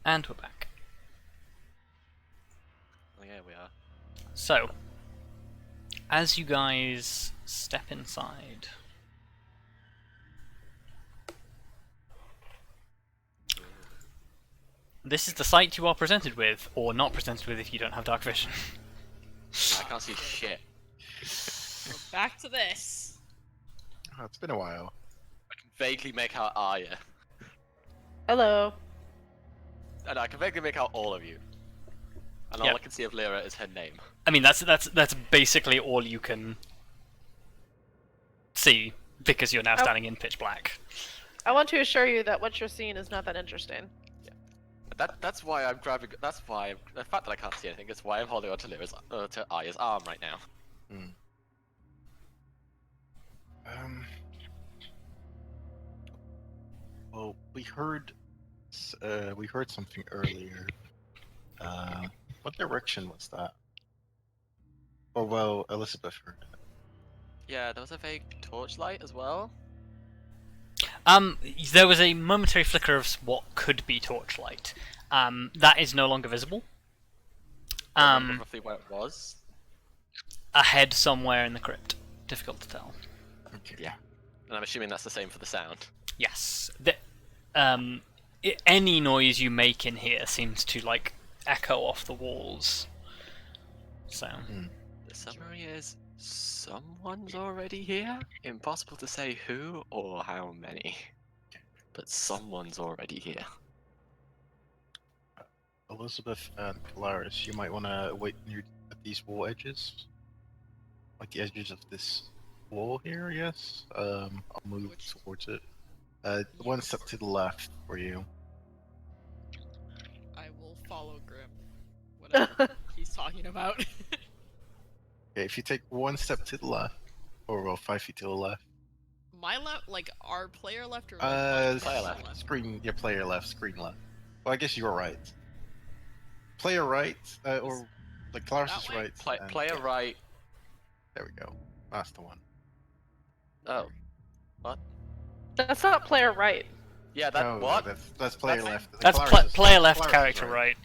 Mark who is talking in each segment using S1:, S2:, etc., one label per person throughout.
S1: And we're back.
S2: Oh, yeah, we are.
S1: So, as you guys step inside, this is the sight you are presented with, or not presented with if you don't have dark vision.
S2: I can't see shit.
S3: We're back to this.
S4: Oh, it's been a while.
S2: I can vaguely make out Arya.
S5: Hello.
S2: And I can vaguely make out all of you. And all
S1: Yep.
S2: I can see of Lyra is her name.
S1: I mean, that's basically all you can see, because you're now standing in pitch black.
S5: I want to assure you that what you're seeing is not that interesting.
S2: That's why I'm grabbing. That's why the fact that I can't see anything is why I'm holding on to Lyra's to Arya's arm right now.
S4: Well, we heard something earlier. What direction was that? Oh well, Elizabeth heard it.
S2: Yeah, there was a vague torchlight as well.
S1: There was a momentary flicker of what could be torchlight. That is no longer visible.
S2: Roughly where it was.
S1: Ahead somewhere in the crypt. Difficult to tell.
S4: Okay.
S2: Yeah. And I'm assuming that's the same for the sound.
S1: Yes. Any noise you make in here seems to, like, echo off the walls. So.
S2: The summary is someone's already here. Impossible to say who or how many, but someone's already here.
S4: Elizabeth and Kelariis, you might want to wait near at these wall edges, like the edges of this wall here. Yes. I'll move towards it. One step to the left for you.
S3: I will follow Grim. Whatever he's talking about.
S4: Okay, if you take one step to the left, or well, 5 feet to the left.
S3: My left, like our player left or like
S2: player left.
S4: Screen, your player left, screen left. Well, I guess you're right. Player right, or like Kelariis is
S3: That way?
S4: right. and-
S2: Player right.
S4: There we go. That's the one.
S2: Oh, what?
S5: That's not player right.
S2: Yeah, that
S4: No,
S2: what?
S4: That's player
S2: That's-
S4: left.
S1: That's
S4: Kelariis is-
S1: player left,
S4: Kelariis is
S1: character right.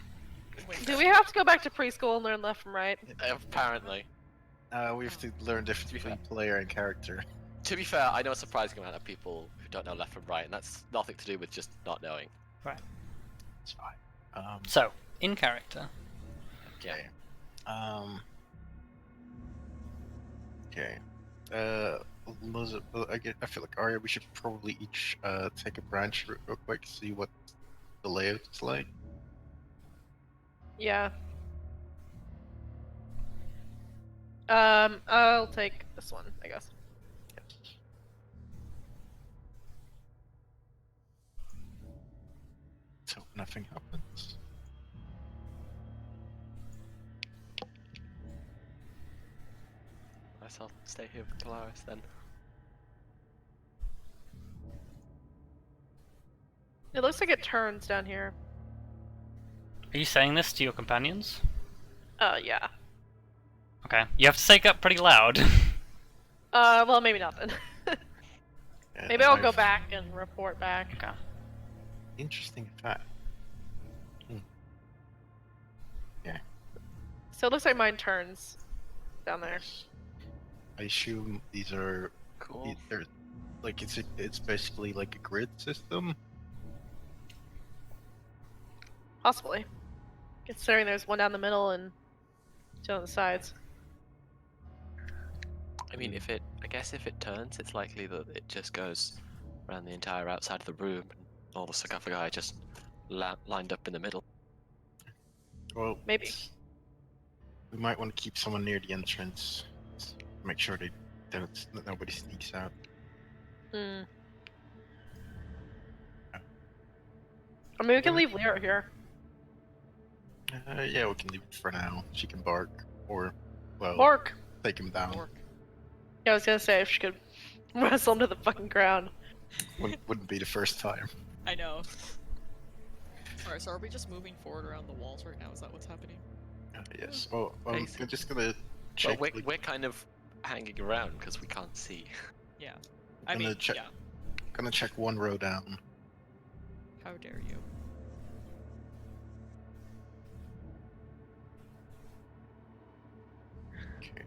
S3: Wait,
S5: Do we have to go back to preschool and learn left from right?
S2: Apparently.
S4: We have to learn difference
S2: To be
S4: between player and character.
S2: To be fair, I know a surprising amount of people who don't know left from right, and that's nothing to do with just not knowing.
S4: It's fine.
S1: So, in character.
S4: Okay. Okay. Elizabeth, I feel like Arya, we should probably each take a branch real quick, see what the layout is like.
S5: Yeah. I'll take this one, I guess.
S4: So nothing happens.
S2: I guess I'll stay here with Kelariis then.
S5: It looks like it turns down here.
S1: Are you saying this to your companions?
S5: Yeah.
S1: Okay. You have to say up pretty loud.
S5: Well, maybe not then.
S4: And
S5: Maybe I'll go
S4: I've-
S5: back and report back.
S1: Okay.
S4: Interesting fact.
S5: So it looks like mine turns down there.
S4: I assume these are
S2: Cool.
S4: they're like it's basically like a grid system.
S5: Possibly. Considering there's one down the middle and two on the sides.
S2: I mean, I guess if it turns, it's likely that it just goes around the entire outside of the room, and all the sarcophagi just lined up in the middle.
S4: Well,
S5: Maybe.
S4: we might want to keep someone near the entrance. Make sure that nobody sneaks out.
S5: Hmm. I mean, we can leave Lyra here.
S4: Yeah, we can leave it for now. She can bark, or well,
S5: Mark!
S4: take him down.
S5: Yeah, I was gonna say if she could wrestle him to the fucking ground.
S4: Wouldn't be the first time.
S3: I know. Alright, so are we just moving forward around the walls right now? Is that what's happening?
S4: Yes. Well, I'm
S2: Basically.
S4: just gonna
S2: But
S4: check.
S2: we're kind of hanging around because we can't see.
S3: Yeah. I
S4: Gonna
S3: mean,
S4: check-
S3: yeah.
S4: Gonna check one row down.
S3: How dare you?
S4: Okay.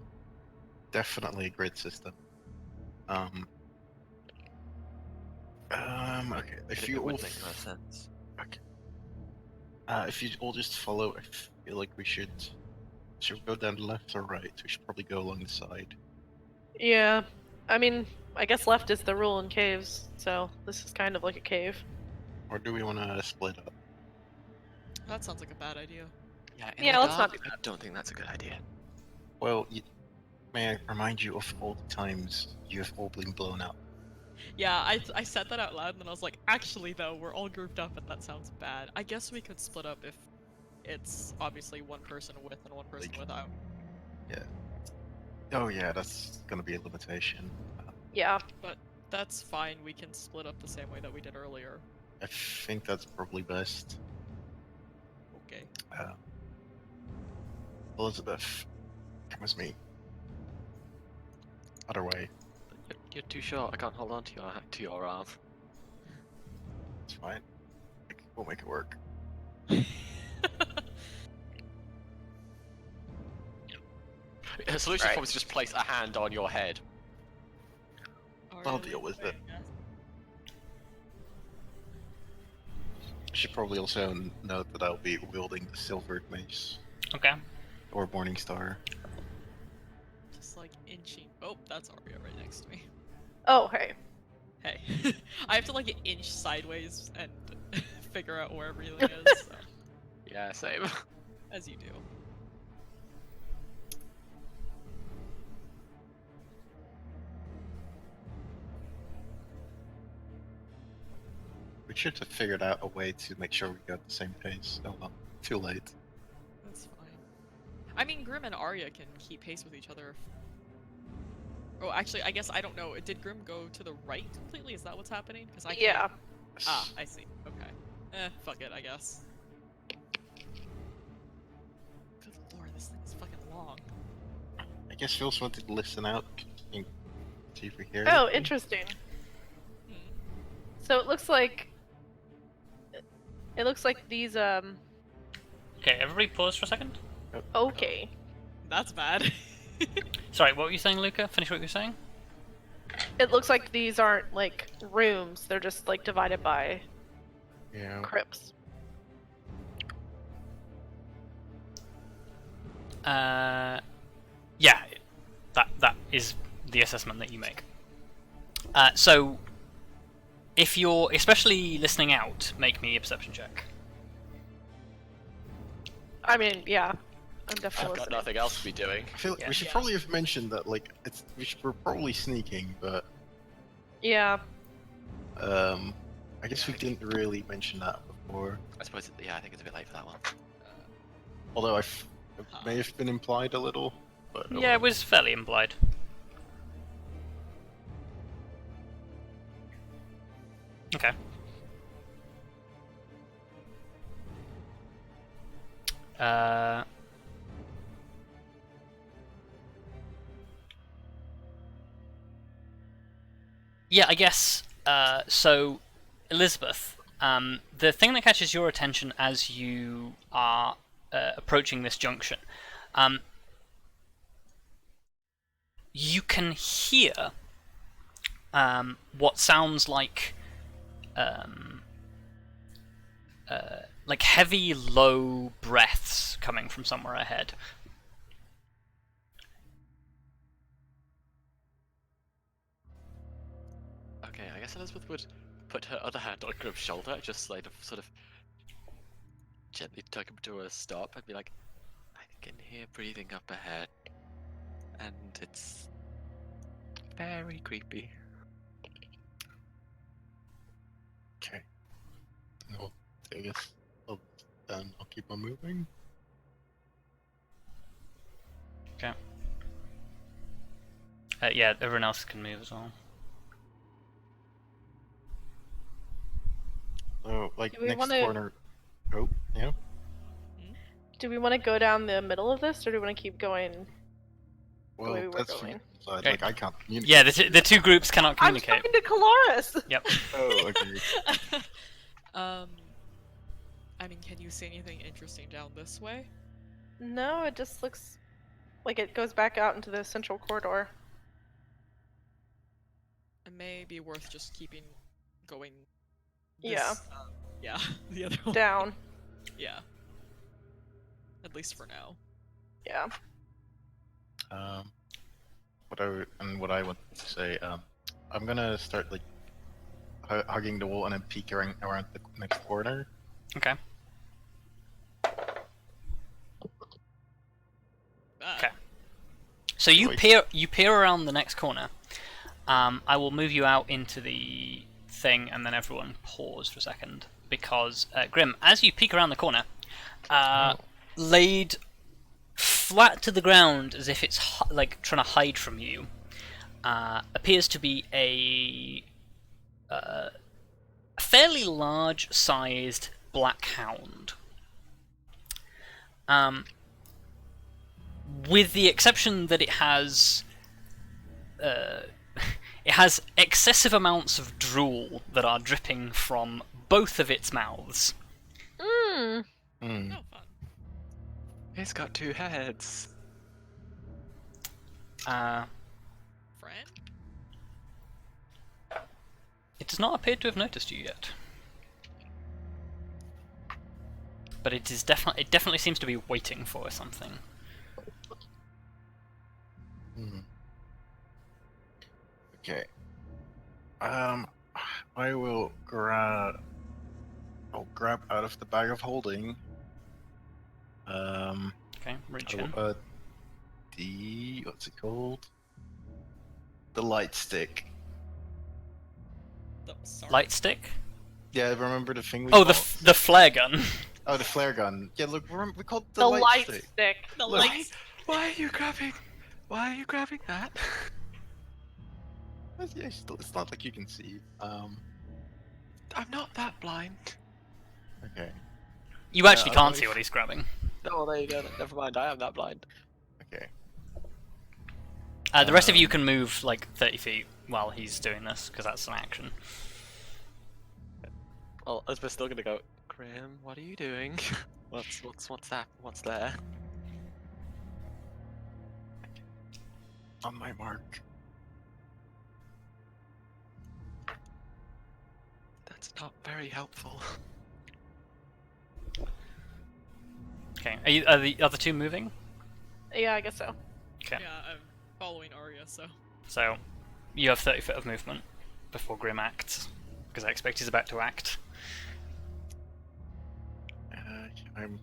S4: Definitely a grid system. Okay. If you
S2: It
S4: all,
S2: would make more sense.
S4: okay. If you all just follow, I feel like we should. Should we go down the left or right? We should probably go along the side.
S5: Yeah. I mean, I guess left is the rule in caves, so this is kind of like a cave.
S4: Or do we want to split up?
S3: That sounds like a bad idea.
S2: Yeah, in
S5: Yeah,
S2: the
S5: let's not
S2: dark,
S5: do
S2: I don't think that's a good idea.
S4: Well, may I remind you of all the times you have all been blown up?
S3: Yeah, I said that out loud, and then I was like, actually, though, we're all grouped up, and that sounds bad. I guess we could split up if it's obviously one person with and one person
S4: Like-
S3: without.
S4: Yeah. Oh yeah, that's gonna be a limitation.
S5: Yeah.
S3: That's fine, we can split up the same way that we did earlier.
S4: I think that's probably best.
S3: Okay.
S4: Elizabeth, come with me. Other way.
S2: You're too short. I can't hold on to your arm.
S4: It's fine. We'll make it work.
S2: The solution
S5: Right.
S2: is probably to just place a hand on your head.
S4: I'll deal with it. I should probably also note that I'll be wielding the silvered mace.
S1: Okay.
S4: Or Morningstar.
S3: Just like inching. Oh, that's Arya right next to me.
S5: Oh, hey.
S3: Hey. I have to like inch sideways and figure out where everything is, so,
S2: Yeah, same.
S3: as you do.
S4: We should have figured out a way to make sure we got the same pace. Oh well, too late.
S3: That's fine. I mean, Grim and Arya can keep pace with each other. Oh, actually, I guess I don't know. Did Grim go to the right completely? Is that what's happening? Because I
S5: Yeah.
S3: can't... Ah, I see. Okay. Fuck it, I guess. Good lord, this thing is fucking long.
S4: I guess we also wanted to listen out and see if we hear
S5: Oh,
S4: anything.
S5: interesting.
S3: Hmm.
S5: So it looks like these
S1: Okay, everybody pause for a second.
S5: okay.
S3: That's bad.
S1: Sorry, what were you saying, Luka? Finish what you were saying?
S5: It looks like these aren't like rooms, they're just like divided by
S4: Yeah.
S5: crypts.
S1: Yeah, that is the assessment that you make. So, if you're especially listening out, make me a perception check.
S5: I mean, yeah. I'm
S2: I've
S5: definitely
S2: got
S5: listening.
S2: nothing else to be doing.
S4: I feel like
S1: Yeah.
S4: we should
S3: Yeah.
S4: probably have mentioned that we're probably sneaking, but
S5: Yeah.
S4: I guess we didn't really mention that before.
S2: I suppose, yeah, I think it's a bit late for that one.
S4: Although it may have been implied a little, but
S1: Yeah, it was fairly implied. Okay. Yeah, I guess. So, Elizabeth, the thing that catches your attention as you are approaching this junction, you can hear what sounds like heavy, low breaths coming from somewhere ahead.
S2: Okay, I guess Elizabeth would put her other hand on Grim's shoulder, just like sort of gently tuck him to a stop and be like, I can hear breathing up ahead. And it's very creepy.
S4: okay. No, I guess I'll keep on moving.
S1: Okay. Yeah, everyone else can move as well.
S4: Oh, like
S5: Do we
S4: next
S5: wanna-
S4: corner. Oh, yeah.
S5: Do we want to go down the middle of this, or do we want to keep going?
S4: Well,
S5: way we were
S4: that's
S5: going.
S4: side.
S1: Okay.
S4: Like I can't communicate.
S1: Yeah, the two groups cannot
S5: I'm
S1: communicate.
S5: talking to Kelariis!
S1: Yep.
S4: Oh, okay.
S3: I mean, can you see anything interesting down this way?
S5: No, it just looks Like it goes back out into the central corridor.
S3: It may be worth just keeping going. This,
S5: Yeah.
S3: Yeah, the other one.
S5: Down.
S3: Yeah. At least for now.
S5: Yeah.
S4: What I want to say, I'm gonna start like hugging the wall and then peek around the next corner.
S1: Okay. Okay. So you
S4: Wait.
S1: peer around the next corner. I will move you out into the thing, and then everyone pause for a second because Grim, as you peek around the corner, laid flat to the ground as if it's like trying to hide from you, appears to be a fairly large-sized black hound. With the exception that it has excessive amounts of drool that are dripping from both of its mouths.
S5: Mmm.
S4: Hmm.
S3: Oh, fun.
S2: It's got 2 heads.
S3: Friend?
S1: It does not appear to have noticed you yet, but it definitely seems to be waiting for something.
S4: Hmm. Okay. I will grab. I'll grab out of the bag of holding.
S1: Okay, reach in.
S4: What's it called? The light stick.
S3: Sorry.
S1: Light stick.
S4: Yeah, remember the thing we
S1: Oh,
S4: bought?
S1: the flare gun.
S4: Oh, the flare gun. Yeah, look, remember, we called it
S5: The light
S4: stick.
S5: stick.
S3: The
S4: Look.
S3: lights.
S2: Why are you grabbing? Why are you grabbing that?
S4: Yeah, it's not like you can see.
S2: I'm not that blind.
S4: Okay.
S1: You actually
S4: I
S1: can't
S4: believe-
S1: see what he's grabbing.
S2: Oh, there you go. Never mind. I am that blind.
S4: Okay.
S1: The rest of you can move like 30 feet while he's doing this, because that's an action.
S2: Well, as we're still gonna go, Grim, what are you doing? What's that? What's there?
S4: On my mark.
S2: That's not very helpful.
S1: Okay, are the other two moving?
S5: Yeah, I guess so.
S1: Okay,
S3: Yeah, I'm following Arya, so.
S1: so you have 30 foot of movement before Grim acts, because I expect he's about to act.
S4: I'm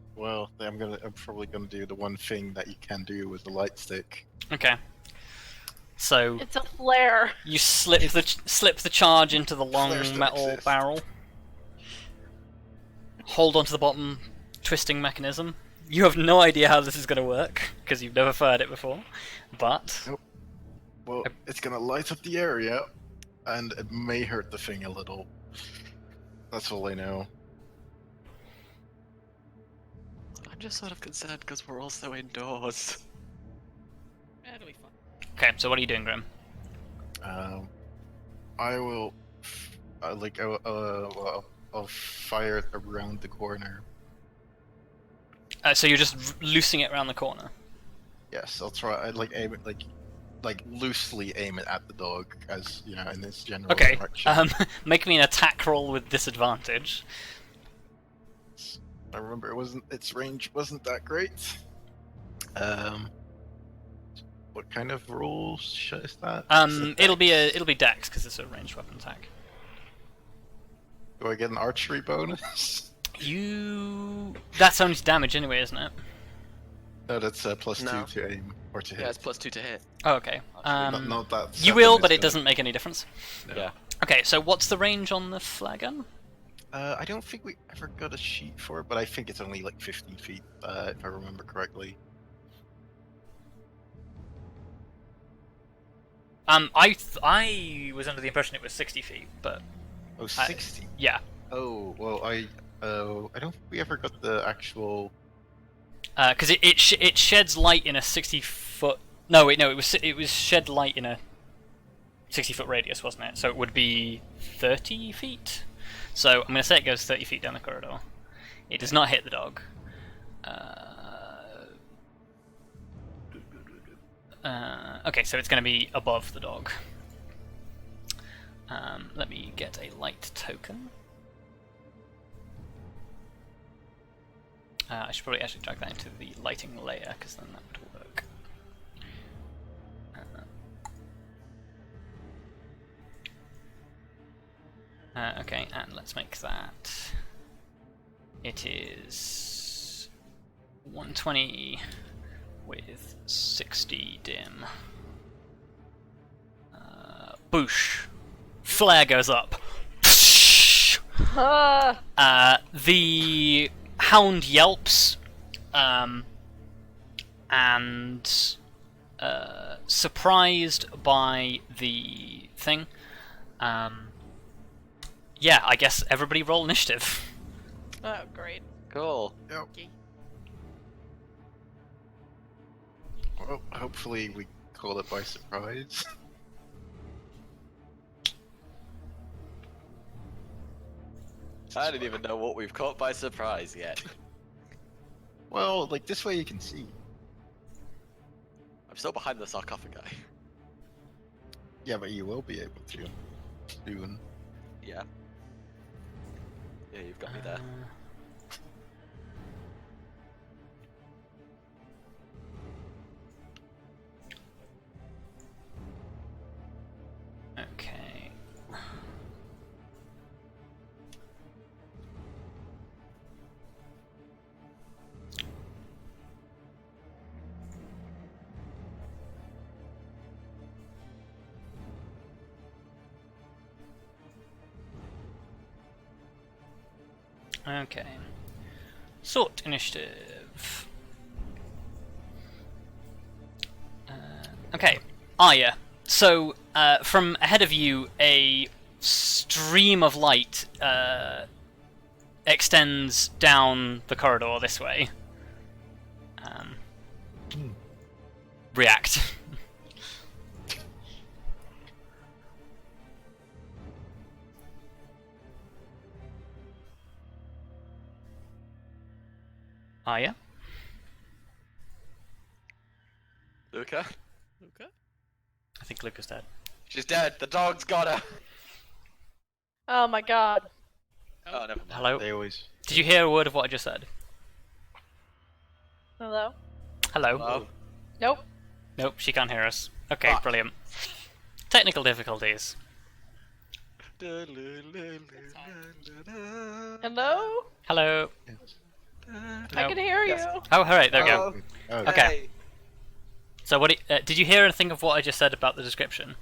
S4: probably gonna do the one thing that you can do with the light stick.
S1: Okay. So
S5: It's a flare.
S1: you slip the charge into the long
S4: Flares don't
S1: metal
S4: exist.
S1: barrel. Hold onto the bottom twisting mechanism. You have no idea how this is going to work because you've never fired it before, but
S4: Well, it's gonna light up the area, and it may hurt the thing a little. That's all I know.
S2: I'm just sort of concerned because we're also indoors.
S3: It'll be fun.
S1: okay. So what are you doing, Grim?
S4: I will, I'll fire it around the corner.
S1: So you're just loosing it around the corner.
S4: Yes, I'll try. I'd aim it like loosely aim it at the dog, as you know, in this general
S1: Okay.
S4: direction.
S1: Make me an attack roll with disadvantage.
S4: I remember its range wasn't that great. What kind of rules is that? Is it
S1: It'll
S4: dex?
S1: be Dex because it's a ranged weapon attack.
S4: Do I get an archery bonus?
S1: That's only to damage anyway, isn't it?
S4: No, that's +2
S2: No.
S4: to aim or to hit.
S2: Yeah, it's +2 to hit.
S1: Oh, okay.
S4: Not that.
S1: You
S4: 7
S1: will,
S4: is
S1: but it
S4: gonna-
S1: doesn't make any difference.
S4: No.
S2: Yeah.
S1: Okay, so what's the range on the flare gun?
S4: I don't think we ever got a sheet for it, but I think it's only like 15 feet, if I remember correctly.
S1: I was under the impression it was 60 feet, but
S4: Oh, 60.
S1: yeah.
S4: Oh, well, I don't think we ever got the actual.
S1: Because it sheds light in a 60-foot. No, wait, no, it was shed light in a 60-foot radius, wasn't it? So it would be 30 feet. So I'm gonna say it goes 30 feet down the corridor. It does not hit the dog. Okay, so it's going to be above the dog. Let me get a light token. I should probably actually drag that into the lighting layer, because then that would work. Okay, and let's make that. It is 120 with 60 dim. Boosh. Flare goes up. The hound yelps, and surprised by the thing. Yeah, I guess everybody roll initiative.
S5: Oh, great.
S2: Cool.
S4: Yep.
S3: Okay.
S4: Well, hopefully we call it by surprise.
S2: I didn't even know what we've caught by surprise yet.
S4: Well, like this way you can see.
S2: I'm still behind the sarcophagi.
S4: Yeah, but you will be able to. Soon.
S2: Yeah. Yeah, you've got me there.
S1: Okay. Okay. Sort initiative. Okay, Arya. So, from ahead of you, a stream of light extends down the corridor this way. React. Arya?
S2: Luka?
S3: Luka?
S1: I think Luka's dead.
S2: She's dead. The dog's got her.
S5: Oh my god.
S2: Oh, never mind.
S1: Hello?
S4: They always.
S1: Did you hear a word of what I just said?
S5: Hello?
S1: Hello?
S2: Hello?
S5: Nope.
S1: Nope, she can't hear us. Okay,
S2: Fuck.
S1: brilliant. Technical difficulties.
S5: Hello?
S1: Hello?
S5: I can hear you.
S2: Yes.
S1: Oh, alright, there we go.
S4: Oh,
S1: Okay.
S2: Hey.
S1: So what did you hear anything of what I just said about the description?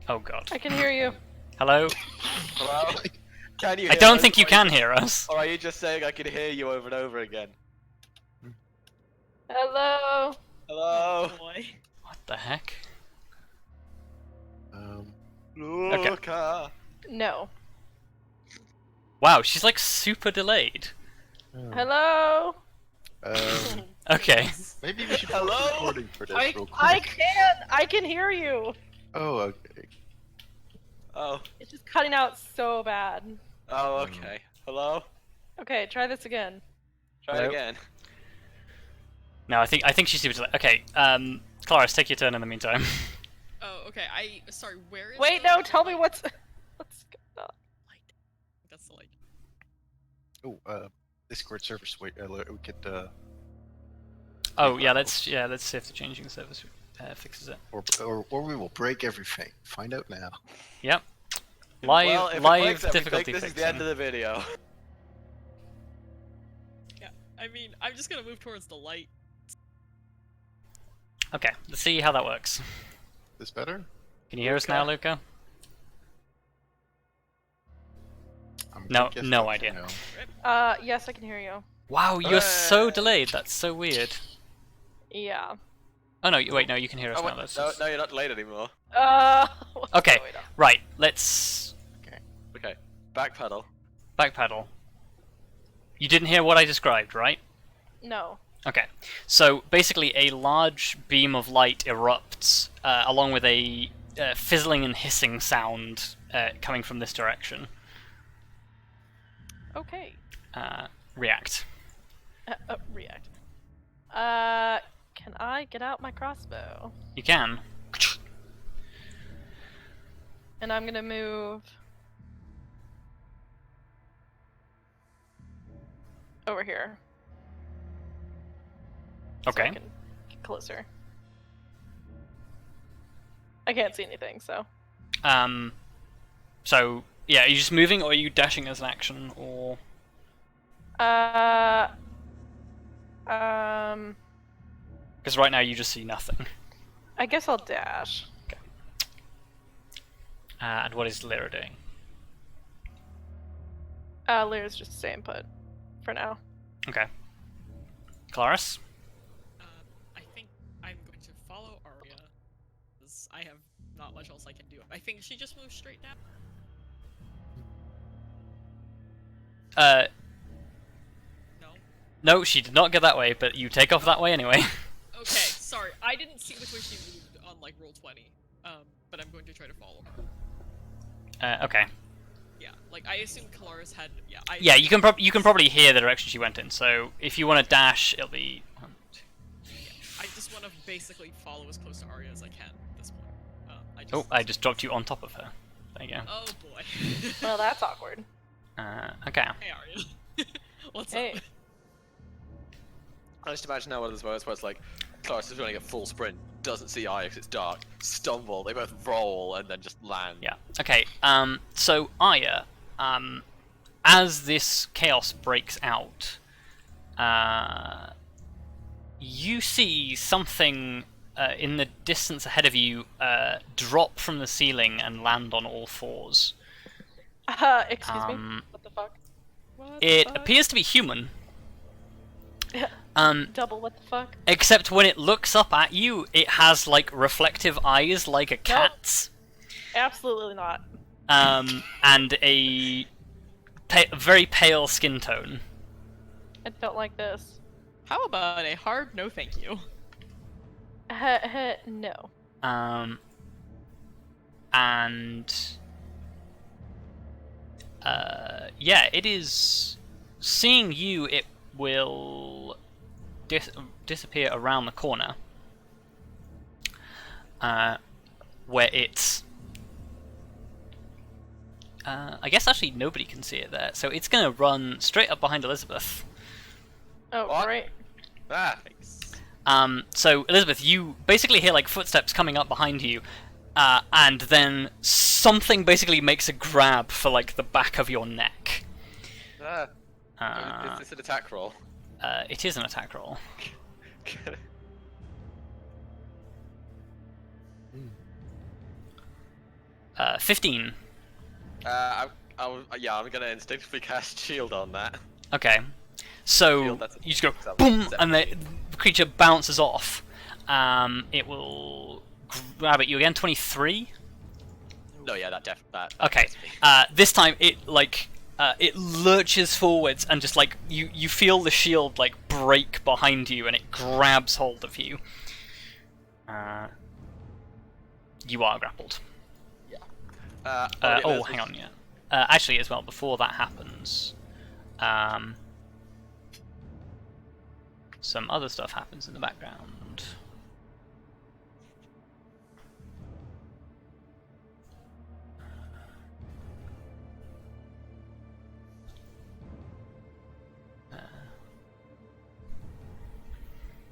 S1: Oh god.
S5: I can hear you.
S1: Hello?
S2: Hello? Can you
S1: I
S2: hear
S1: don't
S2: us?
S1: think you
S2: Or are
S1: can hear us.
S2: Or are you just saying I can hear you over and over again?
S5: Hello?
S2: Hello?
S3: Boy.
S1: What the heck?
S2: Luka?
S5: No.
S1: Wow, she's like super delayed.
S5: Hello?
S1: Okay.
S4: Maybe we should
S2: Hello?
S4: pause recording for this real quick.
S5: I can hear you.
S4: Oh, okay.
S2: Oh.
S5: It's just cutting out so bad.
S2: Oh, okay. Hello?
S5: Okay, try this again.
S2: Try
S1: Hello?
S2: it again.
S1: No, I think she's super delayed. Okay, Kelariis, take your turn in the meantime.
S3: Oh, okay. Sorry, where is
S5: Wait,
S3: the
S5: no, tell me what's going on.
S3: light? That's the light.
S4: Oh, Discord service. Wait, we could.
S1: Oh yeah, let's see if the changing service fixes it.
S4: Or we will break everything. Find out now.
S1: Yep.
S2: Well, if it
S1: Live
S2: breaks everything,
S1: difficulty
S2: this
S1: fixing.
S2: is the end of the video.
S3: Yeah, I mean, I'm just gonna move towards the light.
S1: Okay, let's see how that works.
S4: This better?
S1: Can you hear us now, Luka?
S4: I'm
S1: No-
S4: gonna guess
S1: no
S4: that's a
S1: idea.
S4: no.
S5: Yes, I can hear you.
S1: Wow, you're so delayed. That's so weird.
S5: Yeah.
S1: Oh no, wait, no, you can hear us
S2: Oh,
S1: now.
S2: wait,
S1: That's
S2: no,
S1: just...
S2: no, you're not late anymore.
S5: What's
S1: Okay,
S5: going on?
S1: right. Let's
S2: Okay, backpedal.
S1: backpedal. You didn't hear what I described, right?
S5: No.
S1: Okay, so basically a large beam of light erupts along with a fizzling and hissing sound coming from this direction.
S5: Okay.
S1: React.
S5: React. Can I get out my crossbow?
S1: You can.
S5: And I'm gonna move over here. So I
S1: Okay.
S5: can get closer. I can't see anything, so.
S1: So yeah, are you just moving, or are you dashing as an action, or? Because right now you just see nothing.
S5: I guess I'll dash.
S1: Okay. And what is Lyra doing?
S5: Lyra's just staying put for now.
S1: Okay. Kelariis?
S3: I think I'm going to follow Arya, because I have not much else I can do. I think she just moves straight down. No?
S1: No, she did not get that way, but you take off that way anyway.
S3: Okay, sorry. I didn't see which way she moved on, like, roll 20. But I'm going to try to follow her.
S1: Okay.
S3: Yeah, like, I assume Kelariis had...
S1: Yeah, you can probably hear the direction she went in, so if you want to dash, it'll be...
S3: I just want to basically follow as close to Arya as I can at this point.
S1: Oh, I just dropped you on top of her. There you go.
S3: Oh boy.
S5: Well, that's awkward.
S1: Okay.
S3: Hey Arya. What's
S5: Hey.
S3: up?
S2: I just imagine now one of those moments where it's like, Kelariis is running a full sprint, doesn't see Arya because it's dark, stumble, they both roll, and then just land.
S1: Yeah. Okay. So Arya, as this chaos breaks out, you see something in the distance ahead of you drop from the ceiling and land on all fours.
S5: Excuse me? What the fuck?
S1: It appears to be human.
S5: Double what the fuck?
S1: Except when it looks up at you, it has like reflective eyes like a cat's.
S5: Absolutely not.
S1: And a very pale skin tone.
S5: I don't like this.
S3: How about a hard no thank you?
S5: No.
S1: And yeah, it is seeing you. It will disappear around the corner, where it's. I guess actually nobody can see it there, so it's gonna run straight up behind Elizabeth.
S5: Oh,
S2: What?
S5: great.
S2: Ah, thanks.
S1: So Elizabeth, you basically hear like footsteps coming up behind you, and then something basically makes a grab for like the back of your neck.
S2: Is this an attack roll?
S1: It is an attack roll. 15.
S2: I'm gonna instinctively cast shield on that.
S1: Okay. So
S2: Shield, that's a-
S1: you just go
S2: that's
S1: boom,
S2: 17.
S1: and the creature bounces off. It will grab at you again. 23.
S2: No, yeah, that
S1: Okay.
S2: hits me.
S1: This time it like it lurches forwards and just like you feel the shield like break behind you, and it grabs hold of you. You are grappled.
S2: Okay,
S1: Hang on, yeah. Actually, as well, before that happens, some other stuff happens in the background.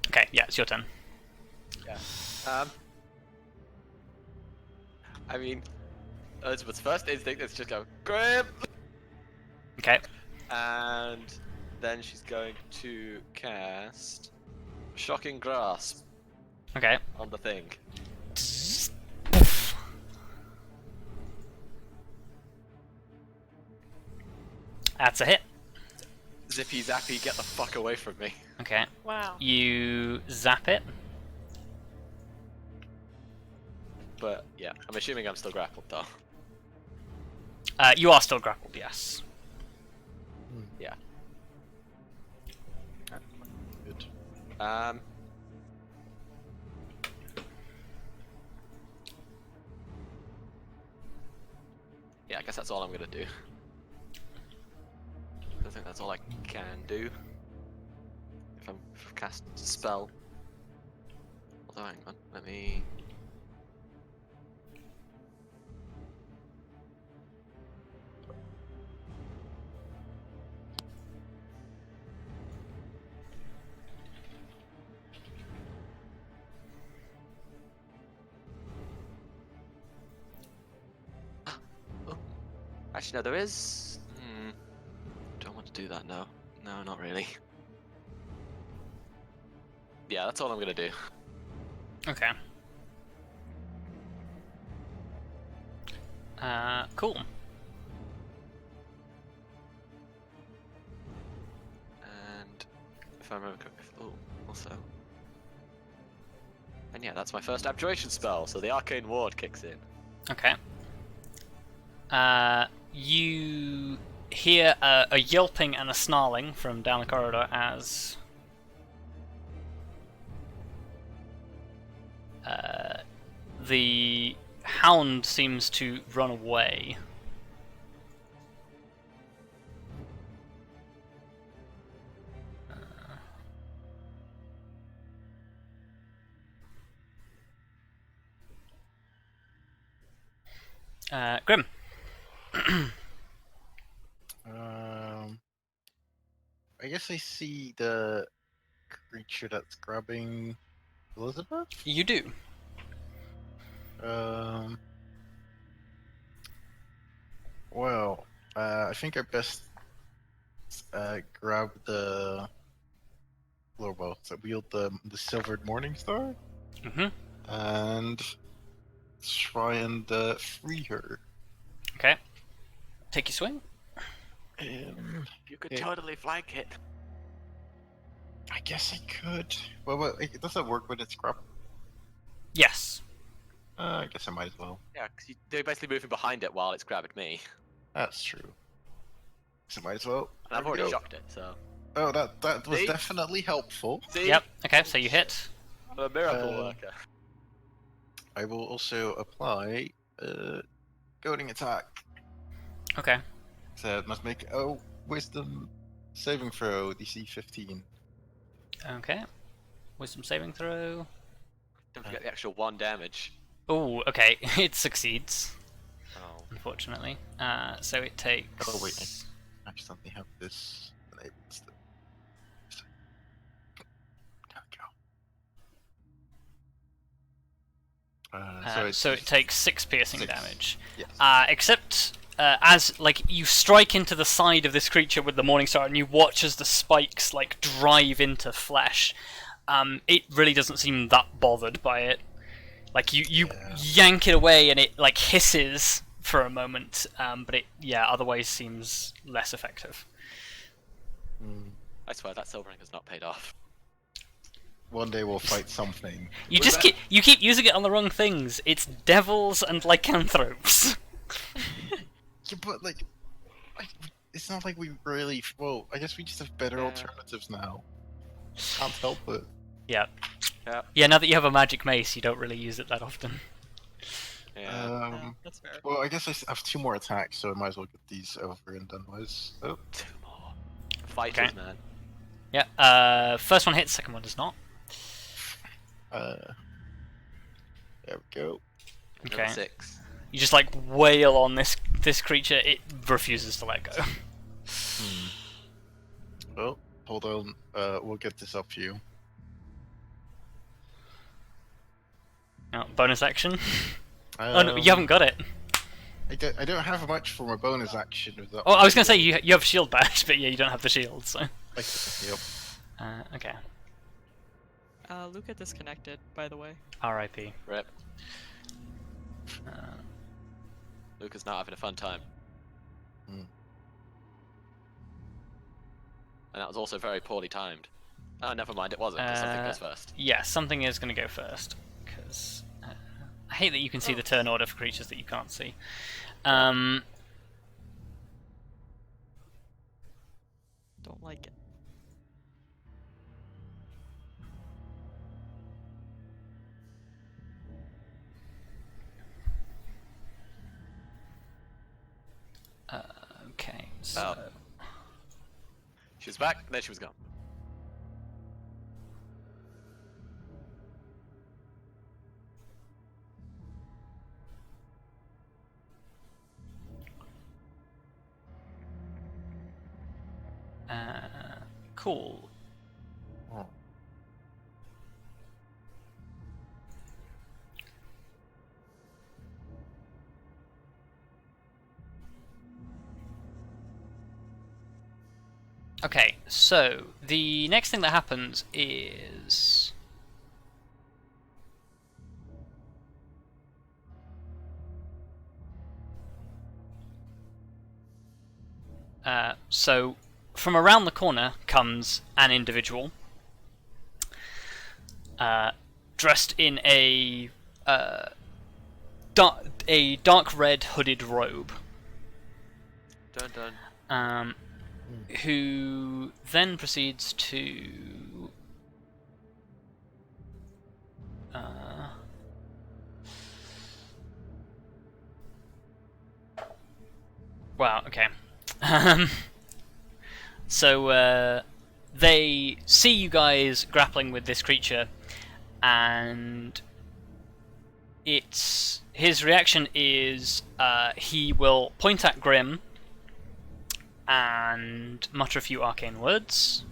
S1: Okay, yeah, it's your turn.
S2: Yeah. I mean, Elizabeth's first instinct is just go, grip!
S1: Okay.
S2: And then she's going to cast Shocking Grasp
S1: Okay.
S2: on the thing.
S1: That's a hit.
S2: Zippy zappy, get the fuck away from me.
S1: Okay.
S5: Wow.
S1: You zap it.
S2: But yeah, I'm assuming I'm still grappled though.
S1: You are still grappled, yes.
S2: Yeah.
S4: Good.
S2: Yeah, I guess that's all I'm gonna do. I think that's all I can do. if I'm cast a spell. Although, hang on, let me. Oh. Actually, no, there is. Don't want to do that now. No, not really. Yeah, that's all I'm gonna do.
S1: Okay. Cool.
S2: And if I remember correctly, also. And yeah, that's my first abjuration spell, so the arcane ward kicks in.
S1: Okay. You hear a yelping and a snarling from down the corridor as the hound seems to run away. Grim.
S4: I guess I see the creature that's grabbing Elizabeth.
S1: You do.
S4: Well, I think I best grab the global that wield the silvered morning star
S1: Mm-hmm.
S4: and try and free her.
S1: Okay. Take your swing.
S2: You could
S4: Yeah.
S2: totally flank it.
S4: I guess I could. Well, does that work when it's grappled?
S1: Yes.
S4: I guess I might as well.
S2: Yeah, because they're basically moving behind it while it's grabbing me.
S4: That's true. So might as well.
S2: And I've
S4: There we
S2: already
S4: go.
S2: shocked it, so.
S4: Oh, that was
S2: See?
S4: definitely helpful.
S2: See?
S1: Yep. Okay. So you hit.
S2: I'm a miracle worker.
S4: I will also apply goading attack.
S1: Okay.
S4: So it must make a wisdom saving throw, DC 15.
S1: Okay. Wisdom saving throw.
S2: Don't forget the actual 1 damage.
S1: Oh, okay. It succeeds,
S2: Oh.
S1: unfortunately. So it takes.
S4: Oh wait, I accidentally have this enabled still. There we go.
S1: So it takes 6 piercing
S4: 6.
S1: damage.
S4: Yes.
S1: Except as like you strike into the side of this creature with the Morningstar, and you watch as the spikes like drive into flesh. It really doesn't seem that bothered by it. Like you
S4: Yeah.
S1: yank it away, and it like hisses for a moment, but it otherwise seems less effective.
S2: I swear that silver ring has not paid off.
S4: One day we'll fight something.
S1: You
S2: Was
S1: just
S2: that-
S1: keep using it on the wrong things. It's devils and lycanthropes.
S4: Yeah, but like, it's not like we really. Well, I guess we just have better
S2: Yeah.
S4: alternatives now. Can't help it.
S1: Yeah.
S2: Yeah.
S1: Yeah, now that you have a magic mace, you don't really use it that often.
S2: Yeah.
S3: Yeah, that's fair.
S4: Well, I guess I have 2 more attacks, so I might as well get these over and done with. Oh,
S2: 2 more. Fighters,
S1: Okay.
S2: man.
S1: Yeah, first one hits, second one does not.
S4: there we go.
S2: Another
S1: Okay.
S2: 6.
S1: You just like wail on this creature, it refuses to let go.
S4: Well, hold on. We'll get this up for you.
S1: Oh, bonus action? Oh no, you haven't got it.
S4: I don't have much for my bonus action with that.
S1: Oh, I was gonna say you have shield badge, but yeah, you don't have the shield, so.
S4: Yep.
S1: Okay.
S3: Luka disconnected, by the way.
S1: R.I.P.
S2: Rip.
S1: Uh,
S2: Luka's not having a fun time.
S4: Hmm.
S2: And that was also very poorly timed. Oh, never mind, it wasn't, because something goes first.
S1: Yeah, something is gonna go first, because I hate that you can see the turn order for creatures that you can't see.
S3: Don't like it.
S1: Okay, so.
S2: She was back, and then she was gone.
S1: Cool.
S4: Oh.
S1: Okay, so the next thing that happens is so from around the corner comes an individual dressed in a dark red hooded robe.
S2: Dun dun.
S1: Who then proceeds to wow, okay. So they see you guys grappling with this creature, and his reaction is he will point at Grim and mutter a few arcane words.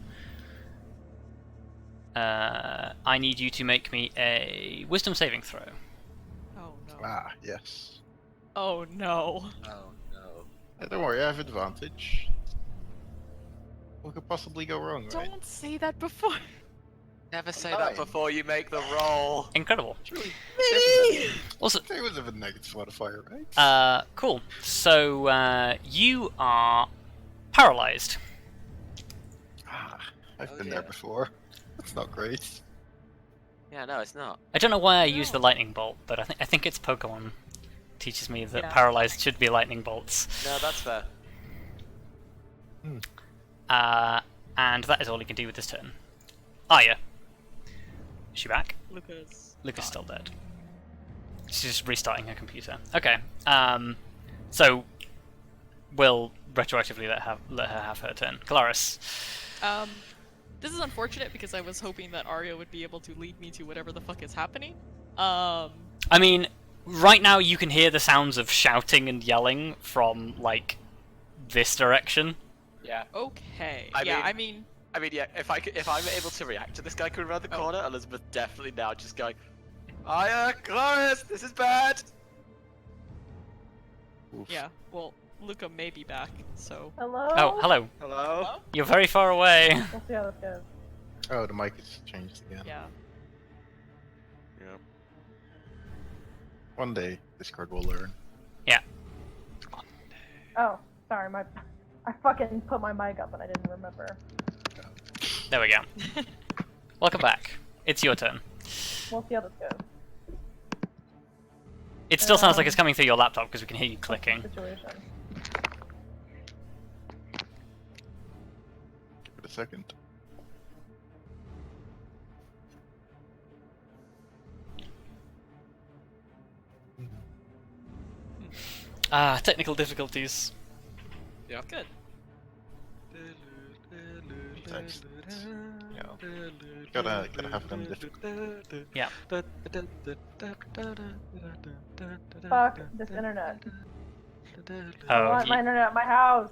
S1: I need you to make me a wisdom saving throw.
S3: Oh no.
S4: Ah, yes.
S3: Oh no.
S2: Oh no.
S4: Hey, don't worry, I have advantage. What could possibly go wrong, right?
S3: Don't say that before.
S2: Never say
S4: Fine.
S2: that before you make the roll.
S1: Incredible.
S4: Surely,
S1: Also,
S4: it was of a negative modifier, right?
S1: cool. So you are paralyzed.
S4: Ah, I've
S2: Oh,
S4: been
S2: dear.
S4: there before. That's not great.
S2: Yeah, no, it's not.
S1: I don't know why I use the
S3: No.
S1: lightning bolt, but I think it's Pokemon teaches me that
S3: Yeah.
S1: paralyzed should be lightning bolts.
S2: No, that's fair.
S1: And that is all he can do with this turn. Arya. Is she back?
S3: Luka's
S1: Luka's
S3: gone.
S1: still dead. She's just restarting her computer. Okay. So we'll retroactively let her have her turn. Kelariis.
S3: This is unfortunate because I was hoping that Arya would be able to lead me to whatever the fuck is happening.
S1: I mean, right now you can hear the sounds of shouting and yelling from like this direction.
S2: Yeah.
S3: Okay.
S2: I
S3: yeah,
S2: mean- I mean, yeah. If I'm able to react to this guy coming around the corner, Elizabeth definitely now just going, "Arya, Kelariis, this is bad."
S4: Oof.
S3: Yeah. Well, Luka may be back, so.
S5: Hello?
S1: Oh, hello.
S2: Hello.
S1: You're very far away.
S5: We'll see how this goes.
S4: Oh, the mic has changed again.
S3: Yeah.
S2: Yeah.
S4: One day, Discord will learn.
S5: Oh, sorry, I fucking put my mic up and I didn't remember.
S1: There we go. Welcome back. It's your turn.
S5: We'll see how this goes.
S1: It still sounds like it's coming through your laptop because we can hear you clicking.
S5: Situation.
S4: Give it a second.
S1: Technical difficulties.
S2: Yeah.
S3: Good.
S4: Text. You know, gotta have them difficult.
S1: Yeah.
S5: Fuck this internet. I
S1: Oh,
S5: want my internet at my house.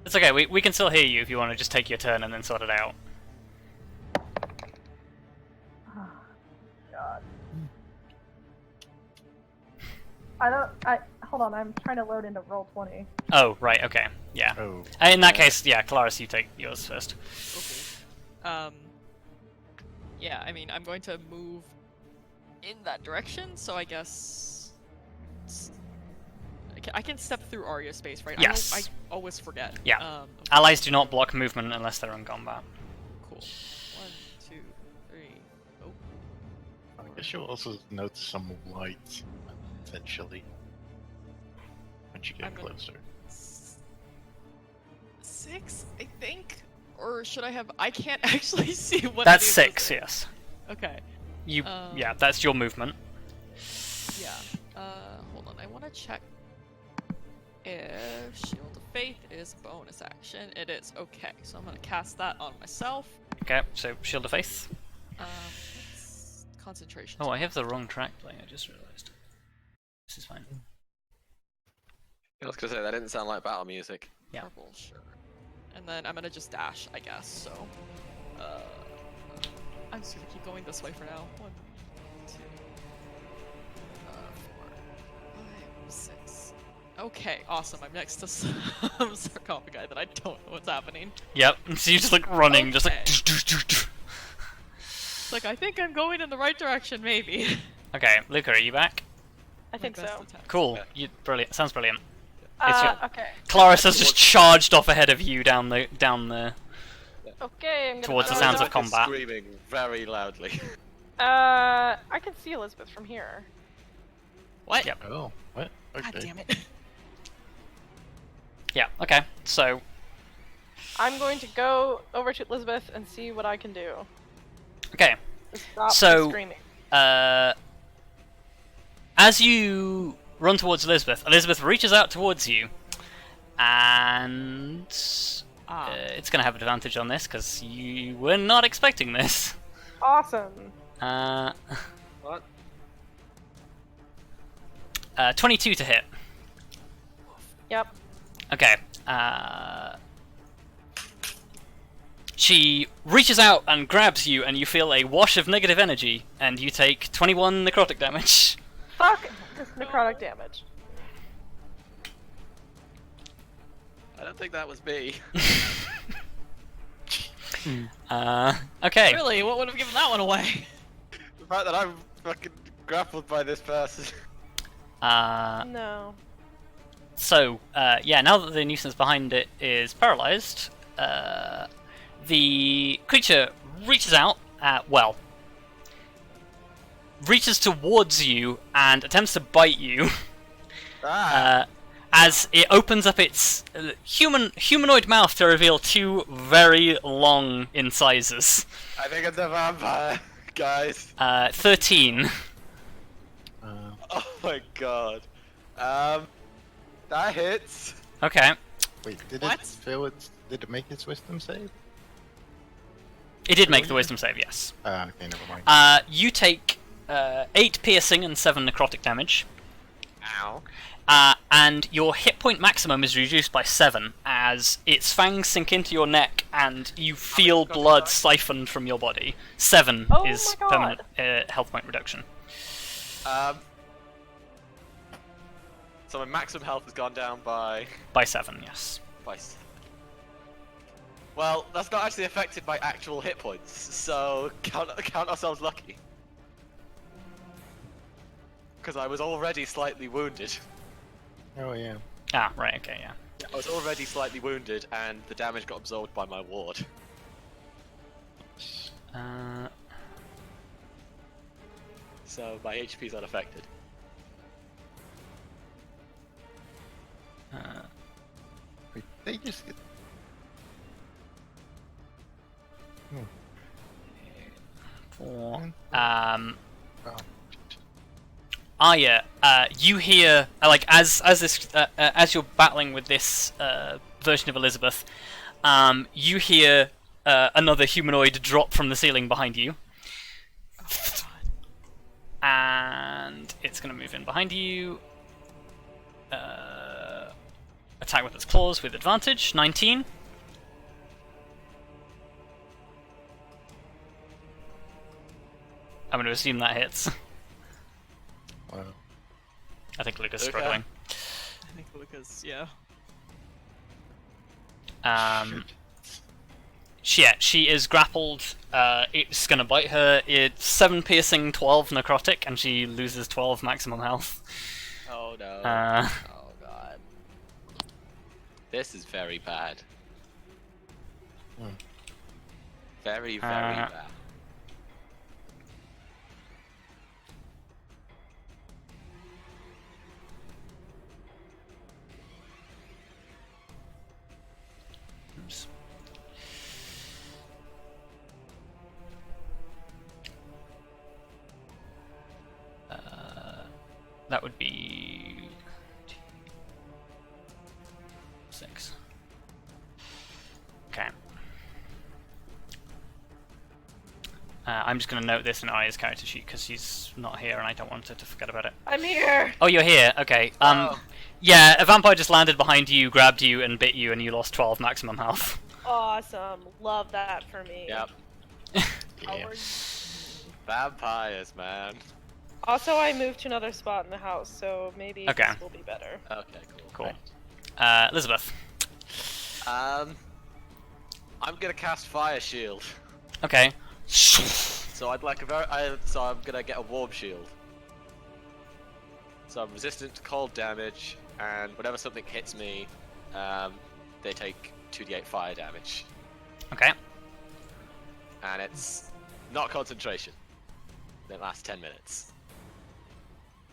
S1: it's okay. We can still hear you if you want to just take your turn and then sort it out.
S5: Oh, God. Hold on, I'm trying to load into Roll20.
S1: Oh, right. Okay. Yeah.
S4: Oh.
S1: In that case, yeah, Kelariis, you take yours first.
S3: Okay. Yeah, I mean, I'm going to move in that direction, so I guess I can step through Arya's space, right?
S1: Yes.
S3: I always forget.
S1: Yeah. Allies do not block movement unless they're in combat.
S3: Cool. 1, 2, 3. Oh.
S4: I guess you'll also notice some light, potentially, once you get
S3: I'm gonna-
S4: closer.
S3: 6, I think? Or should I have... I can't actually see what
S1: That's
S3: it is.
S1: 6, yes.
S3: Okay.
S1: You,
S3: Um,
S1: yeah, that's your movement.
S3: Yeah. Hold on. I want to check if Shield of Faith is bonus action. It is. Okay. So I'm going to cast that on myself.
S1: Okay, so Shield of Faith.
S3: Concentration.
S1: Oh, I have the wrong track playing, I just realised. This is fine.
S2: I was gonna say that didn't sound like battle music.
S1: Yeah.
S3: Purple, sure. And then I'm gonna just dash, I guess. So, I'm just gonna keep going this way for now. 1, 2, 4, 5, 6. Okay, awesome. I'm next to some sarcophagi that I don't know what's happening.
S1: Yep. So you just like running, just like.
S3: It's like I think I'm going in the right direction, maybe.
S1: Okay, Luka, are you back?
S5: I think
S3: My best
S5: so.
S3: attempt.
S1: Cool.
S2: Yeah.
S1: You brilliant. Sounds brilliant. It's your-
S5: Okay.
S1: Clarice has just charged off ahead of you down the
S5: Okay, I'm gonna
S1: Towards the
S5: throw
S1: sounds
S5: it
S1: of
S5: up.
S1: combat.
S2: Screaming very loudly.
S5: I can see Elizabeth from here.
S3: What?
S1: Yep.
S4: Oh, what? Okay.
S3: God damn it.
S1: Yeah. Okay. So
S5: I'm going to go over to Elizabeth and see what I can do.
S1: okay.
S5: To stop
S1: So-
S5: from screaming.
S1: As you run towards Elizabeth, Elizabeth reaches out towards you, and it's going to have advantage on this because you were not expecting this.
S5: Awesome.
S2: What?
S1: 22 to hit.
S5: Yep.
S1: Okay. She reaches out and grabs you, and you feel a wash of negative energy, and you take 21 necrotic damage.
S5: Fuck this necrotic damage.
S2: I don't think that was me.
S1: Okay.
S3: Really? What would have given that one away?
S2: The fact that I'm fucking grappled by this person.
S5: No.
S1: So, yeah, now that the nuisance behind it is paralyzed, the creature reaches out, reaches towards you and attempts to bite you. As it opens up its humanoid mouth to reveal 2 very long incisors.
S2: I think it's a vampire, guys.
S1: 13.
S2: Oh my god. That hits.
S1: Okay.
S4: Wait, did
S3: What?
S4: it fail its... Did it make its wisdom save?
S1: It did make the wisdom save, yes.
S4: Okay, never mind.
S1: You take 8 piercing and 7 necrotic damage.
S2: Ow.
S1: And your hit point maximum is reduced by 7 as its fangs sink into your neck and you feel
S2: necrotic
S1: blood
S2: damage?
S1: siphoned from your body. 7
S5: Oh
S1: is
S5: my God.
S1: permanent health point reduction.
S2: So my maximum health has gone down by...
S1: By 7, yes.
S2: Well, that's not actually affected by actual hit points, so count ourselves lucky. Because I was already slightly wounded.
S4: Oh, yeah.
S1: Ah, right, okay, yeah.
S2: I was already slightly wounded, and the damage got absorbed by my ward. So my HP's unaffected.
S4: Wait, they just get...
S1: Um,
S4: Oh.
S1: Arya, you hear as you're battling with this version of Elizabeth, you hear another humanoid drop from the ceiling behind you, and it's going to move in behind you. Attack with its claws with advantage. 19. I'm going to assume that hits.
S4: Wow.
S1: I think Luka's
S2: Luka?
S1: struggling.
S3: I think Luka's, yeah.
S1: She is grappled. It's gonna bite her. It's 7 piercing, 12 necrotic, and she loses 12 maximum health.
S2: Oh no.
S3: Oh god.
S2: This is very bad.
S4: Hmm.
S2: Very, very bad.
S1: Oops. That would be 6. Okay. I'm just going to note this in Arya's character sheet because she's not here and I don't want her to forget about it.
S5: I'm here.
S1: Oh, you're here. Okay.
S2: Oh.
S1: Yeah, a vampire just landed behind you, grabbed you, and bit you, and you lost 12 maximum health.
S5: Awesome. Love that for me.
S2: Yep.
S4: Yeah.
S2: Vampires, man.
S5: Also, I moved to another spot in the house, so maybe
S1: Okay.
S5: this will be better.
S2: Okay,
S1: Cool.
S2: Right.
S1: Elizabeth.
S2: I'm gonna cast Fire Shield.
S1: Okay.
S2: So I'd like so I'm gonna get a Warm Shield. So I'm resistant to cold damage, and whenever something hits me, they take 2d8 fire damage.
S1: Okay.
S2: And it's not concentration. It lasts 10 minutes.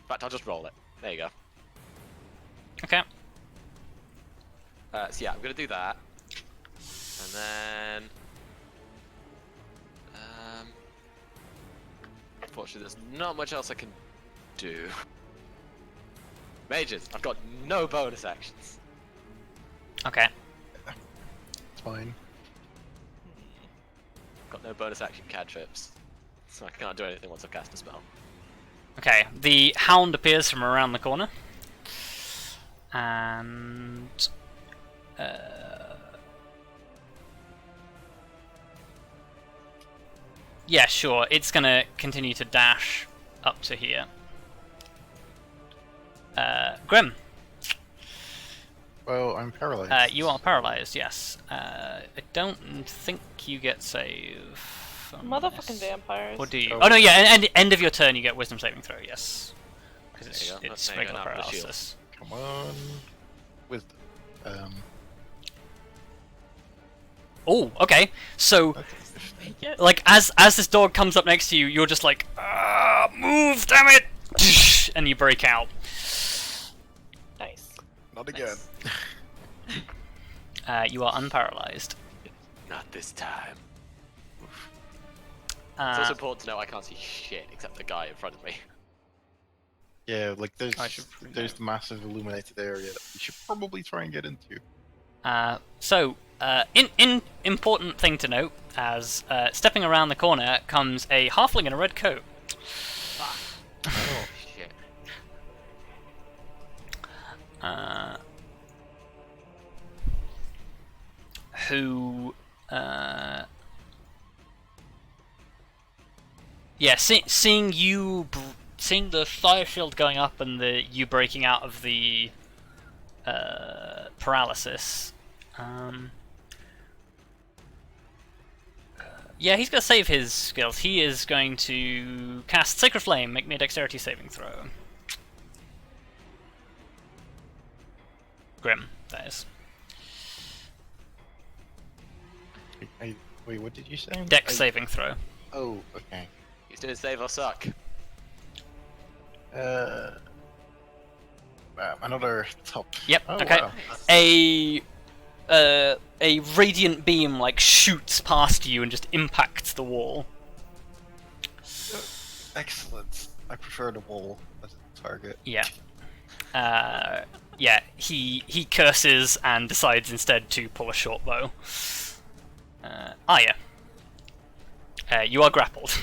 S2: In fact, I'll just roll it. There you go.
S1: Okay.
S2: So yeah, I'm gonna do that. And then... unfortunately, there's not much else I can do. Mages, I've got no bonus actions.
S1: Okay.
S4: It's fine.
S2: Got no bonus action cantrips. So I can't do anything once I've cast a spell.
S1: Okay. The hound appears from around the corner. And... yeah, sure. It's gonna continue to dash up to here. Grim,
S4: Well, I'm paralyzed.
S1: you are paralyzed, yes. I don't think you get save. from
S5: Motherfucking
S1: this.
S5: vampires.
S1: Or do you?
S4: Oh.
S1: Oh no, yeah, end of your turn you get wisdom saving throw, yes. Because
S2: There you go.
S1: it's
S2: There you go,
S1: regular
S2: now for the shield.
S1: paralysis.
S4: Come on. Wisdom.
S1: Oh, okay. So,
S4: That's
S5: Make it.
S1: like, as this dog comes up next to you, you're just like, move, damn it! And you break out.
S5: Nice.
S4: not again.
S1: You are unparalyzed.
S2: Not this time. It's also
S1: Uh,
S2: important to know I can't see shit except the guy in front of me.
S4: Yeah, like
S1: I should probably
S4: there's the massive illuminated area that we should probably try and get into.
S1: important thing to note, as stepping around the corner comes a halfling in a red coat.
S2: Oh shit.
S1: Who, yeah, seeing you, seeing the fire shield going up and you breaking out of the paralysis. Yeah, he's gonna save his skills. He is going to cast Sacred Flame. Make me a Dexterity saving throw. Grim, that is.
S4: Wait, what did you say?
S1: Dex saving throw.
S4: Oh, okay.
S2: He's doing save or suck.
S4: Another top.
S1: Yep.
S4: Oh,
S1: Okay.
S4: wow.
S1: A radiant beam like shoots past you and just impacts the wall.
S4: Excellent. I prefer the wall as a target.
S1: Yeah. Yeah. He curses and decides instead to pull a short bow. Arya. You are grappled.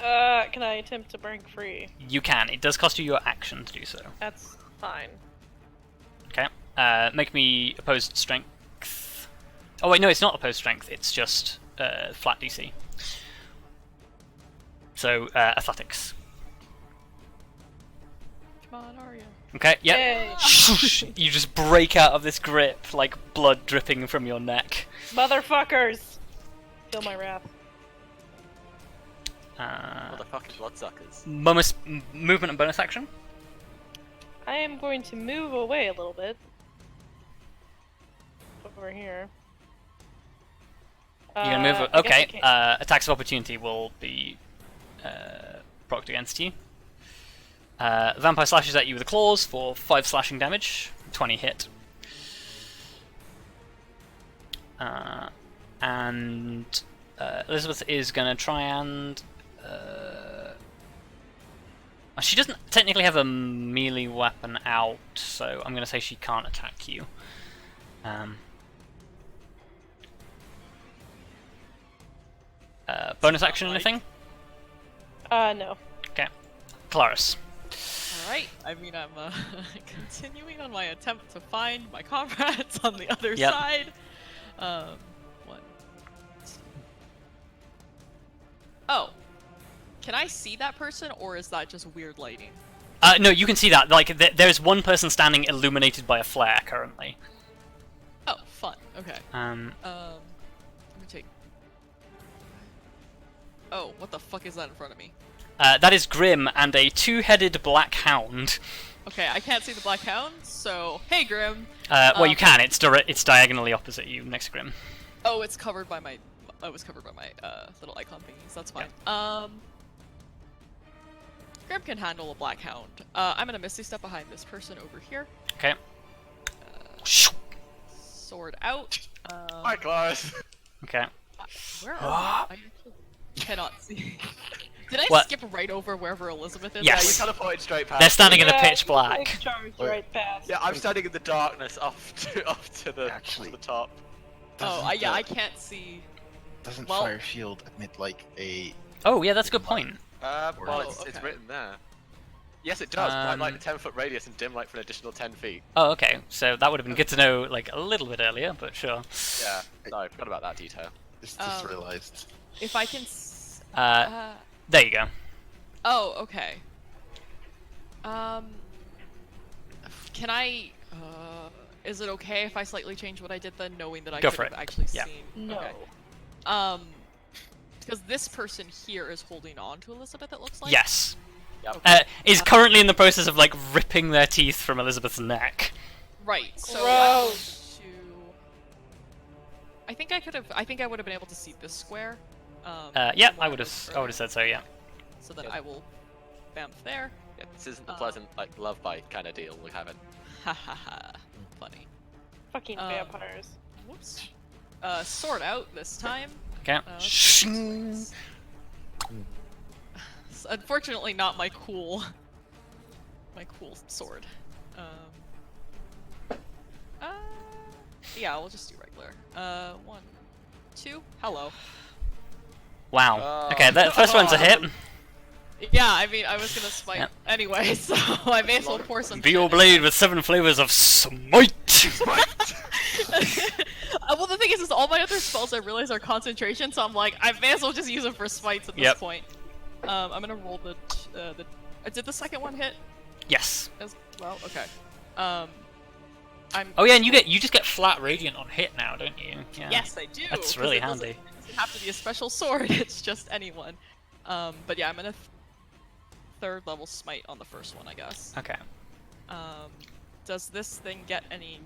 S5: Can I attempt to break free?
S1: You can. It does cost you your action to do so.
S5: That's fine.
S1: Okay. Make me opposed strength. Oh wait, no, it's not opposed strength. It's just flat DC. So athletics.
S3: Come on, Arya.
S1: Okay. Yep.
S5: Yay.
S1: You just break out of this grip, like blood dripping from your neck.
S5: Motherfuckers! Feel my wrath.
S2: Motherfucking bloodsuckers.
S1: Movement and bonus action.
S5: I am going to move away a little bit. Over here.
S1: You're gonna move.
S5: I guess I
S1: Okay.
S5: can't-
S1: Attacks of opportunity will be procced against you. Vampire slashes at you with the claws for 5 slashing damage. 20 hit. And Elizabeth is gonna try and. She doesn't technically have a melee weapon out, so I'm gonna say she can't attack you. Bonus action, anything?
S5: No.
S1: Okay. Kelariis.
S3: Alright, I mean, I'm continuing on my attempt to find my comrades on the other
S1: Yep.
S3: side. One. Oh. Can I see that person, or is that just weird lighting?
S1: No, you can see that. Like, there's one person standing illuminated by a flare currently.
S3: Oh, fun. Okay. Let me take... Oh, what the fuck is that in front of me?
S1: That is Grim and a two-headed black hound.
S3: Okay, I can't see the black hound, so... Hey, Grim!
S1: Well, you can. It's diagonally opposite you, next to Grim.
S3: Oh, it's covered by my... I was covered by my little icon thingies. That's fine. Grim can handle a black hound. I'm gonna Misty Step behind this person over here.
S1: Okay.
S3: Sword out.
S2: Hi, Claus.
S3: Where
S1: Okay.
S3: are we? I actually cannot see. Did I
S1: What?
S3: skip right over wherever Elizabeth is?
S1: Yes.
S2: Yeah, you teleported straight past.
S1: They're standing in the
S5: Yeah,
S1: pitch black.
S5: you charged right past.
S2: Yeah, I'm standing in the darkness off to the top.
S3: Oh,
S4: Doesn't,
S3: yeah, I can't see.
S4: Doesn't
S3: well-
S4: Fire Shield admit like a?
S1: Oh, yeah, that's a good point.
S2: Well,
S3: Oh,
S2: it's
S3: okay.
S2: written there. Yes, it does. Bright light 10-foot radius and dim light for an additional 10 feet.
S1: Oh, okay. So that would have been good to know, like, a little bit earlier, but sure.
S2: Yeah, sorry, I forgot about that detail.
S4: Just realized.
S3: If I can.
S1: There you go.
S3: Oh, okay. Can I? Is it okay if I slightly change what I did then, knowing that I
S1: Go
S3: could
S1: for
S3: have
S1: it.
S3: actually
S1: Yeah.
S3: seen?
S5: No.
S3: Okay. Because this person here is holding on to Elizabeth. It looks like.
S1: Yes.
S2: Yep.
S1: Is currently in the process of, like, ripping their teeth from Elizabeth's neck.
S3: Right. So.
S5: Gross.
S3: I think I could have. I think I would have been able to see this square.
S1: Yeah,
S3: from
S1: I
S3: where
S1: would
S3: was
S1: have
S3: earlier.
S1: said so, yeah.
S3: So then
S2: Yeah.
S3: I will bamf there.
S2: Yeah, this isn't the pleasant, like, love bite kind of deal we're having.
S3: Ha ha ha. Funny.
S5: Fucking vampires.
S3: Whoops. Sword out this time.
S1: Okay.
S3: Unfortunately, not my cool sword. Yeah, we'll just do regular. 1, 2. Hello.
S1: Wow. Okay, that first one's a hit.
S3: Yeah, I mean, I was gonna smite
S1: Yep.
S3: anyway, so I may as well pour some.
S1: Be your
S3: shit in.
S1: blade with 7 flavors of smite!
S3: Well, the thing is all my other spells I realize are concentration, so I'm like, I may as well just use them for smites at this
S1: Yep.
S3: point. I'm gonna roll the. Did the second one hit
S1: Yes.
S3: as well? Okay. I'm.
S1: Oh yeah, and you just get flat radiant on hit now, don't you? Yeah.
S3: Yes, I do.
S1: That's
S3: 'cause
S1: really
S3: it doesn't-
S1: handy.
S3: It doesn't have to be a special sword. It's just anyone. But yeah, I'm gonna third level smite on the first one, I guess.
S1: Okay.
S3: Does this thing get any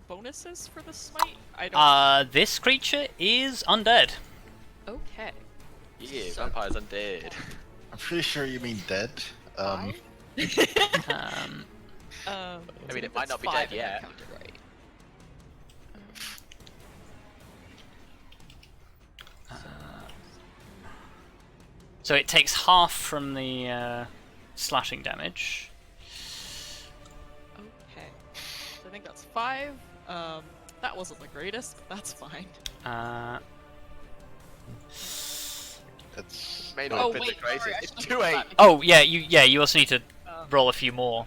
S3: bonuses for the smite? I don't.
S1: This creature is undead.
S3: Okay.
S2: Yeah, vampires undead.
S4: I'm pretty sure you mean dead.
S3: Five?
S1: Um,
S2: I mean, it
S3: think
S2: might
S3: that's
S2: not be
S3: 5
S2: dead
S3: if I
S2: yet.
S3: counted right.
S1: so it takes half from the slashing damage.
S3: Okay. So I think that's 5. That wasn't the greatest, but that's fine.
S4: That's
S2: May not
S3: Oh,
S2: have been
S3: wait,
S2: the greatest.
S3: sorry, I
S2: It's
S3: should've
S2: 2-8.
S3: put that-
S1: Oh yeah, you also need to roll a few more.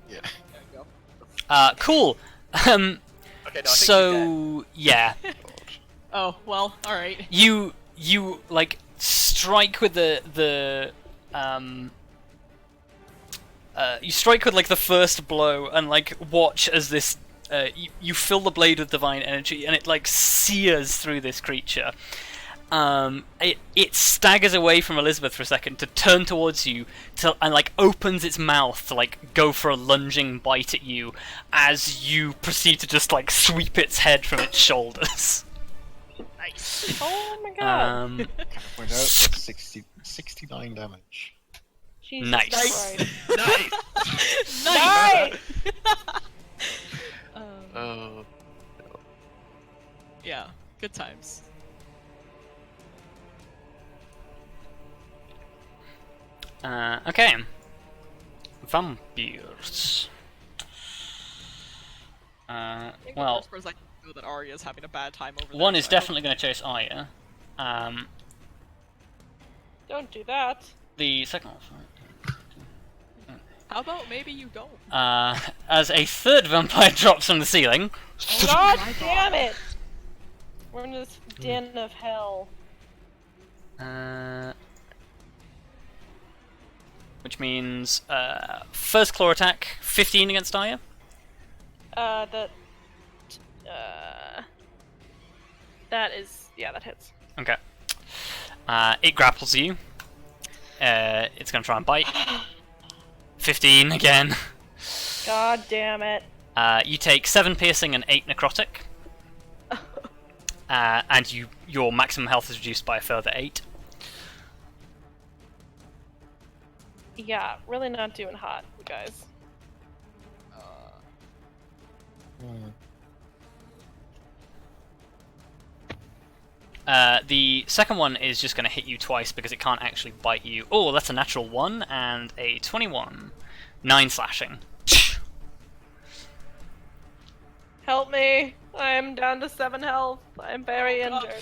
S4: yeah.
S3: There we go.
S1: Cool.
S2: Okay, no, I think you're dead.
S1: So yeah,
S3: Oh, well, alright.
S1: you like strike with you strike with like the first blow and like watch as this you fill the blade with divine energy and it like sears through this creature. It staggers away from Elizabeth for a second to turn towards you and like opens its mouth to like go for a lunging bite at you as you proceed to just like sweep its head from its shoulders.
S3: Nice.
S5: Oh my god.
S4: Point out that's 69 damage.
S5: Jesus
S1: nice.
S5: Christ.
S2: Nice!
S3: Nice!
S2: Oh.
S3: Yeah, good times.
S1: Okay. Vampires.
S3: I think the
S1: Well,
S3: first person I know that Arya is having a bad time over there.
S1: one is
S3: so I hope-
S1: definitely going to chase Arya.
S5: Don't do that.
S1: The second one.
S3: How about maybe you don't?
S1: As a third vampire drops from the ceiling.
S5: God
S3: my
S5: damn
S3: God.
S5: it! We're in this den of hell.
S1: Which means first claw attack, 15 against Arya.
S5: That is, yeah, that hits.
S1: Okay. It grapples you. It's gonna try and bite. 15 again.
S5: God damn it.
S1: You take 7 piercing and 8 necrotic. And your maximum health is reduced by a further 8.
S5: Yeah, really not doing hot, you guys.
S1: The second one is just going to hit you twice because it can't actually bite you. Oh, that's a natural 1 and a 21. 9 slashing.
S5: Help me! I'm down to 7 health. I'm very injured.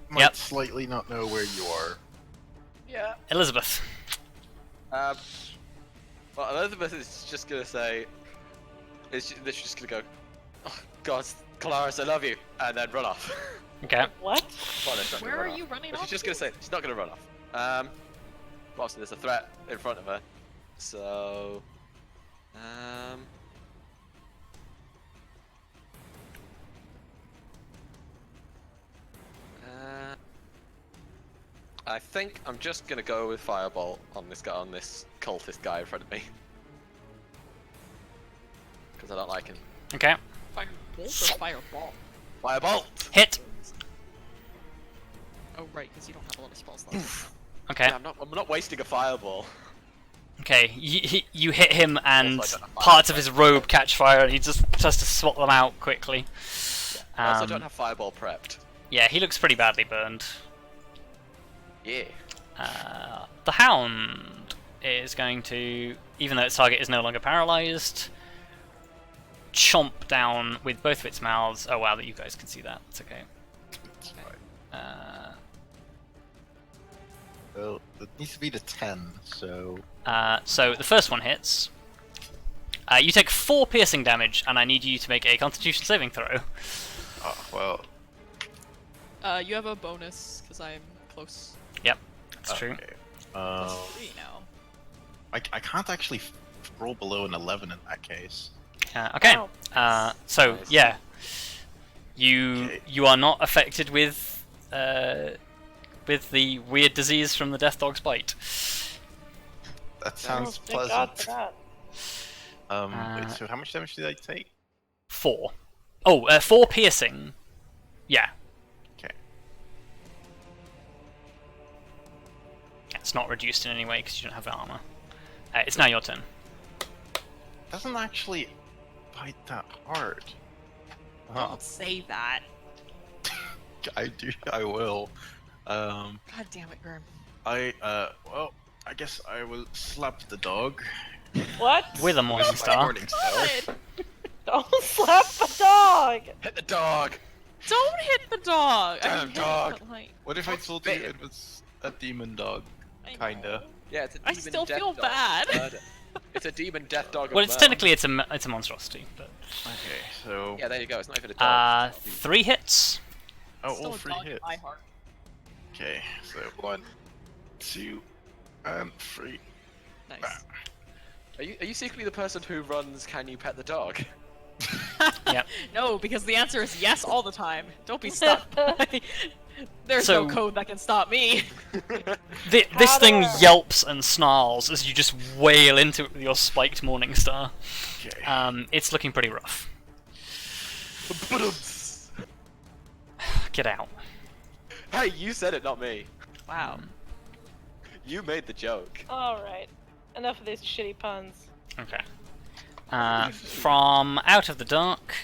S4: Might
S1: Yep.
S4: slightly not know where you are.
S5: Yeah.
S1: Elizabeth.
S2: Well, Elizabeth is just gonna say, they're just gonna go, oh God, Kelariis, I love you, and then run off.
S1: Okay.
S5: What?
S2: Well, no, she's not gonna
S3: Where
S2: run
S3: are
S2: off.
S3: you running
S2: But
S3: off
S2: she's just
S3: to?
S2: gonna say, she's not gonna run off. But obviously there's a threat in front of her, so, I think I'm just gonna go with Firebolt on this guy, on this cultist guy in front of me. Because I don't like him.
S1: Okay.
S3: Fire bolt or fireball?
S2: Firebolt!
S1: Hit.
S3: Oh right, because you don't have a lot of spells left.
S1: Okay.
S2: Yeah, I'm not wasting a fireball.
S1: Okay. You hit him and
S2: Also, I don't have
S1: parts of
S2: fire.
S1: his robe catch fire and he just tries to swap them out quickly.
S2: I also don't have fireball prepped.
S1: Yeah, he looks pretty badly burned.
S2: Yeah.
S1: The Hound is going to, even though its target is no longer paralyzed, chomp down with both of its mouths. Oh wow, that you guys can see that. It's okay.
S4: Well, it needs to be the 10, so...
S1: So the first one hits. You take 4 piercing damage, and I need you to make a Constitution saving throw.
S4: Oh, well...
S3: You have a bonus because I'm close.
S1: Yep, that's true.
S4: Okay.
S3: Plus 3 now.
S4: I can't actually roll below an 11 in that case.
S1: Okay.
S5: Wow.
S1: So
S2: Nice.
S1: yeah, you
S4: Okay.
S1: you are not affected with the weird disease from the death dog's bite.
S4: That
S5: Oh,
S4: sounds
S5: thank God for
S4: pleasant.
S5: that.
S4: Wait, so how much damage did I take?
S1: 4. Oh, 4 piercing. Yeah.
S4: Okay.
S1: It's not reduced in any way because you don't have armor. It's now your turn.
S4: Doesn't actually bite that hard. Oh,
S3: Don't say that.
S4: I will.
S3: God damn it, Grim.
S4: Well, I guess I will slap the dog.
S5: What?
S1: With a
S4: With my
S1: Morningstar.
S4: Morningstar.
S5: Don't slap the dog!
S2: Hit the dog!
S3: Don't hit the dog! I
S2: Damn
S3: mean, hit,
S2: dog.
S3: but, like,
S4: What if I told you
S2: bit.
S4: it was a demon dog?
S3: I
S4: Kinda.
S3: know.
S2: Yeah, it's a
S3: I
S2: demon
S3: still
S2: death
S3: feel
S2: dog.
S3: bad.
S2: Murder. It's a demon death dog. of
S1: Well, it's
S2: murder.
S1: technically it's a monstrosity, but
S4: Okay, so...
S2: Yeah, there you go. It's not even a dog.
S1: 3 hits.
S4: Oh,
S3: Still
S4: all
S3: a
S4: 3
S3: dog in
S4: hits.
S3: my heart.
S4: Okay, so 1, 2, and 3.
S3: Nice.
S2: Are you secretly the person who runs Can You Pet the Dog?
S1: Yep.
S3: No, because the answer is yes all the time. Don't be stopped. There's
S1: So-
S3: no code that can stop me.
S1: This thing
S5: Powder.
S1: yelps and snarls as you just wail into it with your spiked Morningstar.
S4: Okay.
S1: It's looking pretty rough. Get out.
S2: Hey, you said it, not me.
S3: Wow.
S2: You made the joke.
S5: Alright. Enough of these shitty puns.
S1: Okay. From out of the dark,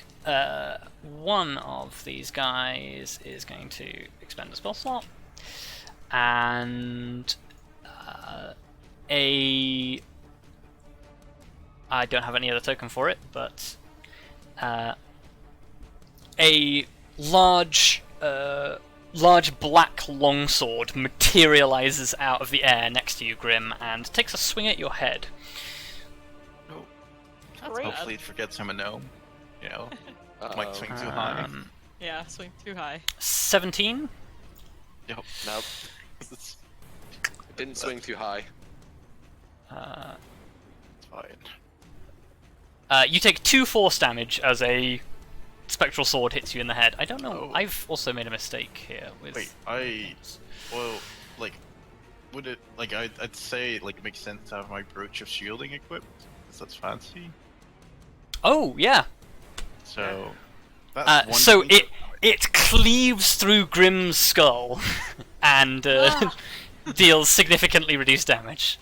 S1: one of these guys is going to expend a spell slot, and I don't have any other token for it, but a large black longsword materializes out of the air next to you, Grim, and takes a swing at your head.
S3: That's
S5: Great.
S3: bad.
S4: Hopefully it forgets I'm a gnome. You know, might swing too
S1: Um,
S4: high.
S3: Yeah, swing too high.
S1: 17.
S4: Yep.
S2: Nope. It didn't swing too high.
S4: It's fine.
S1: You take 2 force damage as a spectral sword hits you in the head. I don't know.
S4: Oh.
S1: I've also made a mistake here with.
S4: Wait, well, like, would it, like, I'd say, like, it makes sense to have my brooch of shielding equipped, because that's fancy.
S1: Oh yeah.
S4: So, that's one
S1: So
S4: point of
S1: it cleaves through Grim's skull and deals significantly reduced damage.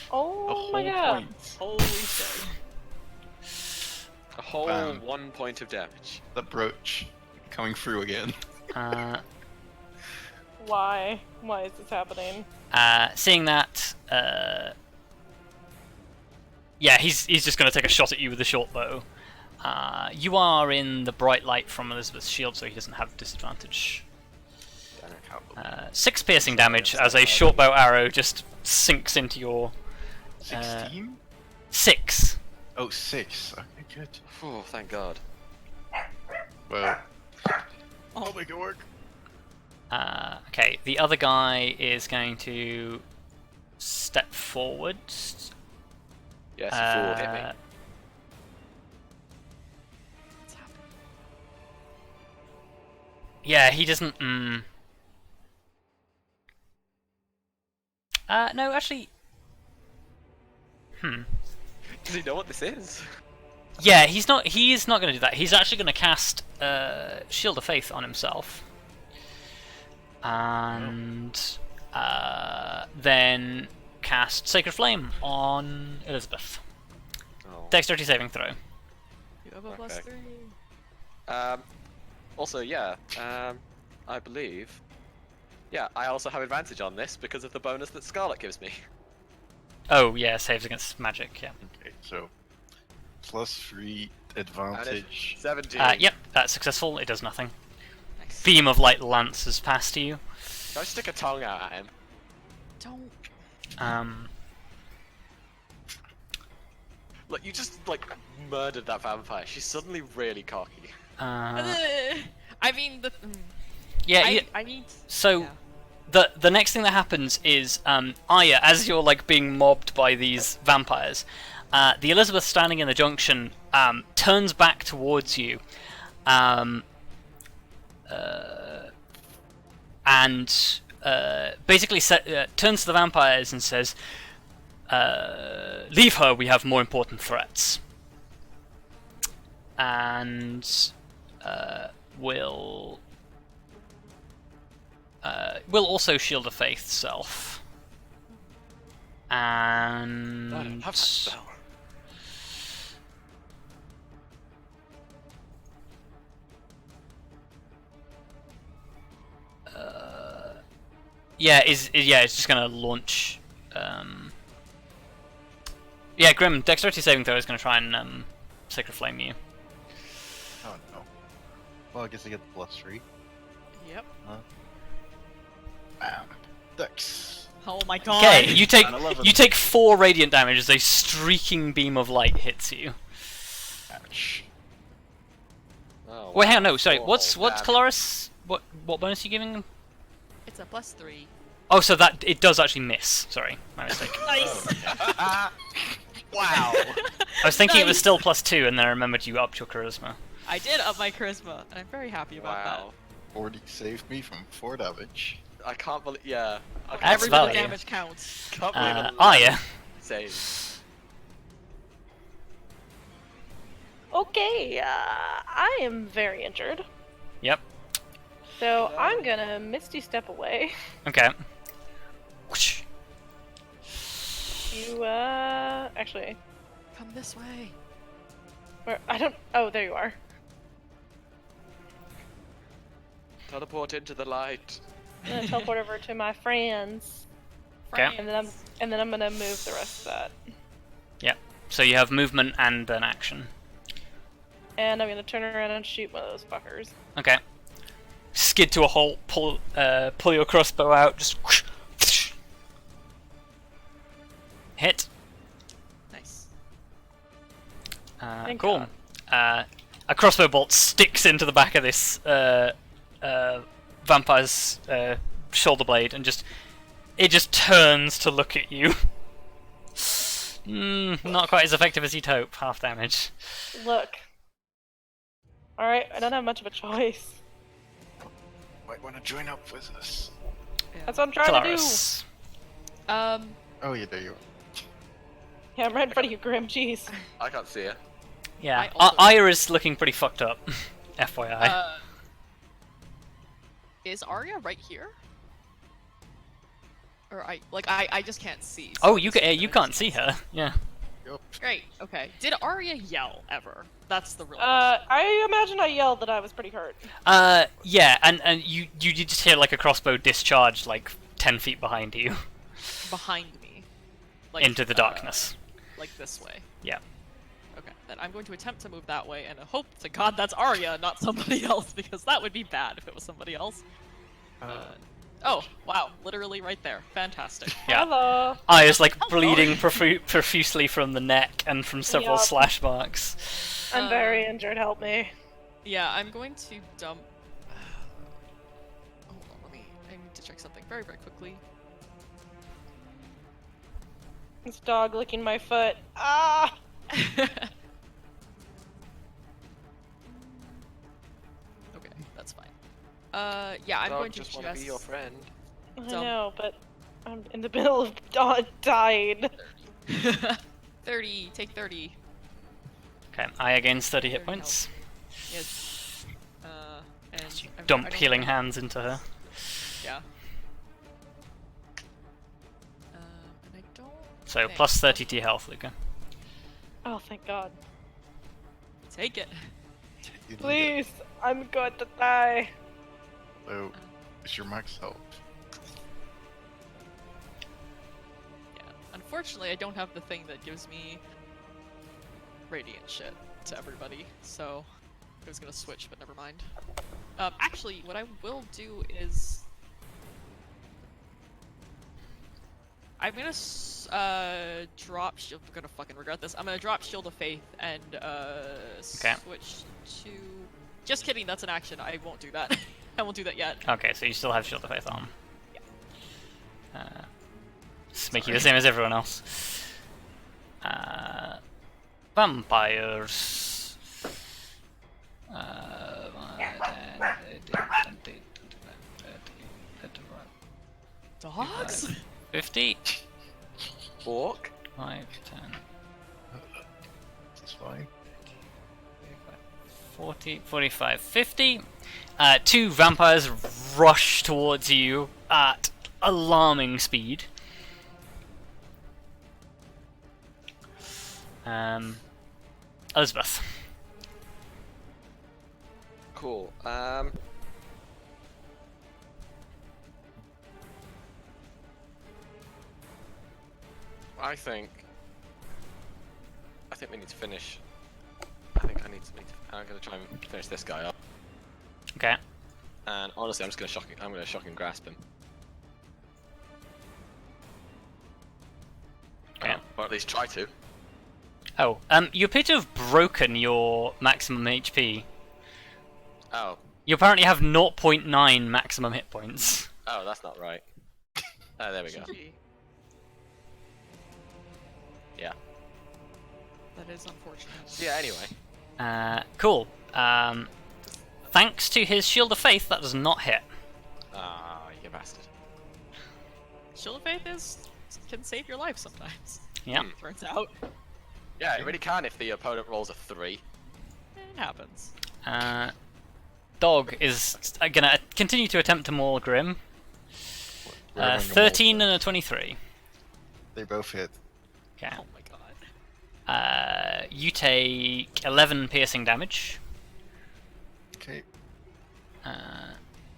S4: a
S5: Oh
S4: whole
S5: my god.
S4: point.
S3: Holy shit.
S2: A whole
S4: Bam.
S2: 1 point of damage.
S4: The brooch coming through again.
S5: Why? Why is this happening?
S1: Seeing that, yeah, he's just going to take a shot at you with the short bow. You are in the bright light from Elizabeth's shield, so he doesn't have disadvantage. 6 piercing damage as a short bow arrow just sinks into your
S4: 16?
S1: 6.
S4: Oh, 6. Okay, good.
S2: Oh, thank God.
S4: Well,
S3: Oh,
S4: I'll make it work.
S1: Okay, the other guy is going to step forward.
S2: Yes, you fool, hit me.
S3: what's happening?
S1: Yeah, he doesn't. No, actually.
S2: Does he know what this is?
S1: Yeah, he's not. He is not going to do that. He's actually going to cast Shield of Faith on himself, and then cast Sacred Flame on Elizabeth.
S2: Oh.
S1: Dexterity saving throw.
S3: You have a plus
S2: Okay.
S3: 3.
S2: Also, yeah, I believe. Yeah, I also have advantage on this because of the bonus that Scarlet gives me.
S1: Oh yeah, saves against magic. Yeah.
S4: Okay, so, +3 advantage.
S2: 17.
S1: Yep, that's successful. It does nothing.
S3: Nice.
S1: Beam of light lances past you.
S2: Can I stick a tongue out at him?
S3: Don't.
S2: Look, you just, like, murdered that vampire. She's suddenly really cocky.
S3: I mean,
S1: yeah.
S3: I need.
S1: So,
S3: Yeah.
S1: the next thing that happens is Arya, as you're like being mobbed by these vampires, the Elizabeth standing in the junction turns back towards you, and basically turns to the vampires and says, "Leave her. We have more important threats." And will also Shield of Faith self. And
S2: I don't have that spell.
S1: it's just gonna launch. Yeah, Grim, Dexterity saving throw is gonna try and Sacred Flame you.
S4: Oh no. Well, I guess I get the +3.
S3: Yep.
S4: Bam. Dex.
S3: Oh my god.
S1: Okay, you take
S4: And 11.
S1: 4 radiant damage as a streaking beam of light hits you.
S4: Ouch.
S2: Oh,
S1: Wait, hang on,
S2: wow.
S1: no, sorry.
S2: Oh,
S1: What's
S2: damn.
S1: Kelariis? What bonus are you giving him?
S3: It's a plus 3.
S1: Oh, so that it does actually miss. Sorry, my mistake.
S3: Nice.
S4: Wow.
S1: I was thinking it was
S3: Nice.
S1: still +2, and then I remembered you upped your charisma.
S3: I did up my charisma, and I'm very happy about
S2: Wow.
S4: 40 saved me from 4 damage.
S2: I can't believe. Yeah. I
S3: that.
S1: That's
S3: Every bit of
S1: value.
S3: damage counts.
S2: can't believe it.
S1: Arya.
S2: Save.
S5: Okay, I am very injured.
S1: Yep.
S5: So I'm gonna Misty Step away.
S1: Okay. Whoosh.
S5: You, actually,
S3: Come this way.
S5: where, I don't, oh, there you are.
S2: Teleport into the light.
S5: I'm gonna teleport over to my friends,
S1: Okay.
S5: and then I'm gonna move the rest of that.
S1: Yep. So you have movement and an action.
S5: And I'm gonna turn around and shoot one of those fuckers.
S1: Okay. Skid to a halt. Pull your crossbow out. Just whoosh, whoosh. Hit.
S3: Nice.
S5: Thank
S1: Cool.
S5: God.
S1: A crossbow bolt sticks into the back of this vampire's shoulder blade and it just turns to look at you. Not quite as effective as you'd hope. Half damage.
S5: Look. Alright, I don't have much of a choice.
S4: Might want to join up with us.
S5: That's what I'm trying to
S1: Kelariis.
S4: Oh yeah, there you are.
S5: do. Yeah, I'm right in front of you, Grim. Jeez.
S2: I can't see her.
S1: Yeah,
S3: I also-
S1: Ira's looking pretty fucked up. FYI.
S3: Is Arya right here? Or I just can't see.
S1: Oh,
S3: so
S1: you
S3: this is
S1: you
S3: gonna
S1: can't see her. Yeah.
S4: Yup.
S3: Great. Okay. Did Arya yell ever? That's the real question.
S5: I imagine I yelled that I was pretty hurt.
S1: Yeah, and you did just hear like a crossbow discharge like 10 feet behind you
S3: Behind me. Like,
S1: into the darkness.
S3: Like this way.
S1: Yeah.
S3: Okay. Then I'm going to attempt to move that way and hope to God that's Arya, not somebody else, because that would be bad if it was somebody else. Oh, wow. Literally right there. Fantastic.
S1: Yeah.
S5: Hello.
S1: Ira's like bleeding profusely from the neck and from several
S5: Yup.
S1: slash marks.
S5: I'm very injured. Help me.
S3: Yeah, I'm going to dump... Hold on, I need to check something very, very quickly.
S5: This dog licking my foot. Ah!
S3: Okay, that's fine. Yeah, I'm going to
S2: just want to be your friend.
S5: I
S3: Dump.
S5: know, but I'm in the middle of dying.
S3: 30, take 30.
S1: Okay, Aya gains 30 hit
S3: 30
S1: points.
S3: Yes. And
S1: You
S3: I
S1: dump
S3: don't
S1: healing
S3: think-
S1: hands into her.
S3: Yeah. And I don't
S1: So
S3: think-
S1: plus 30 to your health, Luka.
S5: Oh, thank God.
S3: Take it.
S4: You need it.
S5: Please, I'm going to die.
S4: So, it's your max health.
S3: Yeah. Unfortunately, I don't have the thing that gives me radiant shit to everybody, so I was gonna switch, but never mind. Actually, what I will do is I'm gonna drop. I'm gonna fucking regret this. I'm gonna drop Shield of Faith and switch to. Just kidding. That's an action. I won't do that. I won't do that yet.
S1: Okay, so you still have Shield of Faith on.
S3: Yeah.
S1: Just make you the same as everyone else. Vampires.
S3: Dogs?
S1: 50,
S2: Orc?
S1: 5, 10,
S4: It's fine.
S1: 40, 45, 50. Two vampires rush towards you at alarming speed. Elizabeth.
S2: Cool. I think we need to finish. I'm gonna try and finish this guy up.
S1: Okay.
S2: And honestly, I'm gonna shock and grasp him.
S1: Okay.
S2: Or at least try to.
S1: Oh, you appear to have broken your maximum HP.
S2: Oh.
S1: You apparently have 0.9 maximum hit points.
S2: Oh, that's not right. Oh, there we go.
S3: GG.
S2: Yeah.
S3: That is unfortunate.
S2: So yeah, anyway.
S1: Cool. Thanks to his Shield of Faith, that does not hit.
S2: Ah, you bastard.
S3: Shield of Faith can save your life sometimes.
S1: Yeah.
S3: Turns out.
S2: Yeah, it really can if the opponent rolls a 3.
S3: It happens.
S1: Dog is gonna continue to attempt to maul Grim.
S4: We're having a
S1: 13
S4: multi.
S1: and a 23.
S4: They both hit.
S1: Okay.
S3: Oh my god.
S1: You take 11 piercing damage.
S4: Okay.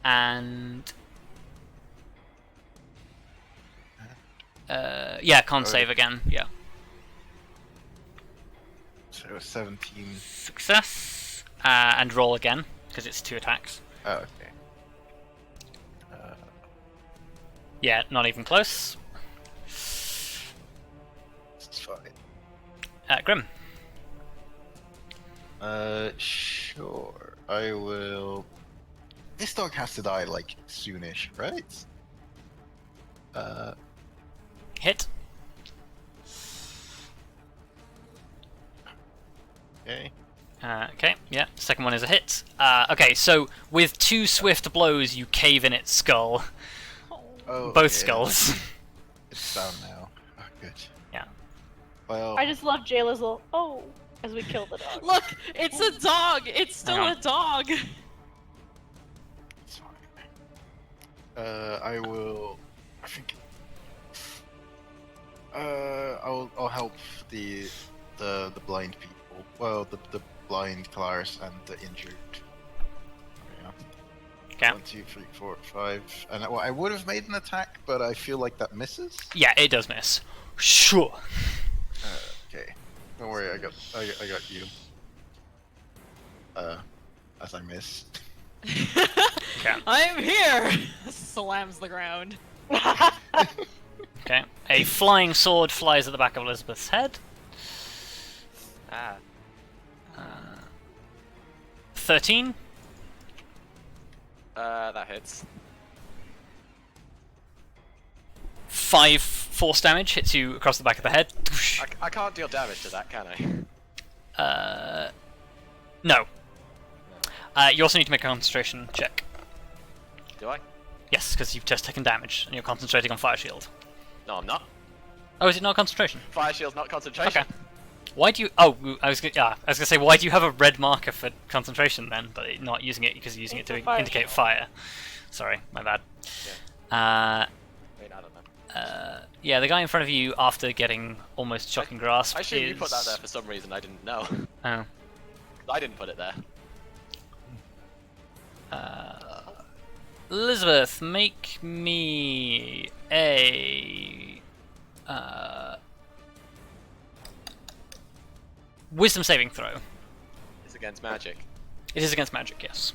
S1: And yeah, con save again. Yeah.
S4: So 17.
S1: Success. And roll again because it's 2 attacks.
S4: Oh, okay.
S1: Yeah, not even close.
S4: This is fine.
S1: Grim.
S4: Sure. I will. This dog has to die like soonish, right?
S1: Hit.
S4: Okay.
S1: Okay, yeah, second one is a hit. Okay, so with 2 swift blows, you cave in its skull.
S4: Oh,
S1: Both
S4: yeah.
S1: skulls.
S4: It's down now. Oh, good.
S1: Yeah.
S4: Well,
S5: I just love Jayla's little oh as we kill the dog.
S3: Look, it's a dog. It's still
S1: Hang on.
S3: a dog.
S4: it's fine. I will. I think. I'll help the blind people. Well, the blind Kelariis and the injured. Yeah.
S1: Okay.
S4: 1, 2, 3, 4, 5. And I would have made an attack, but I feel like that misses.
S1: Yeah, it does miss. Sure.
S4: Okay. Don't worry, I got you. As I miss.
S1: Okay.
S3: I'm here. Slams the ground.
S1: Okay. A flying sword flies at the back of Elizabeth's head.
S2: Ah.
S1: 13.
S2: That hits.
S1: 5 force damage hits you across the back of the head.
S2: I can't deal damage to that, can I?
S1: No. You also need to make a concentration check.
S2: Do I?
S1: Yes, because you've just taken damage and you're concentrating on fire shield.
S2: No, I'm not.
S1: Oh, is it not concentration?
S2: Fire shield's not concentration.
S1: Okay. Why do you? Oh, I was gonna say, why do you have a red marker for concentration then, but not using it because you're using
S5: It's
S1: it
S5: a
S1: to
S5: fire
S1: indicate
S5: shield.
S1: fire? Sorry, my bad.
S2: Wait, I don't know.
S1: Yeah, the guy in front of you, after getting almost shocking grasp,
S2: I assume
S1: is...
S2: you put that there for some reason I didn't know.
S1: Oh.
S2: I didn't put it there.
S1: Elizabeth, make me a wisdom saving throw.
S2: It's against magic.
S1: It is against magic, yes.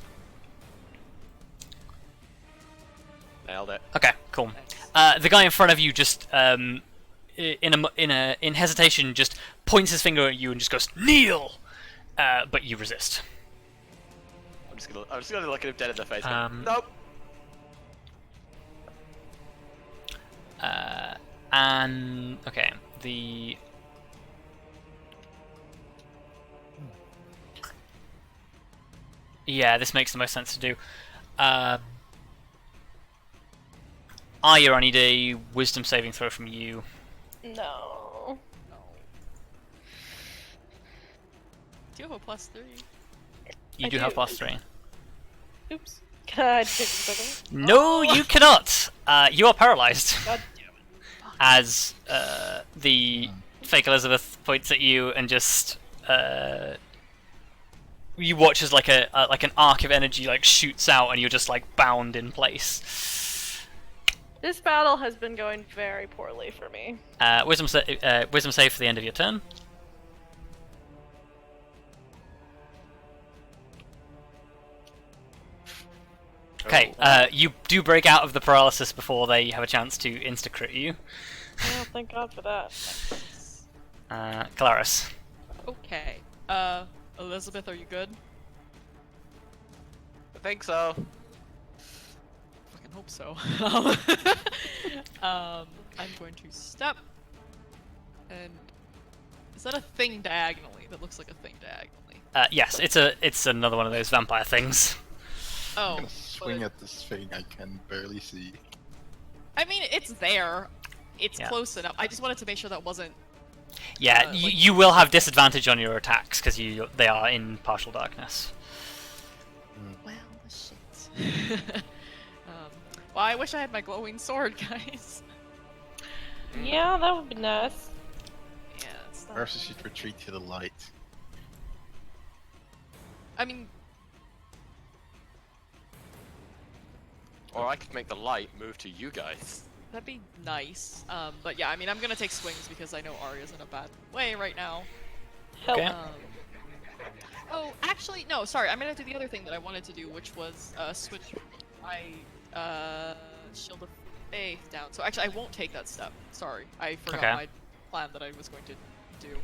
S2: Nailed it.
S1: Okay, cool. The guy in front of you just, in hesitation, just points his finger at you and just goes, "Kneel!" But you resist.
S2: I'm just gonna look at him dead in the face. Nope.
S1: And okay, the yeah, this makes the most sense to do. Arya, I need a wisdom saving throw from you.
S5: No.
S3: Do you have a +3?
S1: You
S5: I
S1: do have
S5: do.
S1: +3.
S5: Oops. Can I take a second?
S1: No, you cannot. You are paralyzed.
S5: God damn it.
S1: As the fake Elizabeth points at you and just you watch as like an arc of energy like shoots out and you're just like bound in place.
S5: This battle has been going very poorly for me.
S1: Wisdom save for the end of your turn. Okay, you do break out of the paralysis before they have a chance to insta-crit you.
S5: Oh, thank God for that.
S1: Kelariis.
S3: Okay. Elizabeth, are you good?
S2: I think so.
S3: Fucking hope so. I'm going to step. And is that a thing diagonally? That looks like a thing diagonally.
S1: Yes, it's another one of those vampire things.
S3: Oh.
S4: I'm gonna swing
S3: but-
S4: at this thing I can barely see.
S3: I mean, it's there. It's
S1: Yeah.
S3: close enough. I just wanted to make sure that wasn't.
S1: Yeah,
S3: like-
S1: you will have disadvantage on your attacks because they are in partial darkness.
S3: Well, shit. Well, I wish I had my glowing sword, guys.
S5: Yeah, that would be nice.
S3: Yeah, it's not.
S4: Perhaps I should retreat to the light.
S3: I mean,
S2: Or I could make the light move to you guys.
S3: that'd be nice. But yeah, I mean, I'm gonna take swings because I know Arya's in a bad way right now.
S5: Help.
S1: Okay.
S3: Oh, actually, no, sorry. I'm gonna do the other thing that I wanted to do, which was switch my Shield of Faith down. So actually, I won't take that step. Sorry, I forgot
S1: Okay.
S3: my plan that I was going to do.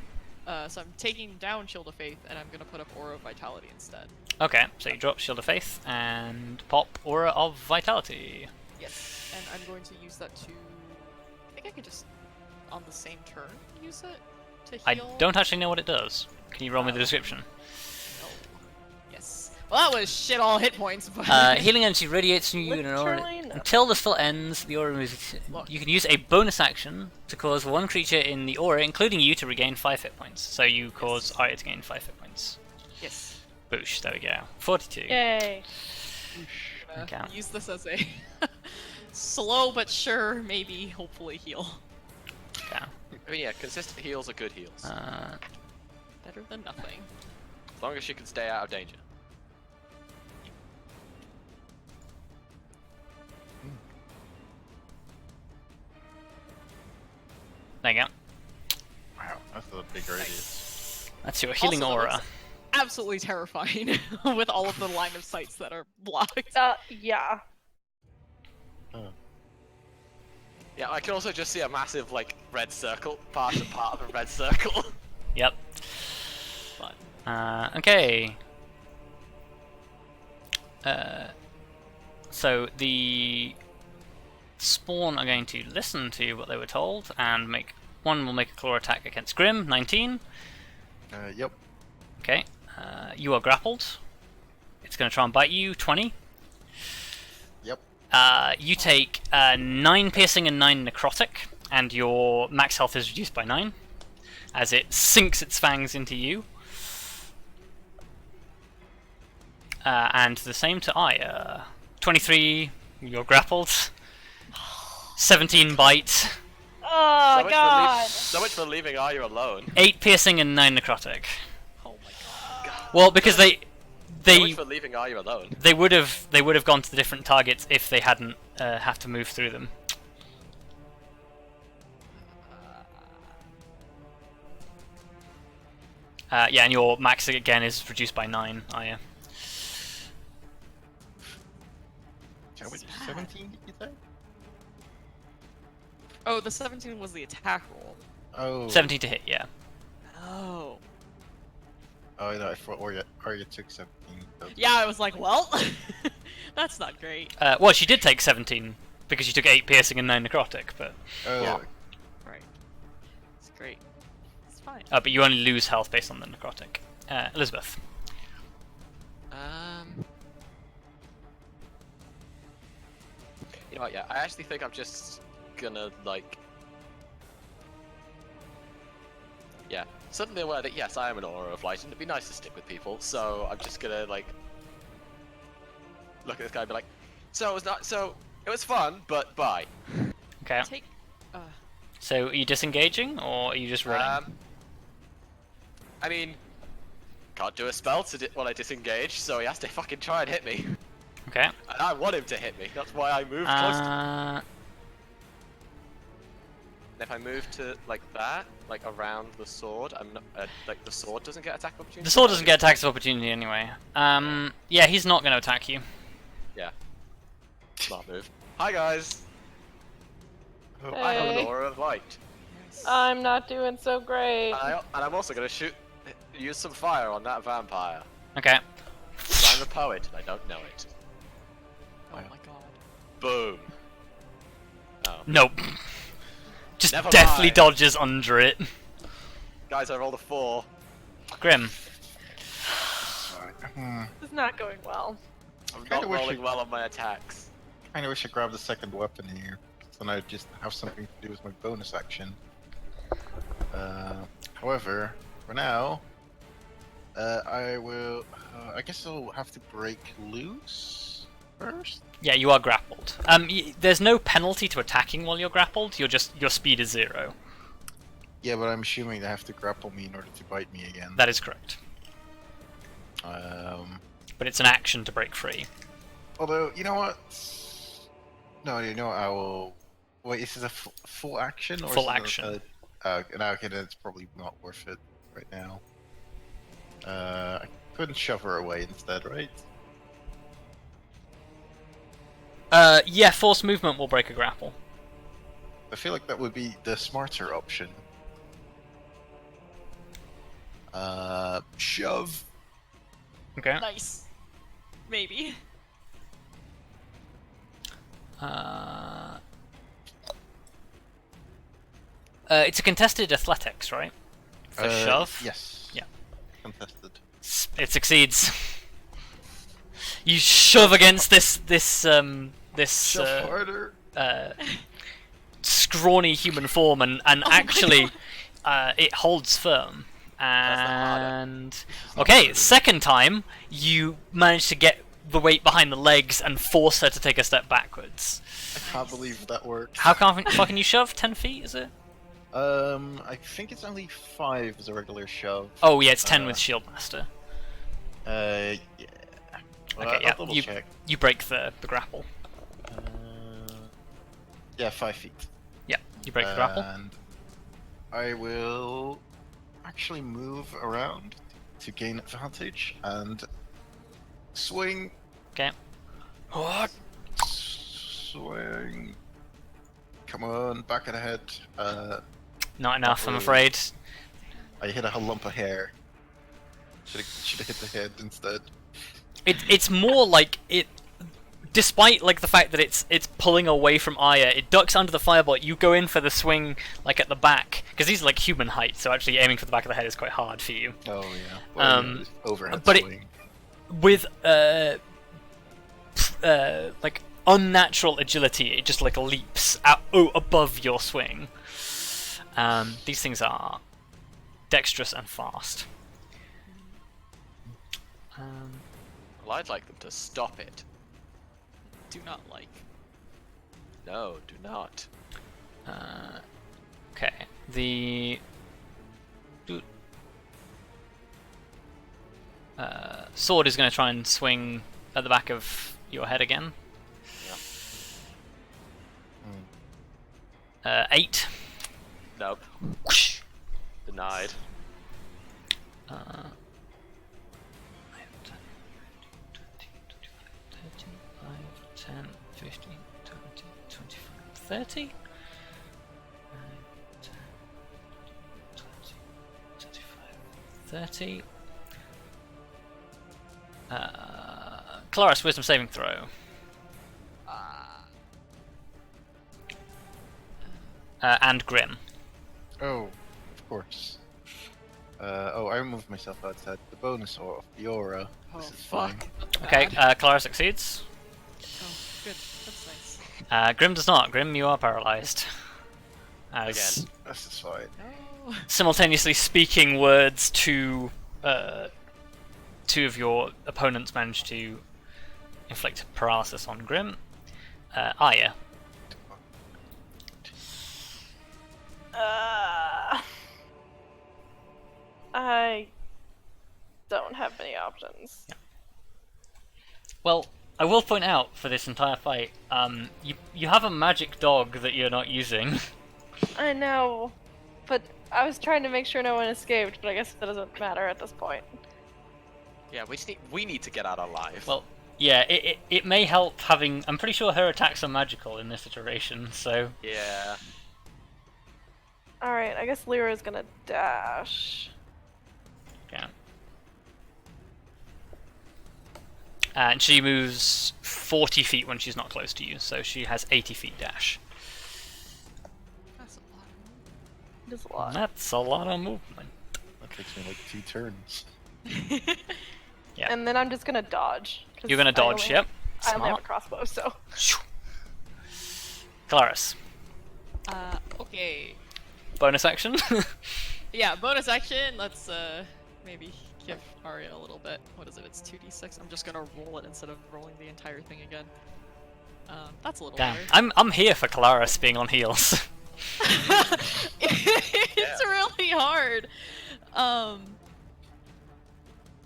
S3: So I'm taking down Shield of Faith, and I'm gonna put up Aura of Vitality instead.
S1: Okay, so you drop Shield of Faith and pop Aura of Vitality.
S3: Yes. And I'm going to use that to... I think I could just, on the same turn, use it to
S1: I
S3: heal.
S1: don't actually know what it does. Can you roll me the
S3: Oh.
S1: description?
S3: No. Yes. Well, that was shit all hit points, but...
S1: Healing energy radiates from you in an aura.
S5: Literally nothing.
S1: Until the spell ends, the aura moves. You can use a bonus action to cause one creature in the aura, including you, to regain 5 hit points. So you cause Arya to gain 5 hit points.
S3: Yes.
S1: Boosh, there we go. 42.
S5: Yay.
S1: Okay.
S3: Use this as a slow but sure, maybe, hopefully heal.
S1: Okay.
S2: I mean, yeah, consistent heals are good heals.
S3: Better than nothing.
S2: As long as you can stay out of danger.
S1: There you go.
S4: Wow, that's a big radius.
S1: That's your healing
S3: Also,
S1: aura.
S3: it's absolutely terrifying with all of the line of sights that are blocked.
S5: Yeah.
S2: Yeah, I can also just see a massive, like, red circle, part of a red circle.
S1: Yep.
S3: But
S1: Okay. So the spawn are going to listen to what they were told and make one will make a claw attack against Grim, 19.
S4: Yep.
S1: Okay. You are grappled. It's going to try and bite you, 20.
S4: Yep.
S1: You take 9 piercing and 9 necrotic, and your max health is reduced by 9 as it sinks its fangs into you. And the same to Arya. 23, you're grappled. 17 bite.
S5: Oh god.
S2: So much for leaving Arya alone.
S1: 8 piercing and 9 necrotic.
S3: oh my god.
S1: Well, because
S2: So much
S1: they
S2: for leaving Arya alone.
S1: they would have gone to the different targets if they hadn't have to move through them. Yeah, and your max again is reduced by 9, Arya.
S4: How much? 17, did you say?
S3: Oh, the 17 was the attack roll.
S4: Oh.
S1: 17 to hit, yeah.
S3: Oh.
S4: Oh, no, I thought Arya took 17.
S3: Yeah, I was like, well, that's not great.
S1: Well, she did take 17 because she took 8 piercing and 9 necrotic, but
S4: Oh,
S3: Yeah. Right. It's great. It's fine.
S1: but you only lose health based on the necrotic. Elizabeth.
S2: You know what, yeah, I actually think I'm just gonna, like... Yeah, suddenly aware that, yes, I am an aura of light, and it'd be nice to stick with people, so I'm just gonna, like... Look at this guy and be like, so it was fun, but bye.
S1: Okay.
S3: Take.
S1: So are you disengaging or are you just running?
S2: I mean... Can't do a spell while I disengage, so he has to fucking try and hit me.
S1: Okay.
S2: And I want him to hit me, that's why I moved close to him. If I move to, like, that, like, around the sword, I'm not, like, the sword doesn't get attack opportunity?
S1: The sword doesn't get attacks of opportunity anyway. Yeah, he's not going to attack you.
S2: Yeah. Smart move. Hi, guys!
S4: Oh,
S2: I have an
S5: Hey.
S2: aura of light.
S5: I'm not doing so great.
S2: And I'm also gonna use some fire on that vampire.
S1: Okay.
S2: I'm a poet, and I don't know it.
S3: Oh my god.
S2: Boom. Oh.
S1: Nope. Just
S2: Never
S1: deathly
S2: mind.
S1: dodges under it.
S2: Guys, I rolled a 4.
S1: Grim.
S5: This is not going well.
S2: I'm
S4: Kinda
S2: not
S4: wish
S2: rolling
S4: you-
S2: well on my attacks.
S4: Kinda wish I grabbed the second weapon here, so now I just have something to do with my bonus action. However, for now, I will. I guess I'll have to break loose first.
S1: Yeah, you are grappled. There's no penalty to attacking while you're grappled. Your speed is 0.
S4: Yeah, but I'm assuming they have to grapple me in order to bite me again.
S1: That is correct. But it's an action to break free.
S4: Although, you know what? No, you know what, I will. Wait, is this a full action? Or
S1: Full
S4: is it
S1: action.
S4: No, okay, then it's probably not worth it right now. I couldn't shove her away instead, right?
S1: Yeah, force movement will break a grapple.
S4: I feel like that would be the smarter option. Shove.
S1: Okay.
S3: Nice. Maybe.
S1: It's a contested athletics, right? For shove?
S4: Yes.
S1: Yeah.
S4: Contested.
S1: It succeeds. You shove against this
S4: Shove harder.
S1: scrawny human form, and actually it holds firm. And okay, second time you manage to get the weight behind the legs and force her to take a step backwards.
S4: I can't believe that worked.
S1: How far can you shove? 10 feet, is it?
S4: I think it's only 5 as a regular shove.
S1: Oh yeah, it's 10 with Shieldmaster.
S4: Yeah. Well,
S1: Okay, yeah,
S4: I'll double check.
S1: you break the grapple.
S4: Yeah, 5 feet.
S1: Yeah, you break the grapple.
S4: And I will actually move around to gain advantage and swing.
S1: Okay.
S4: What? Swing. Come on, back of the head.
S1: Not enough, I'm
S4: really.
S1: afraid.
S4: I hit a lump of hair. Should have hit the head instead.
S1: It's more like it. Despite like the fact that it's pulling away from Arya, it ducks under the firebolt. You go in for the swing like at the back because these are like human height, so actually aiming for the back of the head is quite hard for you.
S4: Oh yeah. Well, overhead
S1: but
S4: swing.
S1: With like unnatural agility, it just like leaps out above your swing. These things are dexterous and fast.
S2: Well, I'd like them to stop it.
S3: Do not like.
S2: No, do not.
S1: Okay, the sword is going to try and swing at the back of your head again.
S2: Yeah.
S1: 8.
S2: Nope.
S1: Whoosh.
S2: Denied.
S1: 10, 15, 20, 25, 30. 9, 10, 20, 25, 30. Kelariis, wisdom saving throw. And Grim.
S4: Oh, of course. I removed myself outside the bonus of the aura.
S3: Oh,
S4: This is
S3: fuck.
S4: fine.
S1: Okay, Kelariis succeeds.
S3: Oh, good. That's nice.
S1: Grim does not. Grim, you are paralyzed. As
S2: Again.
S4: This is fine.
S3: No.
S1: simultaneously speaking words to two of your opponents manage to inflict paralysis on Grim. Arya.
S5: I don't have many options.
S1: Well, I will point out for this entire fight, you have a magic dog that you're not using.
S5: I know, but I was trying to make sure no one escaped, but I guess that doesn't matter at this point.
S2: Yeah, we need to get out alive.
S1: Well, yeah, it may help having. I'm pretty sure her attacks are magical in this iteration, so.
S2: Yeah.
S5: Alright, I guess Lyra's gonna dash.
S1: Yeah. And she moves 40 feet when she's not close to you, so she has 80 feet dash.
S3: That's a lot.
S5: That's a lot.
S1: That's a lot of movement.
S4: That takes me like 2 turns.
S1: Yeah.
S5: And then I'm just gonna dodge. 'cause
S1: You're gonna
S5: I
S1: dodge,
S5: only-
S1: yep.
S5: I only have a
S1: Smart.
S5: crossbow, so.
S1: Kelariis.
S3: Okay.
S1: Bonus action?
S3: Yeah, bonus action. Let's maybe give Arya a little bit. What is it? It's 2d6. I'm just gonna roll it instead of rolling the entire thing again. That's a little
S1: Damn.
S3: better.
S1: I'm here for Kelariis being on heals.
S3: It's really hard.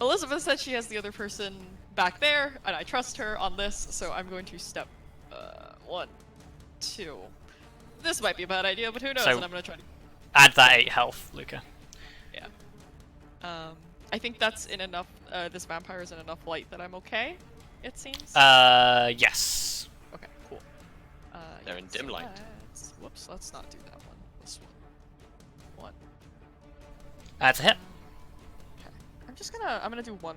S3: Elizabeth said she has the other person back there, and I trust her on this, so I'm going to step 1, 2. This might be a bad idea, but who knows?
S1: So-
S3: And I'm gonna try to.
S1: Add that 8 health, Luka.
S3: Yeah. I think that's in enough. This vampire is in enough light that I'm okay. It seems.
S1: Yes.
S3: Okay, cool.
S2: They're in dim light.
S3: Whoops, let's not do that one. This one.
S1: That's a hit.
S3: I'm gonna do one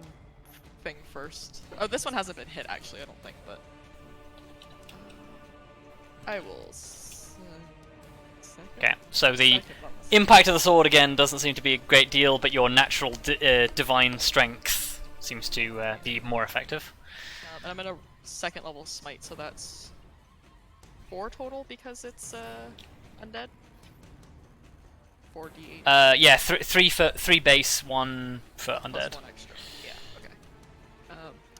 S3: thing first. Oh, this one hasn't been hit actually, I don't think, but I will.
S1: Okay, so the impact of the sword again doesn't seem to be a great deal, but your natural divine strength seems to be more effective.
S3: And I'm in a second level smite, so that's 4 total because it's undead. 4d8.
S1: Yeah, 3 base, 1 for undead.
S3: Plus 1 extra. Yeah.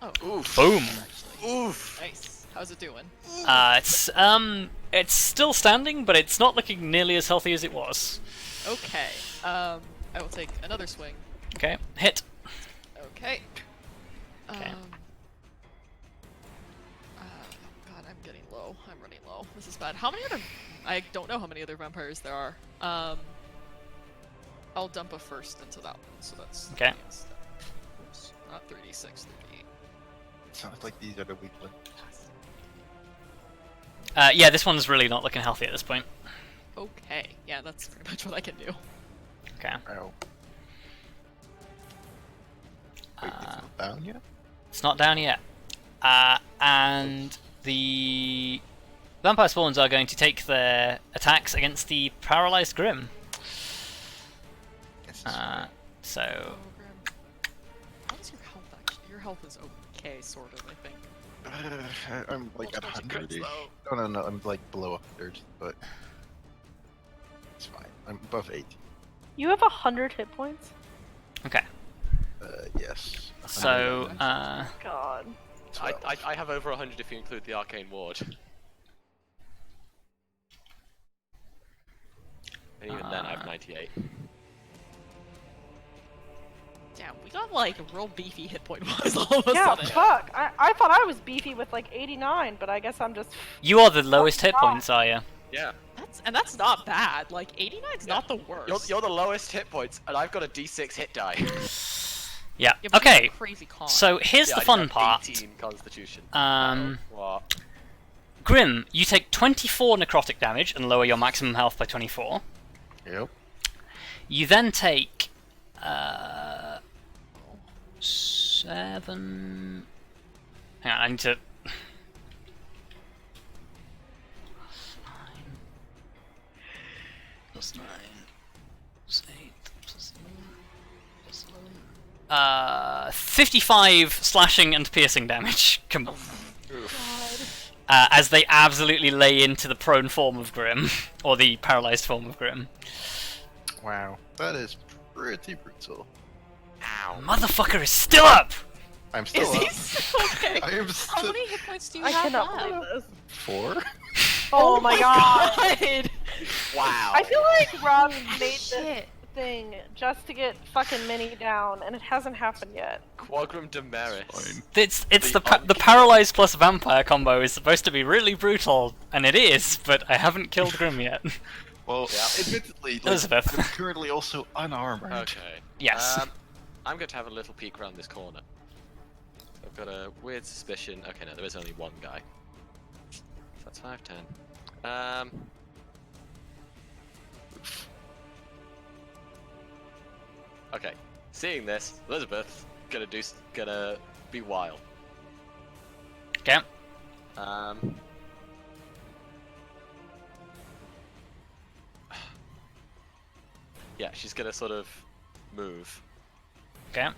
S3: Okay. Oh.
S2: Oof.
S1: Boom.
S3: Actually.
S2: Oof.
S3: Nice. How's it doing?
S1: It's still standing, but it's not looking nearly as healthy as it was.
S3: Okay. I will take another swing.
S1: Okay, hit.
S3: Okay.
S1: Okay.
S3: God, I'm getting low. I'm running low. This is bad. How many other? I don't know how many other vampires there are. I'll dump a first into that one, so that's
S1: Okay.
S3: 3 instead. Oops, not 3d6, 3d8.
S4: Sounds like these are the weak ones.
S1: Yeah, this one's really not looking healthy at this point.
S3: Okay, yeah, that's pretty much what I can do.
S1: Okay.
S4: Ow. Wait, it's not down yet?
S1: It's not down yet. And the vampire spawns are going to take their attacks against the paralyzed Grim.
S4: Yes.
S1: So
S3: Oh, Grim. How is your health actually? Your health is okay, sort of, I think.
S4: I'm like at
S3: Multiple
S4: 100
S3: crits, though.
S4: No, I'm like below 100, but it's fine. I'm above 80.
S5: You have 100 hit points?
S1: okay.
S4: Yes.
S1: So
S4: 100.
S5: God.
S2: I have over 100 if you include the arcane ward. And even then, I have 98.
S3: Damn, we got like real beefy hit point wise all of a
S5: Yeah,
S3: sudden.
S5: fuck. I thought I was beefy with like 89, but I guess I'm just.
S1: you are the lowest hit
S5: God.
S1: points, Arya.
S2: Yeah.
S3: That's not bad. Like 89's not the worst.
S2: You're the lowest hit points, and I've got a d6 hit die.
S1: Yeah.
S3: Yeah, but you have
S1: Okay.
S3: a crazy con.
S1: So here's
S2: Yeah,
S1: the
S2: I
S1: fun
S2: have
S1: part.
S2: 18 constitution. What?
S1: Grim, you take 24 necrotic damage and lower your maximum health by 24.
S4: Yep.
S1: You then take 7. Hang on, I need to. Plus 9, plus 8, plus 11, 55 slashing and piercing damage. Come on. As they absolutely lay into the prone form of Grim, or the paralyzed form of Grim.
S4: Wow. That is pretty brutal.
S2: Ow.
S1: Motherfucker is still up!
S4: I'm still
S3: Is
S4: up.
S3: he still okay?
S4: I am
S3: How
S4: still
S3: many hit points do you
S5: I
S3: have
S5: cannot
S3: left?
S5: believe this.
S4: 4.
S5: Oh my god.
S3: God!
S2: Wow.
S5: I feel like Rob made this
S3: Shit.
S5: thing just to get fucking Minnie down, and it hasn't happened yet.
S2: Quagrim Daemaris.
S4: Fine.
S1: It's
S2: The
S1: the paralyzed plus vampire combo is supposed to be really brutal, and it is, but I haven't killed Grim yet.
S4: Well,
S2: Yeah.
S4: admittedly, like,
S1: Elizabeth.
S4: I'm currently also unarmored.
S2: Okay.
S1: Yes.
S2: I'm going to have a little peek around this corner. I've got a weird suspicion. Okay, no, there is only one guy. So that's 5, 10. Okay. Seeing this, Elizabeth gonna be wild.
S1: Okay.
S2: Yeah, she's gonna sort of move.
S1: Okay.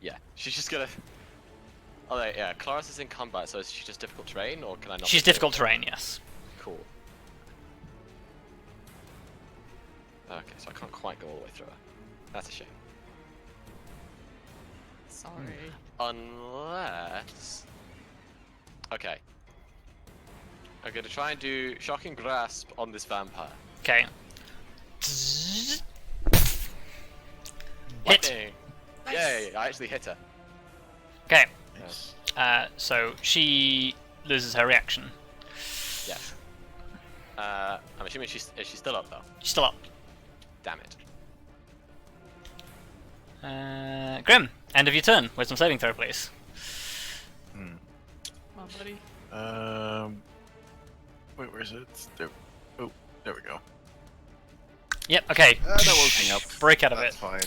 S2: Yeah, she's just gonna. Oh, yeah. Kelariis is in combat, so is she just difficult terrain, or can I not?
S1: She's
S2: be
S1: difficult terrain, yes.
S2: Cool. Okay, so I can't quite go all the way through her. That's a shame.
S3: Sorry.
S2: Unless. Okay. I'm gonna try and do shocking grasp on this vampire.
S1: Okay. Hit.
S2: Lightning! Yay! I actually hit her.
S1: Okay.
S4: Yes.
S1: So she loses her reaction.
S2: Yes. I'm assuming is she still up though?
S1: She's still up.
S2: Damn it.
S1: Grim, end of your turn. Wisdom saving throw, please.
S3: Come on, buddy.
S4: Wait, where is it? There. Oh, there we go.
S1: Yep. Okay.
S4: That woke me up.
S1: Break out of
S4: That's
S1: it.
S4: fine.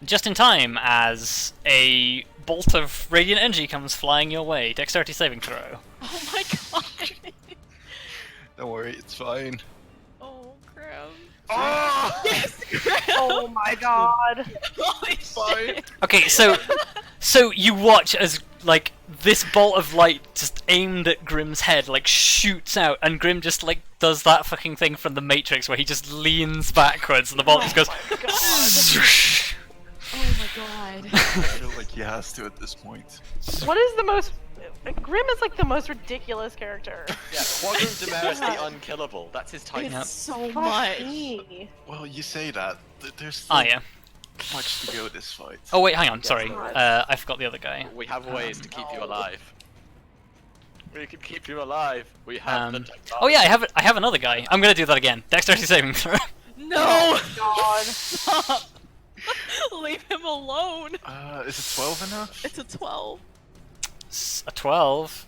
S1: Just in time, as a bolt of radiant energy comes flying your way. Dexterity saving throw.
S3: Oh my god.
S4: Don't worry, it's fine.
S3: Oh, crap.
S4: Oh!
S3: Yes, crap.
S5: Oh my god.
S3: Holy
S4: Fine.
S3: shit.
S1: Okay, so you watch as like this bolt of light just aimed at Grim's head like shoots out, and Grim just like does that fucking thing from the Matrix where he just leans backwards and the bolt just goes.
S3: Oh my god.
S4: I feel like he has to at this point.
S5: What is the most... Grim is like the most ridiculous character.
S2: Yeah, Quagrim Daemaris the unkillable. That's his title.
S3: It's so
S5: Fuck
S3: much.
S5: me.
S4: Well, you say that. There's still
S1: Arya.
S4: much to go this fight.
S1: Oh wait, hang on. Sorry,
S5: God.
S1: I forgot the other guy.
S2: We have ways to keep you alive. We can keep you alive. We have the technology.
S1: Oh yeah, I have another guy. I'm gonna do that again. Dexterity saving throw.
S3: No!
S5: God.
S3: Stop! Leave him alone!
S4: Is it 12 enough?
S3: It's a 12.
S1: A 12.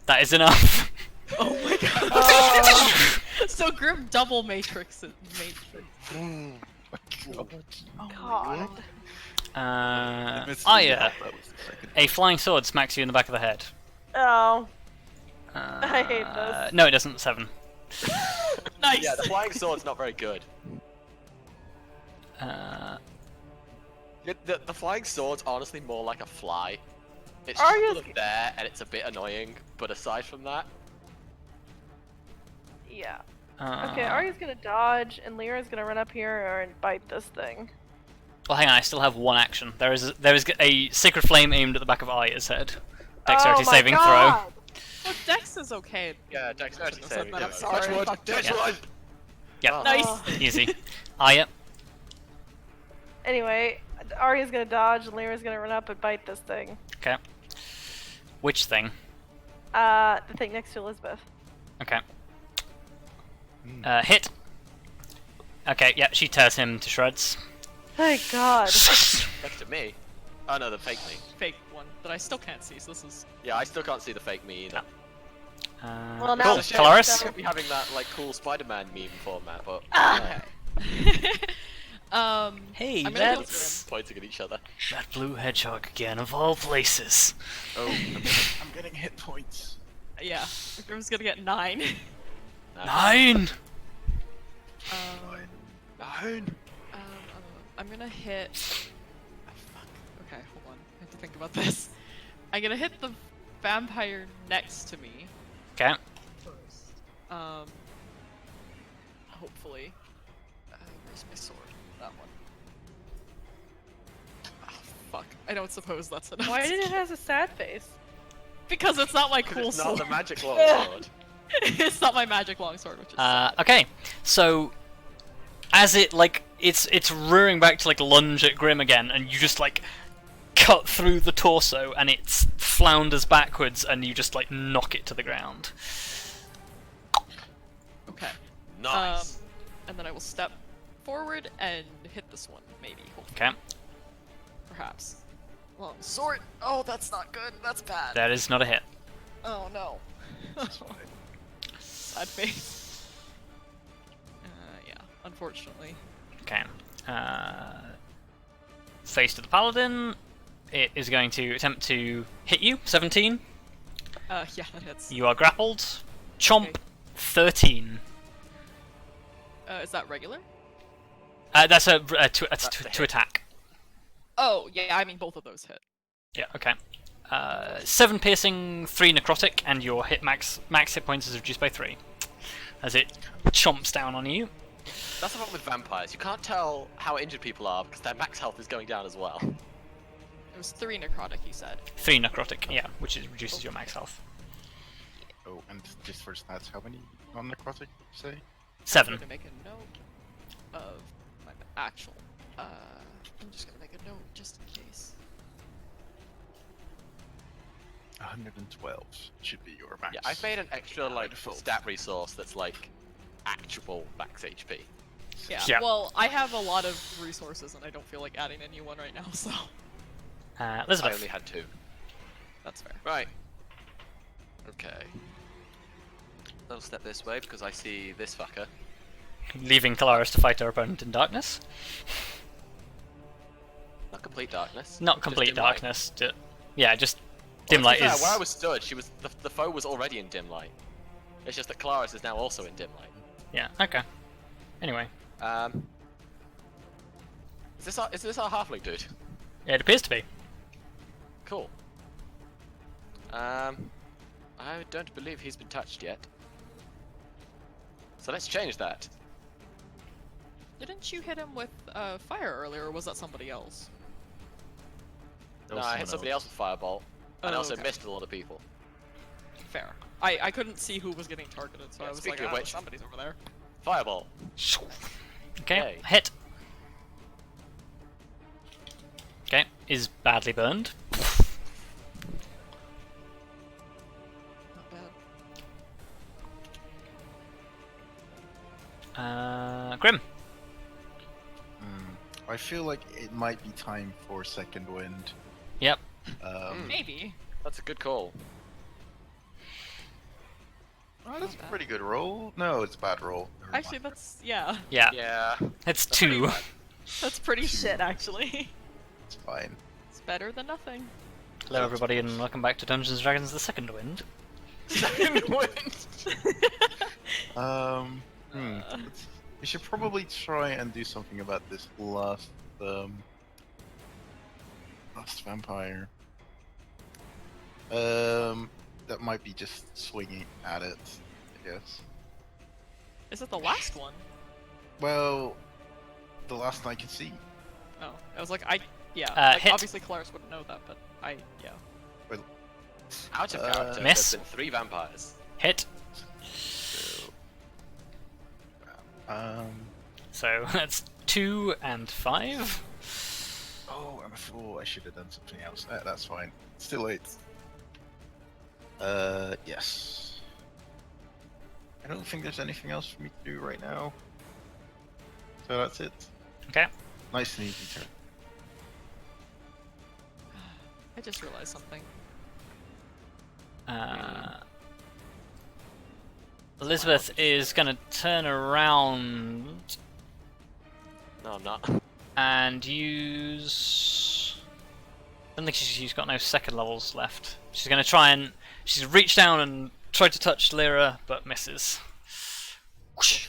S1: That is enough.
S3: Oh my god. So Grim double matrix.
S4: Oh
S5: God.
S1: Arya, a flying sword smacks you in the back of the head.
S5: Oh. I hate this.
S1: No, it doesn't. 7.
S3: Nice!
S2: Yeah, the flying sword's not very good. The flying sword's honestly more like a fly. It's just
S5: Arya's-
S2: sort of there, and it's a bit annoying, but aside from that...
S5: Yeah. Okay, Arya's gonna dodge, and Lyra's gonna run up here and bite this thing.
S1: Well, hang on. I still have one action. There is a sacred flame aimed at the back of Arya's head. Dexterity
S5: Oh my
S1: saving
S5: God.
S1: throw.
S3: Well, Dex is okay.
S2: Yeah, dexterity
S3: Shouldn't have said
S2: saving
S3: that, I'm
S2: throw.
S3: sorry.
S2: Touch wood,
S3: Fuck
S2: touch
S3: Dex.
S2: wood!
S1: Yep.
S2: Oh.
S3: Nice!
S1: Easy. Arya.
S5: Anyway, Arya's gonna dodge, and Lyra's gonna run up and bite this thing.
S1: Okay. Which thing?
S5: The thing next to Elizabeth.
S1: Okay. Hit. Okay, yeah, she tears him to shreds.
S5: Thank God.
S2: Next to me? Oh no, the fake me.
S3: Fake one that I still can't see, so this is.
S2: Yeah, I still can't see the fake me either.
S5: Well, now
S1: cool.
S5: it's
S1: Kelariis.
S2: Should be having that like cool Spider-Man meme format, but
S1: Hey,
S3: I'm gonna go
S1: that's
S2: pointing at each other.
S1: that blue hedgehog again of all places.
S4: Oh, I'm getting hit points.
S3: Yeah, Grim's gonna get 9.
S1: 9.
S4: Nine.
S3: I'm gonna hit. Oh, fuck. Okay, hold on. I have to think about this. I'm gonna hit the vampire next to me
S1: Okay.
S3: first. Hopefully. Where's my sword? That one. Oh, fuck. I don't suppose that's enough.
S5: Why did it have a sad face?
S3: Because it's not my
S2: Because
S3: cool
S2: it's not
S3: sword.
S2: the magic longsword.
S3: It's not my magic longsword, which is sad.
S1: Okay. So, as it like it's rearing back to like lunge at Grim again, and you just like cut through the torso, and it flounders backwards, and you just like knock it to the ground.
S3: Okay.
S2: Nice.
S3: And then I will step forward and hit this one, maybe. Hopefully.
S1: Okay.
S3: Perhaps. Long sword. Oh, that's not good. That's bad.
S1: That is not a hit.
S3: Oh no. Sad face. Yeah, unfortunately.
S1: Okay. Face to the paladin. It is going to attempt to hit you. 17.
S3: Yeah, that hits.
S1: You are grappled. Chomp.
S3: Okay.
S1: 13.
S3: Is that regular?
S1: That's to
S2: hit.
S1: attack.
S3: Oh, yeah, I mean both of those hit.
S1: Yeah. Okay. 7 piercing, 3 necrotic, and your max hit points is reduced by 3 as it chomps down on you.
S2: That's the problem with vampires. You can't tell how injured people are because their max health is going down as well.
S3: It was 3 necrotic, you said.
S1: 3 necrotic, yeah, which reduces your max health.
S4: Oh, and just for stats, how many on necrotic, you say?
S1: 7.
S3: I'm gonna make a note of my actual. I'm just gonna make a note just in case.
S4: 112 should be your max.
S2: Yeah, I've made an extra like
S4: default.
S2: stat resource that's like actual max HP.
S3: Yeah.
S1: Yeah.
S3: Well, I have a lot of resources, and I don't feel like adding a new one right now, so
S2: I
S1: Elizabeth.
S2: only had 2.
S3: that's fair.
S2: Right. Okay. I'll step this way because I see this fucker.
S1: leaving Kelariis to fight her opponent in darkness.
S2: Not complete darkness.
S1: Not
S2: just
S1: complete
S2: dim light.
S1: darkness. Yeah, just
S2: Well,
S1: dim
S2: to be
S1: light
S2: fair,
S1: is.
S2: where I was stood, the foe was already in dim light. It's just that Kelariis is now also in dim light.
S1: Yeah. Okay. Anyway,
S2: Is this our halfling dude?
S1: yeah, it appears to be.
S2: Cool. I don't believe he's been touched yet. So let's change that.
S3: Didn't you hit him with fire earlier, or was that somebody else?
S4: That
S2: No,
S4: was
S2: I
S4: someone
S2: hit somebody else with Firebolt, and
S3: Oh,
S2: also
S3: okay.
S2: missed a lot of people.
S3: Fair. I couldn't see who was getting targeted, so
S2: Yeah,
S3: I was
S2: speaking
S3: like,
S2: of which-
S3: somebody's over there.
S2: Fireball.
S1: Okay.
S2: Yay.
S1: Hit. Okay. Is badly burned.
S3: Not bad.
S1: Grim.
S4: I feel like it might be time for second wind.
S1: Yep.
S3: Maybe.
S2: That's a good call.
S4: Oh, that's a pretty good roll. No, it's a bad roll. Never mind.
S3: Actually, that's yeah.
S1: Yeah.
S2: Yeah.
S1: It's
S2: That's pretty
S1: 2.
S2: bad.
S3: That's pretty shit, actually.
S4: It's fine.
S3: It's better than nothing.
S1: Hello, everybody, and welcome back to Dungeons & Dragons: The Second Wind.
S2: Second wind.
S4: We should probably try and do something about this last vampire. That might be just swinging at it, I guess.
S3: Is it the last one?
S4: Well, the last I could see.
S3: Oh, I was like, yeah. Like,
S1: hit.
S3: obviously, Kelariis wouldn't know that, but yeah.
S2: Out of character.
S1: Miss.
S2: There's been 3 vampires.
S1: Hit.
S4: So,
S1: So that's 2 and 5.
S4: oh, I'm a fool. I should have done something else. That's fine. Still late. Yes. I don't think there's anything else for me to do right now. So that's it.
S1: Okay.
S4: Nice and easy turn.
S3: I just realized something.
S1: Elizabeth is gonna turn around
S2: No, I'm not.
S1: and use. I don't think she's got no second levels left. She's gonna try and she's reached down and tried to touch Lyra, but misses. Whoosh.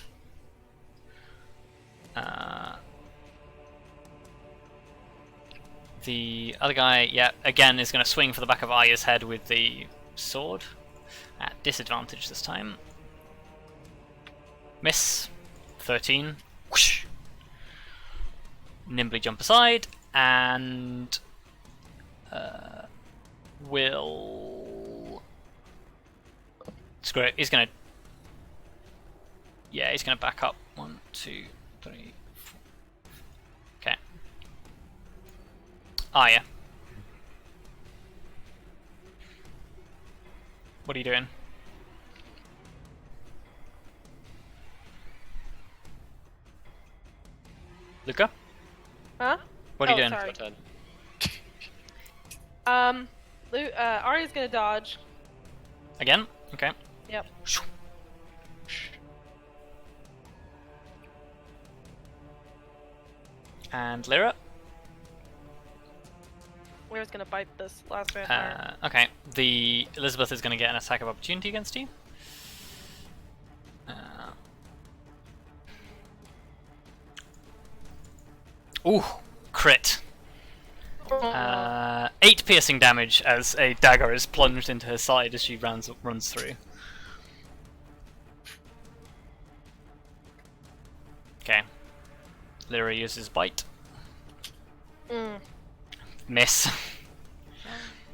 S1: The other guy, yeah, again is going to swing for the back of Arya's head with the sword at disadvantage this time. Miss. 13. Whoosh. Nimbly jump aside and will screw it. He's gonna back up. 1, 2, 3, 4. Okay. Arya. What are you doing? Luka?
S5: Huh?
S1: What are you
S5: Oh,
S1: doing?
S5: sorry.
S2: Your turn.
S5: Arya's gonna dodge.
S1: Again? Okay.
S5: Yep.
S1: And Lyra?
S5: Lyra's gonna bite this last vampire.
S1: Okay. The Elizabeth is going to get an attack of opportunity against you. Ooh, crit. 8 piercing damage as a dagger is plunged into her side as she runs through. Okay. Lyra uses bite. Miss.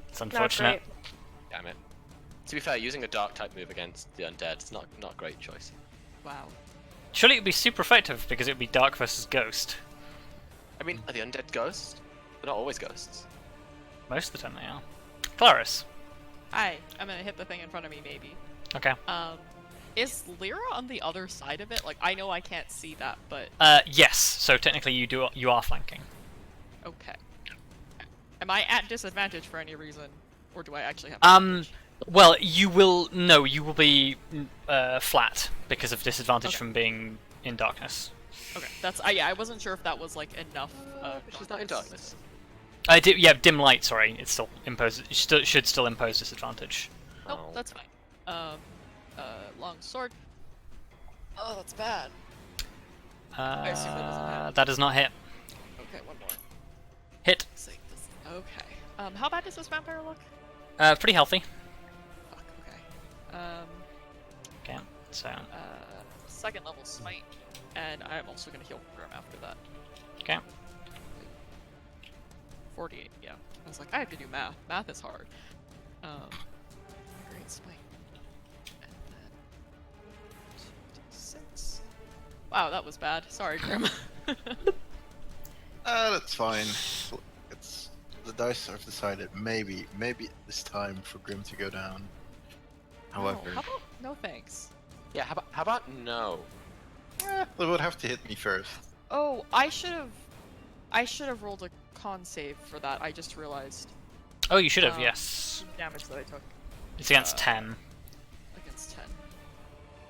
S1: It's
S5: Not
S1: unfortunate.
S5: great.
S2: Damn it. To be fair, using a dark type move against the undead is not a great choice.
S3: Wow.
S1: Surely it would be super effective because it would be dark versus ghost.
S2: I mean, are the undead ghosts? They're not always ghosts.
S1: Most of the time they are. Kelariis.
S3: Hi, I'm gonna hit the thing in front of me, maybe.
S1: Okay.
S3: Is Lyra on the other side of it? Like, I know I can't see that, but
S1: Yes. So technically you are flanking.
S3: okay. Am I at disadvantage for any reason, or do I actually have?
S1: Well, you will be flat because of disadvantage
S3: Okay.
S1: from being in darkness.
S3: Okay, that's yeah. I wasn't sure if that was like enough.
S2: She's not in darkness.
S1: I did, yeah, dim light. Sorry, it still imposes. It should still impose disadvantage.
S3: Nope,
S2: Oh.
S3: that's fine. Long sword. Oh, that's bad. assume that doesn't hit.
S1: That does not hit.
S3: Okay, one more.
S1: Hit.
S3: Save this. Okay. How bad does this vampire look?
S1: Pretty healthy.
S3: Fuck. Okay.
S1: Okay, so.
S3: Second level smite, and I am also gonna heal Grim after that.
S1: Okay.
S3: 48. Yeah. I was like, I have to do math. Math is hard. Great smite. And then 2d6. Wow, that was bad. Sorry, Grim.
S4: That's fine. It's the dice have decided maybe it's time for Grim to go down. However,
S3: No, how about no thanks?
S2: Yeah, how about no?
S4: they would have to hit me first.
S3: Oh, I should have rolled a con save for that. I just realized.
S1: Oh, you should have. Yes.
S3: The damage that I took
S1: It's against 10.
S3: against 10.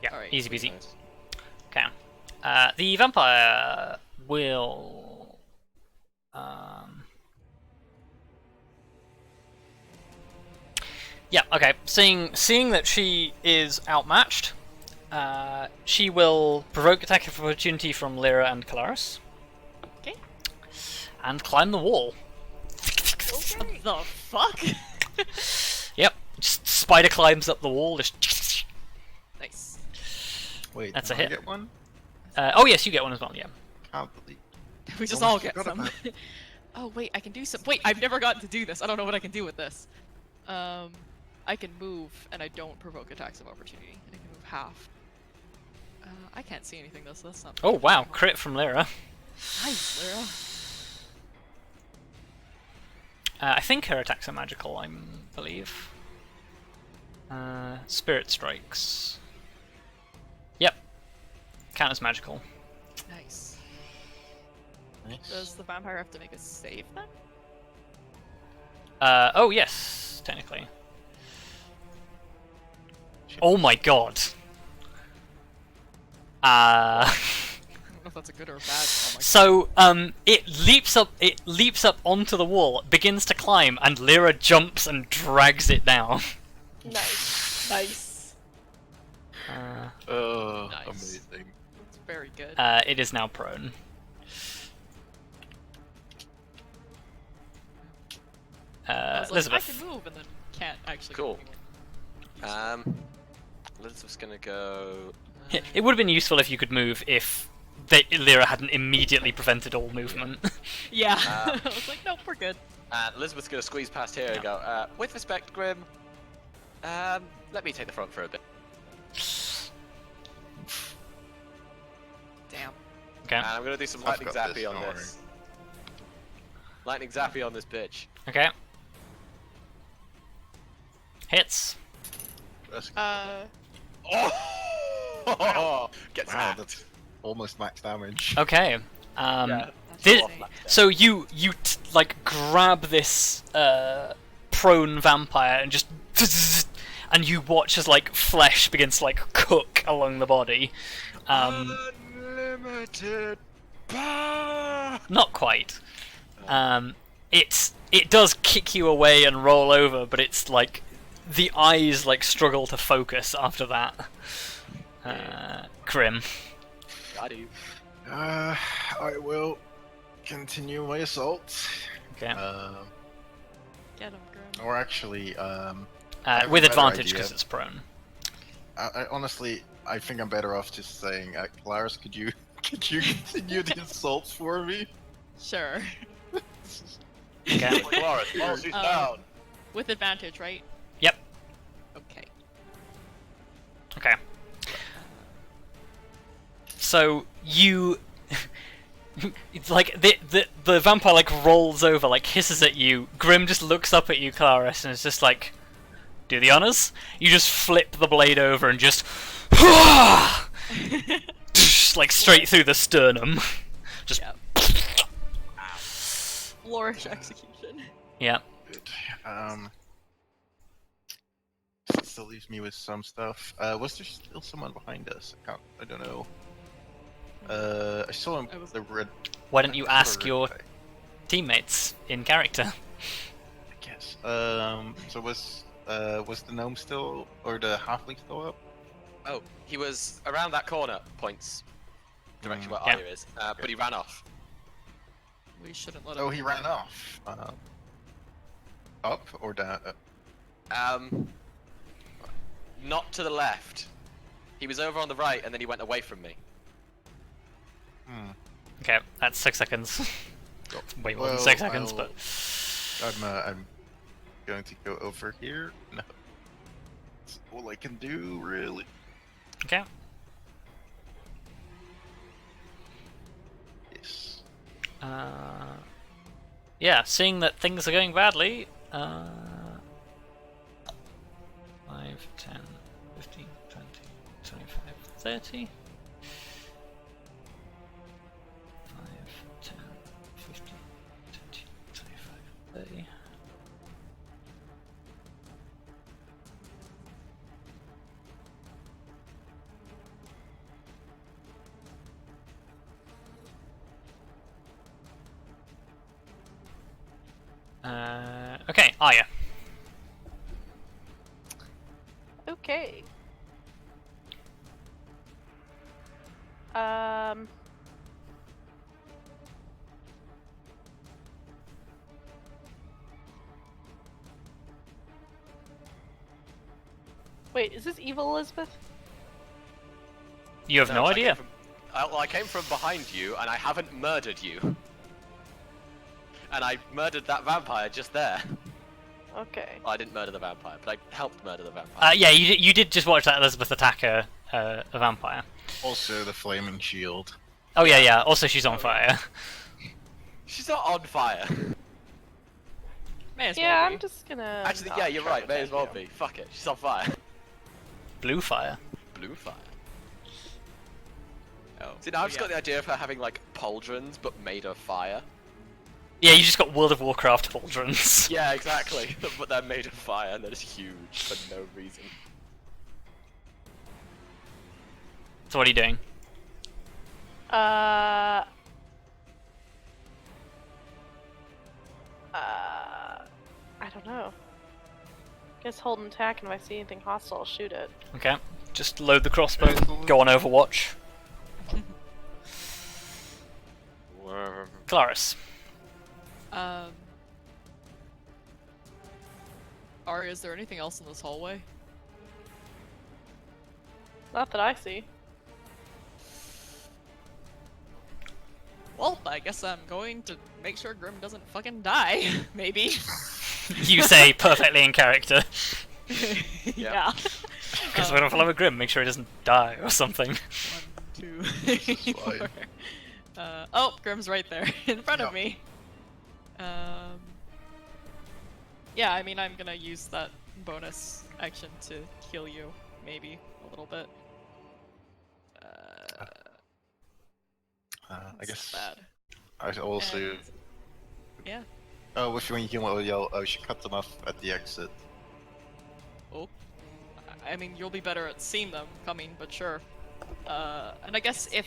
S1: Yeah.
S3: Alright,
S1: Easy peasy.
S2: Nice.
S1: Okay. The vampire will. Yeah. Okay. Seeing that she is outmatched, she will provoke attack of opportunity from Lyra and Kelariis.
S3: Okay.
S1: And climb the wall.
S3: What the fuck?
S1: Yep. Just spider climbs up the wall. Just.
S3: Nice.
S4: Wait,
S1: That's
S4: do
S1: a
S4: I
S1: hit.
S4: get one?
S1: Oh yes, you get one as well. Yeah.
S4: Can't believe.
S3: We just
S4: Oh, I
S3: all get
S4: forgot
S3: some.
S4: about-
S3: Oh wait, I can do some. Wait, I've never gotten to do this. I don't know what I can do with this. I can move, and I don't provoke attacks of opportunity. I can move half. I can't see anything though, so that's not.
S1: Oh wow, crit from Lyra.
S3: Nice, Lyra.
S1: I think her attacks are magical, I believe. Spirit strikes. Yep. Count as magical.
S3: Nice.
S4: Nice.
S3: Does the vampire have to make a save then?
S1: Oh yes, technically. Oh my god.
S3: I don't know if that's a good or a bad. Oh my
S1: So it leaps up onto the wall, begins to climb, and Lyra jumps and drags it down.
S5: Nice. Nice.
S4: Oh,
S2: Nice.
S4: amazing.
S3: It's very good.
S1: It is now prone.
S3: I was like,
S1: Elizabeth.
S3: I can move, and then can't actually.
S2: Cool.
S3: Move anymore.
S2: Elizabeth's gonna go.
S1: It would have been useful if you could move if Lyra hadn't immediately prevented all movement.
S3: Yeah.
S2: Uh,
S3: I was like, nope, we're good.
S2: Elizabeth's gonna squeeze past here and go. With respect, Grim. Let me take the front for a bit.
S3: Damn.
S1: Okay.
S2: And I'm gonna do some
S4: I've
S2: lightning
S4: got this,
S2: zappy on
S4: don't
S2: this. Lightning zappy on this bitch.
S1: Okay. Hits.
S4: That's,
S2: Oh! Get
S4: wow,
S2: zapped.
S4: that's almost max damage.
S1: Okay.
S2: Yeah.
S3: That's
S1: Did-
S3: insane.
S1: So you like grab this prone vampire and just and you watch as like flesh begins to like cook along the body.
S2: Unlimited power!
S1: Not quite. It does kick you away and roll over, but it's like the eyes like struggle to focus after that. Grim.
S2: Got you.
S4: I will continue my assault.
S1: Okay.
S3: Get him, Grim.
S4: Or actually, I have a
S1: With
S4: better
S1: advantage
S4: idea.
S1: because it's prone.
S4: I honestly, I think I'm better off just saying, Kelariis, could you continue the assault for me?
S3: Sure.
S1: Okay.
S2: Kelariis, policies down.
S3: With advantage, right?
S1: Yep.
S3: Okay.
S1: Okay. So you, it's like the vampire like rolls over, like hisses at you. Grim just looks up at you, Kelariis, and is just like, "Do the honors." You just flip the blade over and just, like straight through the sternum. Just
S3: Yep. Flourish execution.
S1: yeah.
S4: Good. Still leaves me with some stuff. Was there still someone behind us? I don't know. I saw him.
S3: I was-
S4: The red.
S1: Why don't you
S4: I saw the
S1: ask
S4: red
S1: your
S4: guy,
S1: teammates in character?
S4: I guess. So was the gnome still, or the halfling still up?
S2: Oh, he was around that corner, points direction where
S1: Yeah.
S2: Arya is, but he ran off.
S3: We shouldn't let him.
S4: Oh, he ran off. Up or down?
S2: Not to the left. He was over on the right, and then he went away from me.
S1: Okay, that's 6 seconds. Way more than
S4: Well,
S1: 6 seconds,
S4: I'll-
S1: but
S4: I'm going to go over here. No, that's all I can do, really.
S1: okay.
S4: Yes.
S1: Yeah, seeing that things are going badly. 5, 10, 15, 20, 25, 30. 5, 10, 15, 20, 25, 30. Okay, Arya.
S5: Okay. Wait, is this evil Elizabeth?
S1: You have no
S2: I
S1: idea.
S2: came from- I came from behind you, and I haven't murdered you. And I murdered that vampire just there.
S5: Okay.
S2: Well, I didn't murder the vampire, but I helped murder the vampire.
S1: Yeah, you did just watch that Elizabeth attack a vampire.
S4: Also, the flaming shield.
S1: Oh yeah. Also, she's on fire.
S2: She's not on fire.
S3: May as
S5: Yeah,
S3: well be.
S5: I'm just gonna.
S2: Actually,
S5: not
S2: yeah, you're
S5: try
S2: right.
S5: to
S2: May as well
S5: thank you.
S2: be. Fuck it. She's on fire.
S1: Blue fire.
S2: Blue fire.
S3: Oh,
S2: See, now I've just
S3: yeah.
S2: got the idea of her having like pauldrons, but made of fire.
S1: Yeah, you just got World of Warcraft pauldrons.
S2: Yeah, exactly. But they're made of fire and they're just huge for no reason.
S1: So what are you doing?
S5: I don't know. Guess hold and attack, and if I see anything hostile, I'll shoot it.
S1: Okay, just load the crossbow. Go on Overwatch. Kelariis.
S3: Arya, is there anything else in this hallway?
S5: Not that I see.
S3: Well, I guess I'm going to make sure Grim doesn't fucking die. Maybe.
S1: You say perfectly in character.
S3: Yeah.
S1: Because we don't follow a Grim, make sure he doesn't die or something.
S3: 1, 2,
S4: is
S3: 4.
S4: fine.
S3: Oh, Grim's right there in front of
S4: Yep.
S3: me. Yeah, I mean, I'm gonna use that bonus action to heal you, maybe a little bit.
S4: I
S3: That's
S4: guess
S3: bad.
S4: I also.
S3: And- yeah.
S4: Oh, if you want, you can yell. Oh, she cut them off at the exit.
S3: Oh. I mean, you'll be better at seeing them coming, but sure. And I guess if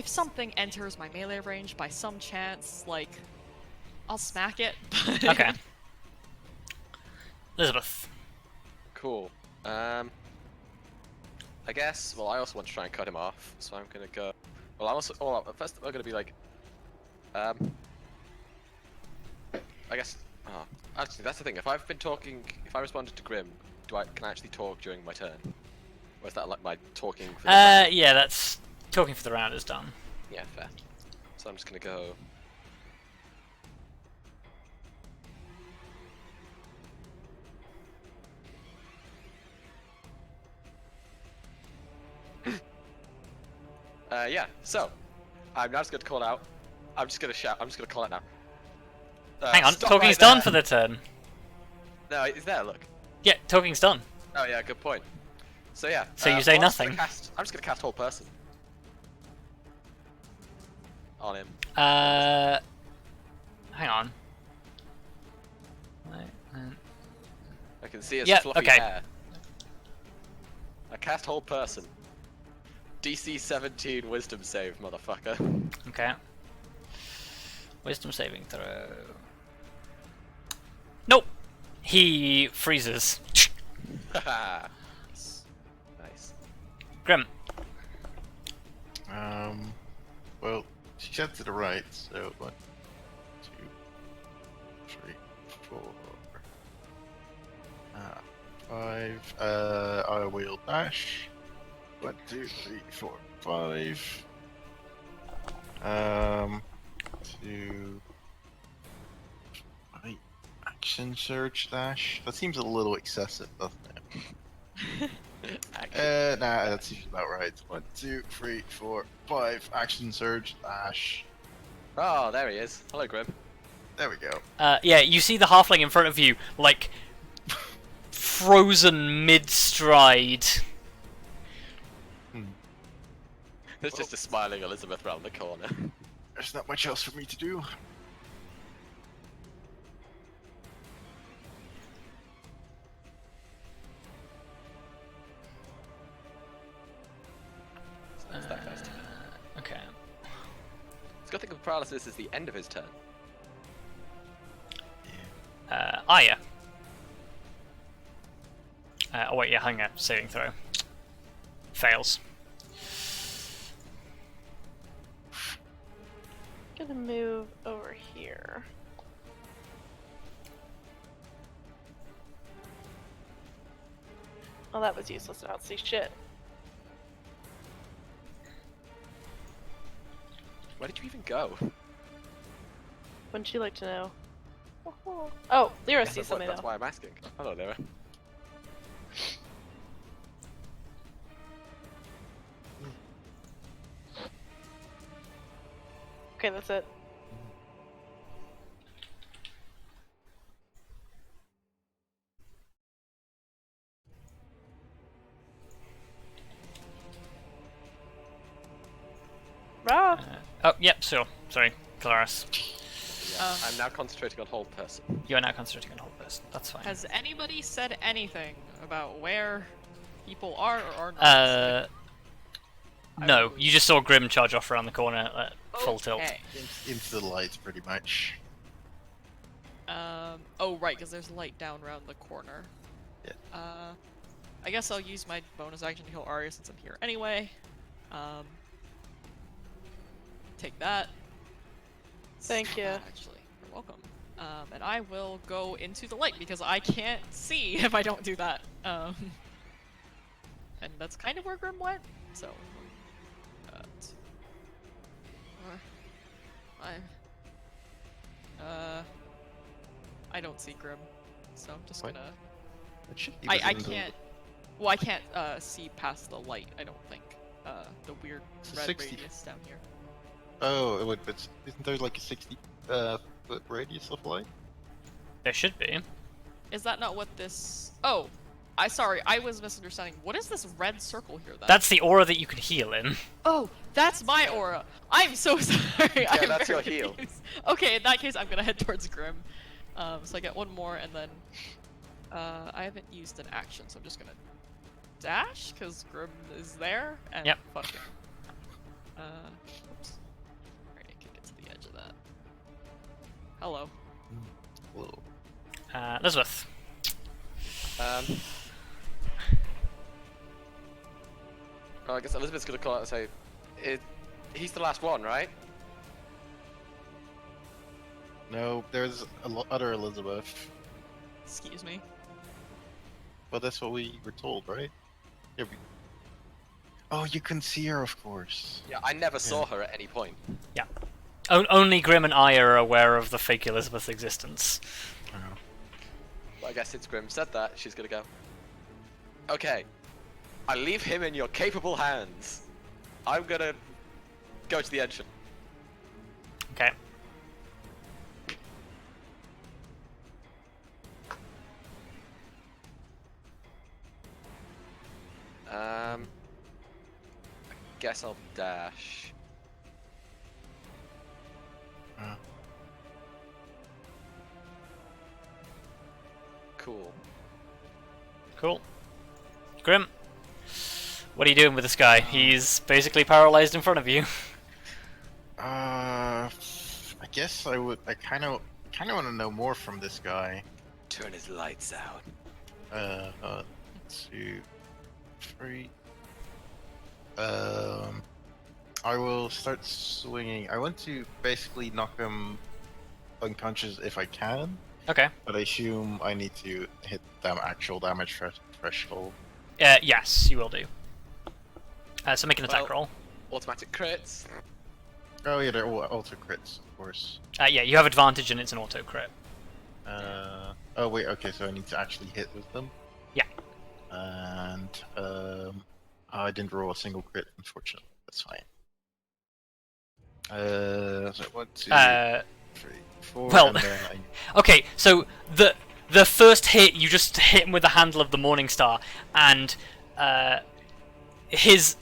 S3: something enters my melee range by some chance, like, I'll smack it. But
S1: Okay. Elizabeth.
S2: Cool. I guess. Well, I also want to try and cut him off, so I'm gonna go. Well, I'm also. Well, first I'm gonna be like. I guess. Oh, actually, that's the thing. If I've been talking, if I responded to Grim, can I actually talk during my turn? Or is that like my talking? For the round?
S1: Yeah, that's talking for the round is done.
S2: Yeah, fair. So I'm just gonna go. Yeah. So I'm now just gonna call out. I'm just gonna shout. I'm just gonna call it now.
S1: Hang on,
S2: Stop
S1: talking's
S2: right
S1: done
S2: there.
S1: for the turn.
S2: No, it's there. Look.
S1: Yeah, talking's done.
S2: Oh yeah, good point. So yeah.
S1: So you say
S2: I'm just gonna
S1: nothing?
S2: I'm just gonna cast whole person on him.
S1: Hang on.
S2: I can see his
S1: Yeah,
S2: fluffy
S1: okay.
S2: hair. I cast whole person. DC 17 Wisdom save, motherfucker.
S1: Okay. Wisdom saving throw. Nope. He freezes.
S2: Nice. Nice.
S1: Grim.
S4: Well, she's head to the right, so 1, 2, 3, 4, 5. I will dash. 1, 2, 3, 4, 5. 2. Right. Action surge dash. That seems a little excessive, doesn't it? Nah, that seems about right. 1, 2, 3, 4, 5. Action surge dash.
S2: Oh, there he is. Hello, Grim.
S4: There we go.
S1: Yeah, you see the halfling in front of you, like, frozen mid-stride.
S2: There's just a smiling Elizabeth round the corner.
S4: There's not much else for me to do.
S2: That's that guy's turn.
S1: Okay.
S2: It's good thing of paralysis is the end of his turn.
S1: Arya. Oh wait, yeah, hang on. Saving throw. Fails.
S5: Gonna move over here. Oh, that was useless. I don't see shit.
S2: Where did you even go?
S5: Wouldn't you like to know? Oh, Lyra
S2: Yes,
S5: sees
S2: that's
S5: something
S2: that's
S5: though.
S2: why I'm asking. Hello, Lyra.
S5: Okay, that's it. Rah!
S1: Oh, yep, sure. Sorry, Kelariis.
S2: Yeah, I'm now concentrating on hold person.
S1: You are now concentrating on hold person. That's fine.
S3: Has anybody said anything about where people are or are not?
S1: No, you just saw Grim charge off around the corner at full tilt.
S3: Okay.
S4: Into the lights, pretty much.
S3: Oh right, because there's light down around the corner.
S4: Yeah.
S3: I guess I'll use my bonus action to heal Arya since I'm here anyway. Take that.
S5: Thank you.
S3: Actually, you're welcome. And I will go into the light because I can't see if I don't do that. And that's kind of where Grim went. So, 2, 4, 5. I don't see Grim, so I'm just
S4: What?
S3: gonna.
S4: It should be
S3: I
S4: visible.
S3: can't. Well, I can't see past the light. I don't think. The weird
S4: It's
S3: red
S4: 60.
S3: radius down here.
S4: Oh, wait, but isn't there like a 60-foot radius of light?
S1: There should be.
S3: Is that not what this? Oh, sorry, I was misunderstanding. What is this red circle here then?
S1: That's the aura that you can heal in.
S3: Oh, that's my aura. I'm so sorry.
S2: Yeah,
S3: I'm
S2: that's
S3: very
S2: your heal.
S3: confused. Okay, in that case, I'm gonna head towards Grim. So I get one more, and then I haven't used an action, so I'm just gonna dash because Grim is there. And
S1: Yep.
S3: fucking. Oops. Alright, I can get to the edge of that. Hello.
S4: Whoa.
S1: Elizabeth.
S2: Oh, I guess Elizabeth's gonna call out and say, he's the last one, right?
S4: No, there's other Elizabeth.
S3: Excuse me.
S4: Well, that's what we were told, right? Yeah, Oh, you can see her, of course.
S2: Yeah, I never saw her at any point.
S1: Yeah. Only Grim and Arya are aware of the fake Elizabeth's existence.
S4: Oh.
S2: But I guess since Grim said that, she's gonna go. Okay, I leave him in your capable hands. I'm gonna go to the engine.
S1: Okay.
S2: I guess I'll dash. Cool.
S1: Cool. Grim. What are you doing with this guy? He's basically paralyzed in front of you.
S4: I guess I would. I kind of want to know more from this guy.
S2: Turn his lights out.
S4: 2, 3. I will start swinging. I want to basically knock him unconscious if I can,
S1: Okay.
S4: but I assume I need to hit them actual damage threshold.
S1: Yes, you will do. So make an attack roll.
S2: Automatic crits.
S4: Oh yeah, they're all auto crits, of course.
S1: Yeah, you have advantage and it's an auto crit.
S4: Oh wait, okay, so I need to actually hit with them.
S1: Yeah.
S4: And I didn't roll a single crit, unfortunately. That's fine. So 1, 2, 3, 4.
S1: well,
S4: and then
S1: Okay, so the first hit, you just hit him with the handle of the Morning Star, and his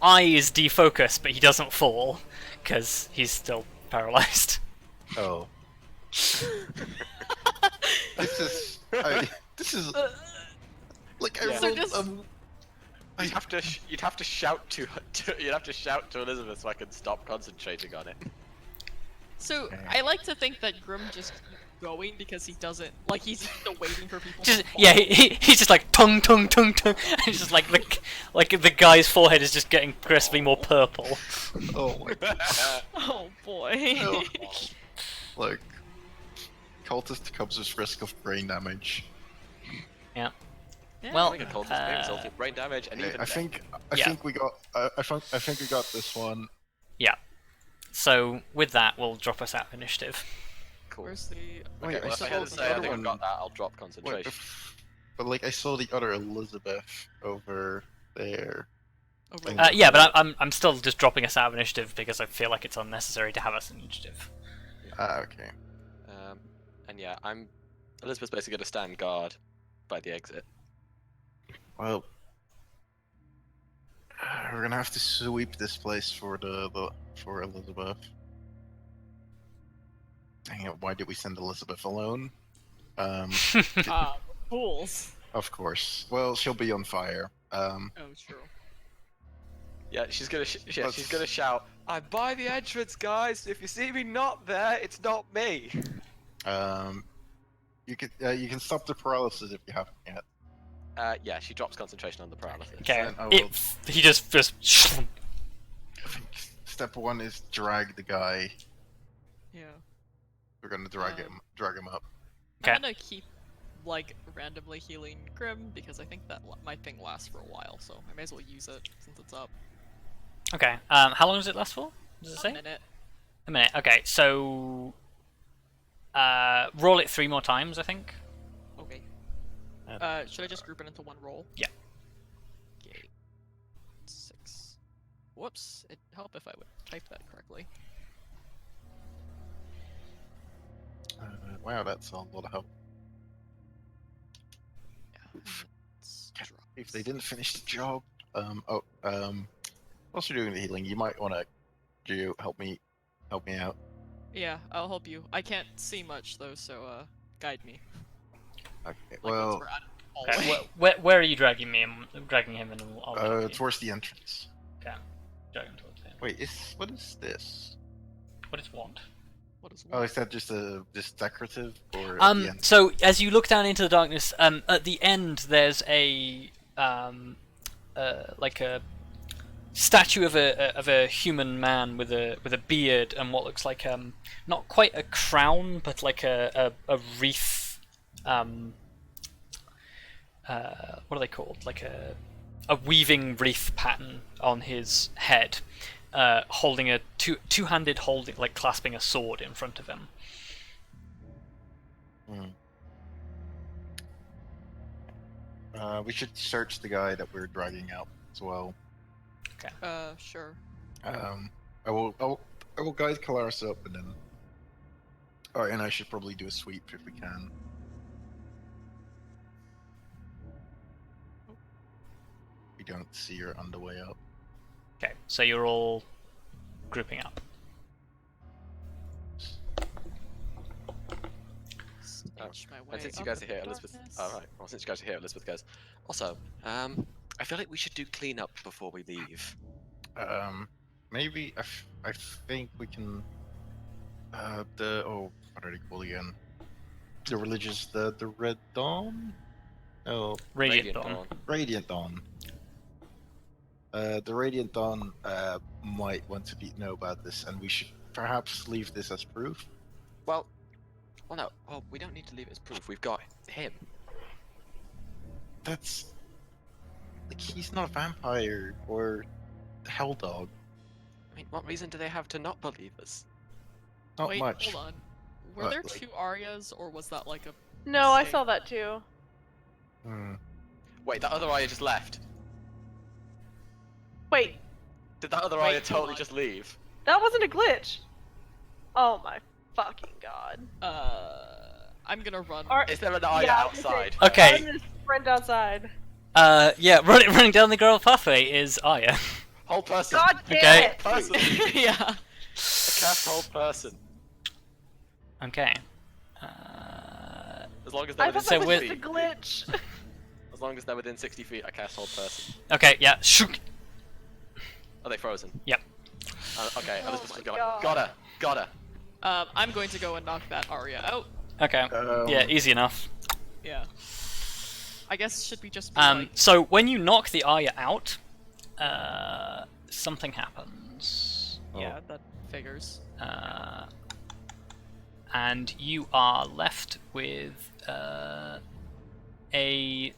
S1: eye is defocused, but he doesn't fall because he's still paralyzed.
S4: Oh. This is like I
S2: Yeah.
S3: So
S4: rolled.
S3: just-
S2: You'd have to shout to Elizabeth so I can stop concentrating on it.
S3: So
S4: Okay.
S3: I like to think that Grim just keeps going because he doesn't like he's still waiting for people.
S1: Just
S3: to
S1: yeah,
S3: fall.
S1: he's just like tongue. It's just like the guy's forehead is just getting progressively more purple.
S4: Oh my god.
S3: Oh boy.
S4: Oh. Like cultist comes with risk of brain damage.
S1: Yeah.
S3: Yeah.
S1: Well,
S2: I think it holds his being assaulted, brain damage, and
S4: Okay,
S2: even
S4: I
S2: death.
S4: think
S1: Yeah.
S4: we got I think we got this one.
S1: Yeah. So with that, we'll drop us out of initiative.
S2: Cool.
S3: Where's the?
S4: Wait,
S2: Okay, well,
S4: I
S2: if I
S4: saw
S2: had to
S4: the
S2: say I
S4: other
S2: think I've
S4: one.
S2: got that, I'll drop
S4: Wait,
S2: concentration.
S4: but like I saw the other Elizabeth over there.
S3: Over
S1: Yeah, but I'm still just dropping us out of initiative because I feel like it's unnecessary to have us in initiative.
S4: Okay.
S2: And yeah, Elizabeth's basically gonna stand guard by the exit.
S4: Well, we're gonna have to sweep this place for for Elizabeth. Dang it! Why did we send Elizabeth alone?
S3: Fools.
S4: Of course. Well, she'll be on fire.
S3: Oh, true.
S2: Yeah, she's gonna
S4: Let's-
S2: she's gonna shout, "I'm by the entrance, guys. If you see me not there, it's not me."
S4: You can stop the paralysis if you haven't yet.
S2: Yeah, she drops concentration on the paralysis.
S1: Okay.
S4: Then I will-
S1: He just
S4: I think step 1 is drag the guy.
S3: Yeah.
S4: We're gonna drag him up.
S1: Okay.
S3: I'm gonna keep like randomly healing Grim because I think that my thing lasts for a while, so I may as well use it since it's up.
S1: Okay. How long does it last for? Does it
S3: A
S1: say?
S3: minute.
S1: A minute. Okay. So roll it 3 more times, I think.
S3: Okay.
S4: And-
S3: Should I just group it into one roll?
S1: Yeah.
S3: Okay. 6. Whoops. It'd help if I would type that correctly.
S4: Wow, that's a lot of help.
S3: Yeah. Let's drop
S4: If they didn't finish the job, whilst you're doing the healing, you might want to help me out.
S3: Yeah, I'll help you. I can't see much though, so guide me.
S4: Okay.
S3: Like,
S4: Well,
S3: once we're out of the
S1: Okay.
S3: hallway.
S1: Where are you dragging me? I'm dragging him, and I'll drag you.
S4: towards the entrance.
S1: Drag him towards him.
S4: Wait, what is this?
S1: What is what?
S3: What is
S4: Oh,
S3: what?
S4: is that just decorative or at the end?
S1: So as you look down into the darkness, at the end there's a like a statue of a human man with a beard and what looks like not quite a crown but like a wreath. What are they called? Like a weaving wreath pattern on his head, holding a two-handed holding, like clasping a sword in front of him.
S4: We should search the guy that we're dragging out as well.
S3: Sure.
S4: I will guide Kelariis up and then. Oh, and I should probably do a sweep if we can. We don't see her on the way up.
S1: Okay, so you're all grouping up.
S3: Inch my way
S2: And since you
S3: up
S2: guys are
S3: in the
S2: here, Elizabeth.
S3: darkness.
S2: All right. Well, since you guys are here, Elizabeth goes. Also, I feel like we should do cleanup before we leave.
S4: Maybe I think we can. What are they called again? The religious, the Red Dawn. Oh,
S1: Radiant Dawn.
S4: Radiant Dawn. The Radiant Dawn might want to know about this, and we should perhaps leave this as proof.
S2: Well, no. Well, we don't need to leave it as proof. We've got him.
S4: That's like he's not a vampire or hell dog.
S2: I mean, what reason do they have to not believe us?
S4: Not
S3: Wait,
S4: much.
S3: hold on. Were
S4: What,
S3: there
S4: like-
S3: 2 Aryas, or was that like a...
S5: No, I
S3: mistake?
S5: saw that too.
S4: Hmm.
S2: Wait, that other Arya just left.
S5: Wait,
S2: Did that other
S3: Wait,
S2: Arya
S3: hold
S2: totally
S3: on.
S2: just leave?
S5: that wasn't a glitch. Oh my fucking god.
S3: I'm gonna run.
S2: Is there an Arya
S5: Yeah, I was gonna say-
S2: outside?
S1: Okay.
S5: I'm gonna sprint outside.
S1: Yeah, running down the gravel pathway is Arya.
S2: Whole person.
S5: God damn
S1: Okay.
S5: it!
S2: Person.
S3: Yeah.
S2: A cast whole person.
S1: Okay.
S2: As long as they're
S5: I
S2: within
S5: thought
S1: So
S5: that
S2: 60
S5: was
S1: with-
S5: just a
S2: feet.
S5: glitch.
S2: As long as they're within 60 feet, I cast whole person.
S1: Okay, yeah. Shoot.
S2: Are they frozen?
S1: Yep.
S2: Okay,
S5: Oh
S2: Elizabeth's
S5: my
S2: got
S5: God.
S2: her. Got her.
S3: I'm going to go and knock that Arya out.
S1: Okay. Yeah, easy enough.
S3: Yeah. I guess should we just be like...
S1: So when you knock the Arya out, something happens.
S3: Yeah, that figures.
S1: And you are left with a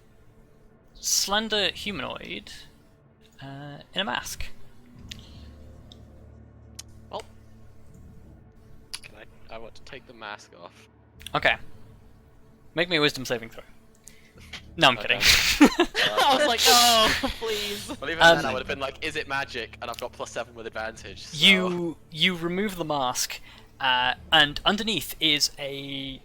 S1: slender humanoid in a mask.
S2: Well, I want to take the mask off.
S1: Okay. Make me a wisdom saving throw. No, I'm
S2: Okay.
S1: kidding.
S3: I was like, oh, please.
S2: Well, even
S1: Um,
S2: then I would have been like, is it magic? And I've got +7 with advantage. So...
S1: You remove the mask, and underneath is a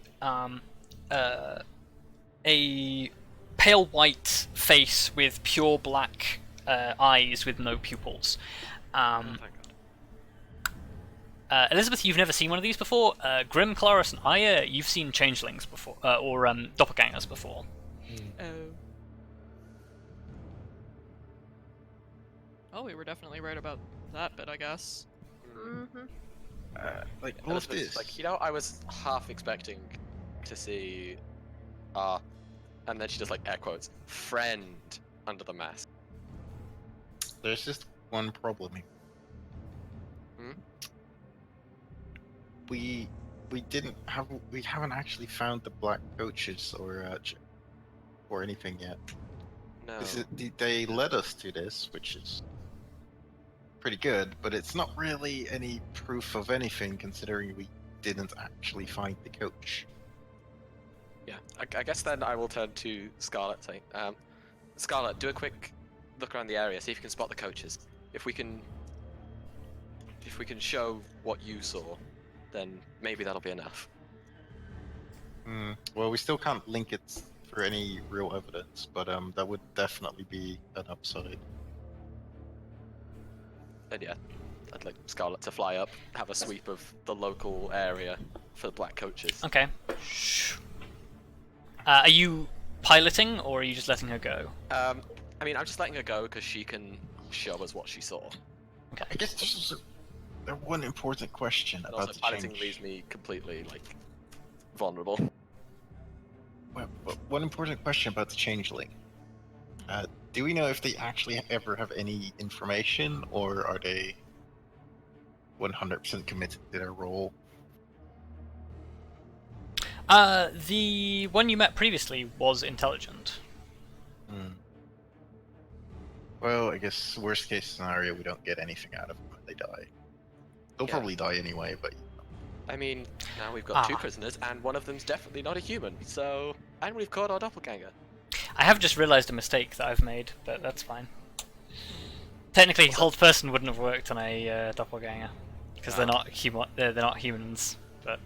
S1: pale white face with pure black eyes with no pupils.
S2: Oh, thank God.
S1: Elizabeth, you've never seen one of these before. Grim, Kelariis, and Arya, you've seen changelings before, or doppelgangers before.
S3: Oh, we were definitely right about that bit, I guess.
S5: Mm-hmm.
S4: Like all of
S2: Elizabeth's
S4: this.
S2: like, I was half expecting to see, and then she does like air quotes, friend under the mask.
S4: There's just one problem here.
S2: Hmm?
S4: We haven't actually found the black coaches or anything yet.
S2: No.
S4: They led us to this, which is pretty good, but it's not really any proof of anything considering we didn't actually find the coach.
S2: Yeah, I guess then I will turn to Scarlet saying, Scarlet, do a quick look around the area, see if you can spot the coaches. If we can show what you saw, then maybe that'll be enough.
S4: Well, we still can't link it for any real evidence, but that would definitely be an upside.
S2: And yeah, I'd like Scarlet to fly up, have a sweep of the local area for the black coaches.
S1: Okay. Are you piloting, or are you just letting her go?
S2: I mean, I'm just letting her go because she can show us what she saw.
S4: I guess this is one important question
S2: And
S4: about
S2: also,
S4: the
S2: piloting
S4: change.
S2: leaves me completely, like, vulnerable.
S4: Well, one important question about the changeling. Do we know if they actually ever have any information, or are they 100% committed to their role?
S1: The one you met previously was intelligent.
S4: Well, I guess worst case scenario, we don't get anything out of them when they die. They'll
S2: Yeah.
S4: probably die anyway, but
S2: I mean, now we've got 2
S1: Ah.
S2: prisoners, and one of them's definitely not a human, so... And we've caught our doppelganger.
S1: I have just realised a mistake that I've made, but that's fine. Technically, hold person wouldn't have worked on a doppelganger because they're not they're not humans. But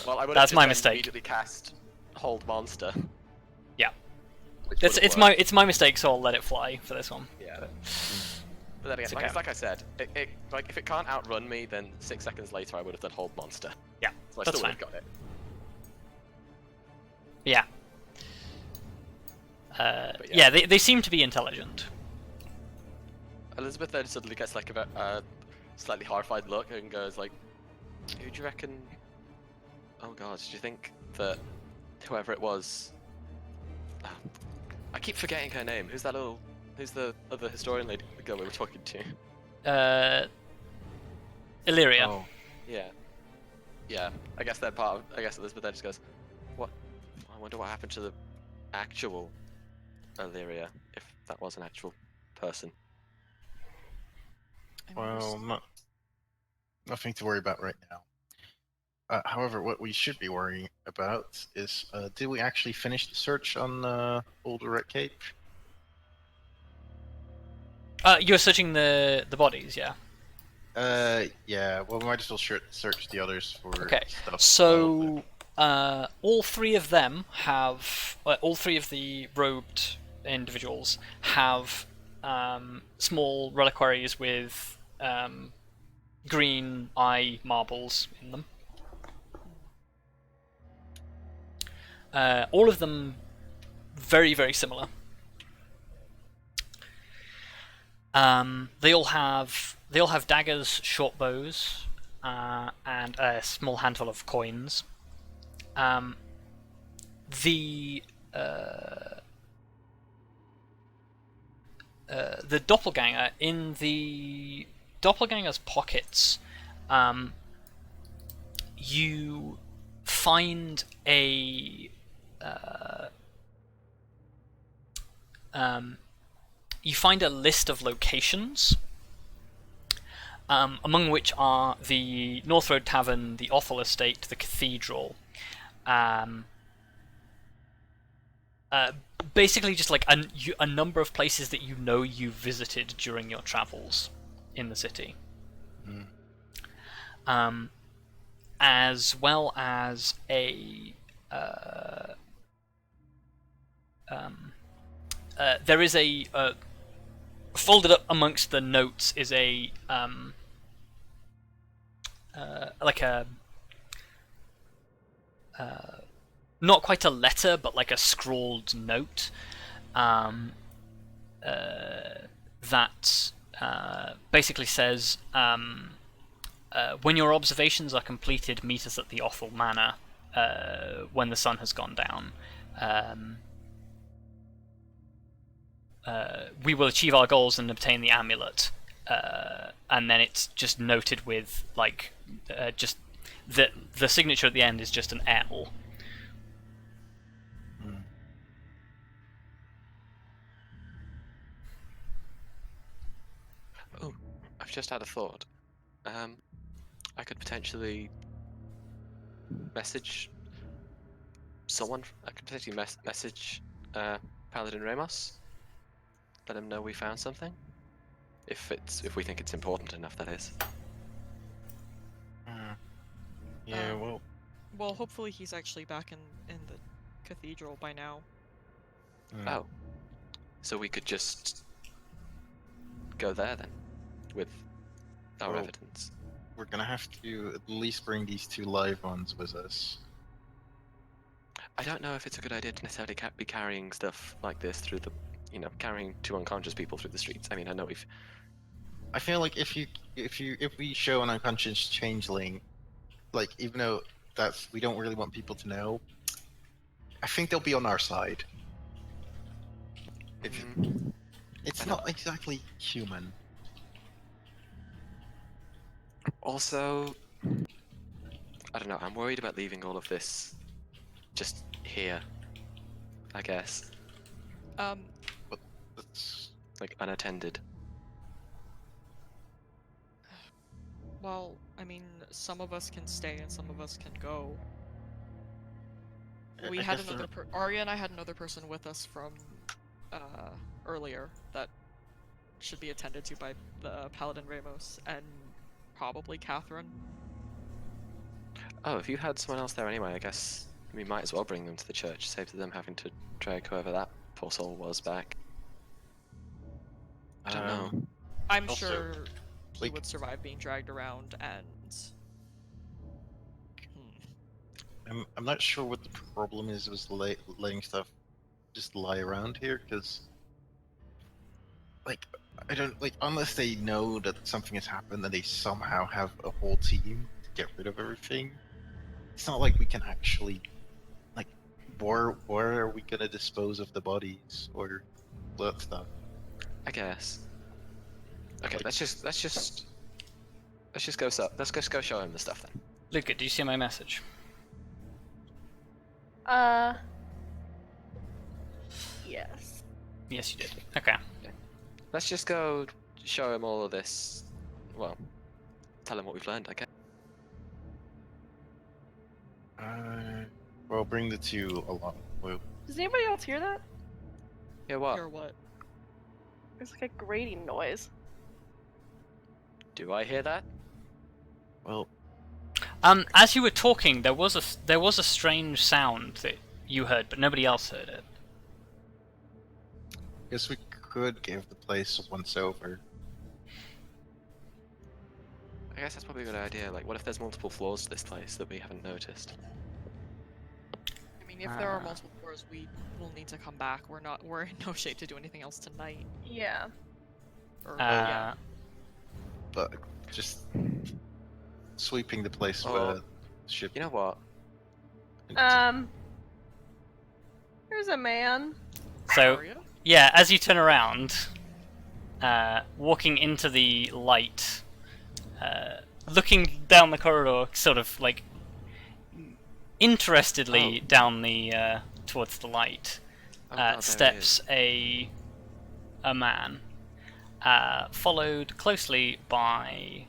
S2: Well, I would
S1: That's
S2: have
S1: my
S2: just
S1: mistake.
S2: immediately cast Hold Monster.
S1: Yeah.
S2: Which
S1: it's
S2: would've worked.
S1: it's my mistake, so I'll let it fly for this one.
S2: Yeah. But then again,
S1: It's
S2: like,
S1: okay.
S2: like I said, like if it can't outrun me, then 6 seconds later I would have done Hold Monster.
S1: Yeah,
S2: So I
S1: that's
S2: still
S1: fine.
S2: would have got it.
S1: Yeah.
S2: But
S1: yeah, they seem to be intelligent.
S2: Elizabeth then suddenly gets like a slightly horrified look and goes like, "Who do you reckon? Oh God, do you think that whoever it was? I keep forgetting her name. Who's the other historian lady, the girl we were talking to?
S1: Illyria.
S4: Oh,
S2: Yeah. I guess Elizabeth then just goes, "What? I wonder what happened to the actual Illyria, if that was an actual person."
S3: I mean,
S4: well, nothing to worry about right now. However, what we should be worrying about is, did we actually finish the search on Older Red Cape?
S1: You're searching the bodies, yeah.
S4: Yeah. Well, we might as well search the others for
S1: Okay.
S4: stuff.
S1: So all three of them have, all three of the robed individuals have small reliquaries with green eye marbles in them. All of them very, very similar. They all have daggers, short bows, and a small handful of coins. The doppelganger, in the doppelganger's pockets, you find a list of locations, among which are the North Road Tavern, the Othel Estate, the Cathedral. Basically, just like a number of places that you know you visited during your travels in the city. As well as there is a folded up amongst the notes is a like a not quite a letter, but like a scrawled note that basically says, when your observations are completed, meet us at the Othel Manor when the sun has gone down. We will achieve our goals and obtain the amulet. And then it's just noted with like just the signature at the end is just an L.
S2: Oh, I've just had a thought. I could potentially message someone. I could potentially message Paladin Ramos. Let him know we found something. If we think it's important enough, that is.
S4: Yeah. Well.
S3: Well, hopefully he's actually back in the cathedral by now.
S2: Oh, so we could just go there then, with our evidence.
S4: We're gonna have to at least bring these two live ones with us.
S2: I don't know if it's a good idea to necessarily be carrying stuff like this through the, carrying two unconscious people through the streets. I mean, I know we've.
S4: I feel like if we show an unconscious changeling, like even though we don't really want people to know, I think they'll be on our side. It's not exactly human.
S2: Also, I don't know. I'm worried about leaving all of this just here. I guess.
S4: But that's
S2: like unattended.
S3: Well, I mean, some of us can stay and some of us can go. We had another Arya and I had another person with us from earlier that should be attended to by the Paladin Ramos and probably Catherine.
S2: Oh, if you had someone else there anyway, I guess we might as well bring them to the church, save them having to drag whoever that poor soul was back. I don't know.
S3: I'm
S4: Also,
S3: sure he
S4: like-
S3: would survive being dragged around and...
S4: I'm not sure what the problem is with laying stuff just lie around here? Because, like, I don't like unless they know that something has happened and they somehow have a whole team to get rid of everything. It's not like we can actually, like, where are we gonna dispose of the bodies or that stuff?
S2: I guess. Okay,
S4: Like-
S2: let's just go. Let's just go show him the stuff then.
S1: Luka, do you see my message?
S5: Yes.
S1: Yes, you did. Okay.
S2: Let's just go show him all of this. Well, tell him what we've learned. I guess.
S4: Well, bring the two along. Well,
S5: Does anybody else hear that?
S2: Yeah. What?
S3: Or what?
S5: There's like a grating noise.
S2: Do I hear that?
S4: well,
S1: As you were talking, there was a strange sound that you heard, but nobody else heard it.
S4: guess we could give the place a once over.
S2: I guess that's probably a good idea. Like, what if there's multiple floors to this place that we haven't noticed?
S3: I mean, if there are multiple floors, we will need to come back. We're in no shape to do anything else tonight.
S5: Yeah.
S3: Or, yeah.
S4: But just sweeping the place
S2: Oh.
S4: with a ship.
S2: You know what?
S5: There's a man.
S1: So
S3: Arya?
S1: yeah, as you turn around, walking into the light, looking down the corridor, sort of like interestedly down the towards the light,
S2: Oh, God, there he
S1: steps a man, followed closely by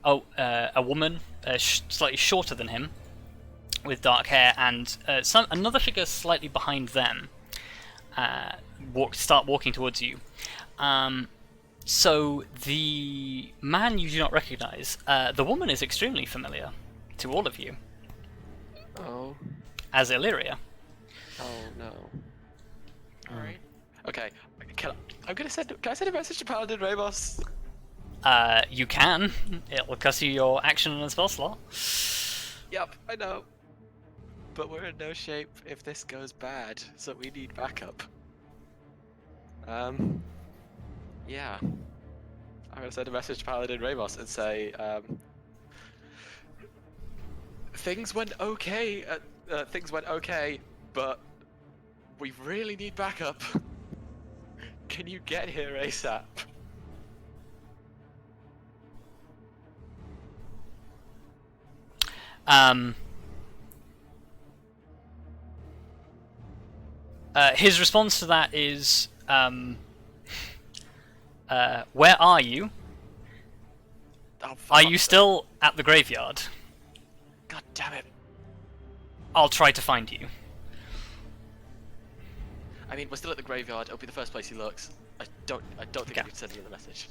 S1: a woman, slightly shorter than him, with dark hair, and another figure slightly behind them. Start walking towards you. So the man you do not recognize. The woman is extremely familiar to all of you,
S2: Oh.
S1: as Illyria.
S2: Oh no.
S3: Alright.
S2: Okay. Can I send a message to Paladin Ramos?
S1: You can. It will cost you your action and a spell slot.
S2: Yep, I know. But we're in no shape if this goes bad, so we need backup. Yeah. I'm gonna send a message to Paladin Ramos and say, things went okay, but we really need backup. Can you get here ASAP?
S1: His response to that is, where are you?
S2: Oh,
S1: Are you still at the graveyard?
S2: God damn it.
S1: I'll try to find you.
S2: I mean, we're still at the graveyard. It'll be the first place he looks. I don't think
S1: Okay.
S2: I need to send you the message.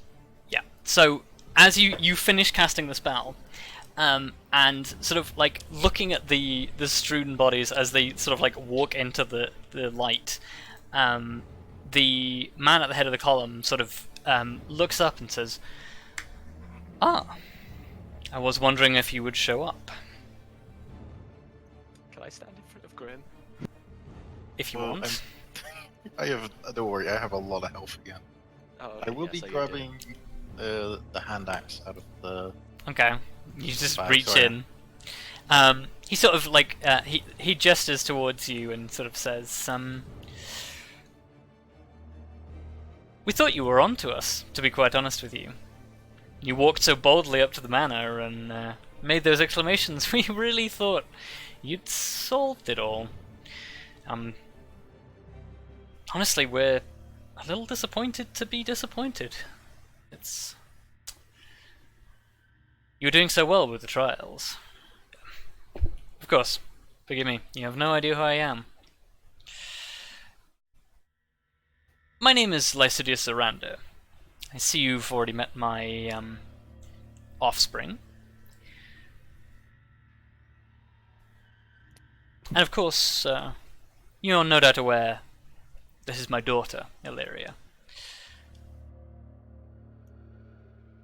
S1: Yeah. So as you finish casting the spell, and sort of like looking at the strewn bodies as they sort of like walk into the light, the man at the head of the column sort of looks up and says, "Ah, I was wondering if you would show up,
S2: Can I stand in front of Grim?
S1: if you
S4: Well,
S1: want."
S4: Don't worry, I have a lot of health again.
S2: Oh,
S4: I will be
S2: so you do.
S4: grabbing the hand axe out of the.
S1: Okay, you just
S4: Fine,
S1: reach
S4: sorry.
S1: in. He sort of like he gestures towards you and sort of says, "We thought you were on to us, to be quite honest with you. You walked so boldly up to the manor and made those exclamations. We really thought you'd solved it all. Honestly, we're a little disappointed to be disappointed. It's... You were doing so well with the trials. Of course, forgive me, you have no idea who I am. My name is Lycidius Aranda. I see you've already met my offspring. And of course, you're no doubt aware this is my daughter, Illyria.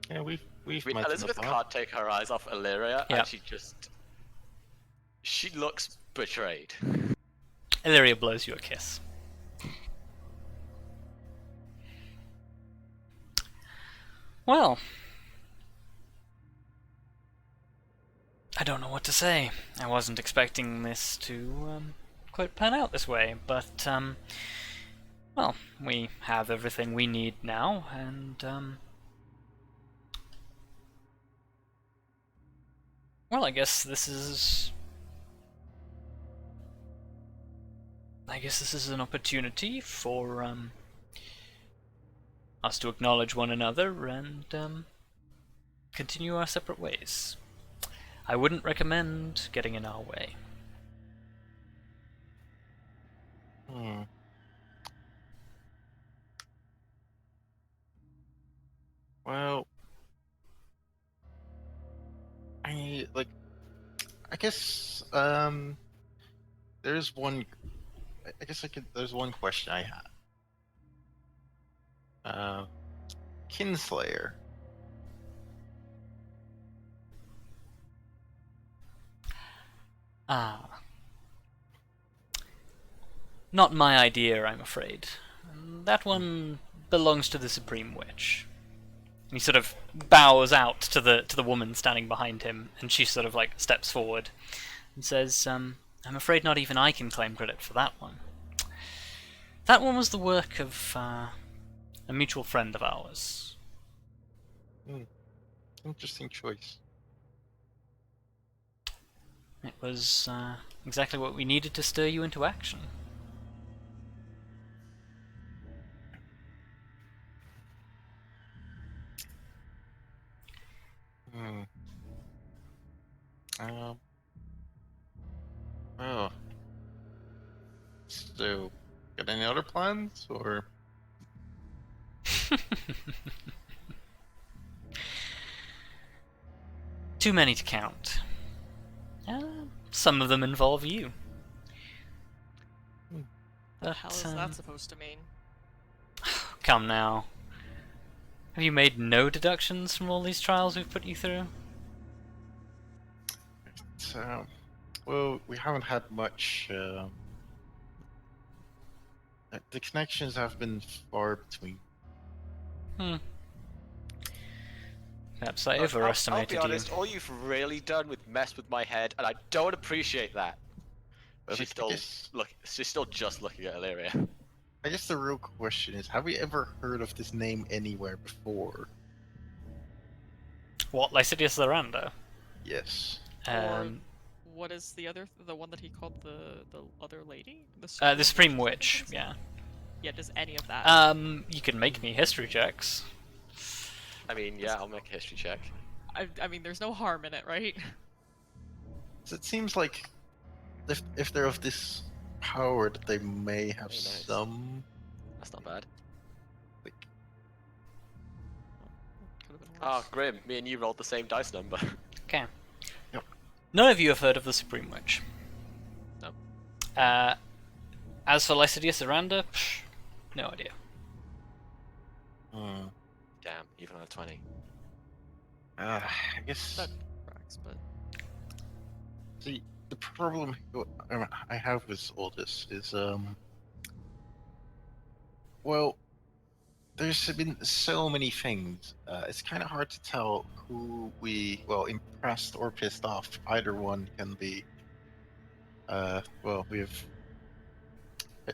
S4: Yeah, we've
S2: I
S4: met
S2: mean,
S4: in the
S2: Elizabeth
S4: past.
S2: can't take her eyes off Illyria,
S1: Yeah.
S2: and she just... She looks betrayed.
S1: Illyria blows you a kiss. Well, I don't know what to say. I wasn't expecting this to quite pan out this way, but well, we have everything we need now, and well, I guess this is an opportunity for us to acknowledge one another and continue our separate ways. I wouldn't recommend getting in our way.
S4: Well, I guess there's one. I guess I could. There's one question I had. Kinslayer.
S1: Ah. Not my idea, I'm afraid. That one belongs to the Supreme Witch. And he sort of bows out to the woman standing behind him, and she sort of like steps forward and says, I'm afraid not even I can claim credit for that one. That one was the work of a mutual friend of ours.
S4: Interesting choice.
S1: It was exactly what we needed to stir you into action.
S4: Oh. So, got any other plans, or?
S1: Too many to count. Some of them involve you.
S3: What the hell is that supposed to mean?
S1: Come now. Have you made no deductions from all these trials we've put you through?
S4: Well, we haven't had much. The connections have been far between.
S1: Perhaps I overestimated
S2: I'll be honest,
S1: you.
S2: all you've really done was mess with my head, and I don't appreciate that.
S4: But
S2: She's still just looking at Illyria.
S4: I guess the real question is, have we ever heard of this name anywhere before?
S1: What, Lycidius Lorando?
S4: Yes.
S3: Or what is the one that he called the other lady?
S1: The Supreme Witch, yeah.
S3: Yeah, does any of that?
S1: You can make me history checks.
S2: I mean, yeah, I'll make a history check.
S3: I mean, there's no harm in it, right?
S4: So it seems like if they're of this power, that they may have
S2: nice.
S4: some.
S2: That's not bad.
S4: Like,
S3: Could have been worse.
S2: Oh, Grim, me and you rolled the same dice number.
S1: Okay.
S4: Yep.
S1: None of you have heard of the Supreme Witch.
S3: No.
S1: As for Lycidius Aranda, no idea.
S2: Damn, even on a 20.
S4: I guess.
S3: That tracks, but
S4: See, the problem I have with all this is, well, there's been so many things. It's kind of hard to tell who we, impressed or pissed off. Either one can be. Well,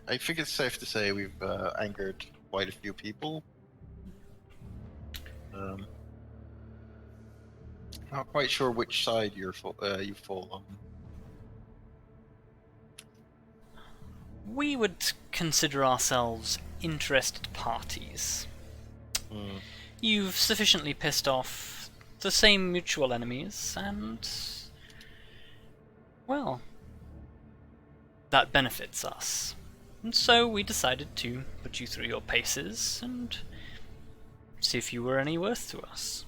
S4: I think it's safe to say we've angered quite a few people. Not quite sure which side you fall on.
S1: We would consider ourselves interested parties. You've sufficiently pissed off the same mutual enemies, and well, that benefits us. And so we decided to put you through your paces and see if you were any worth to us.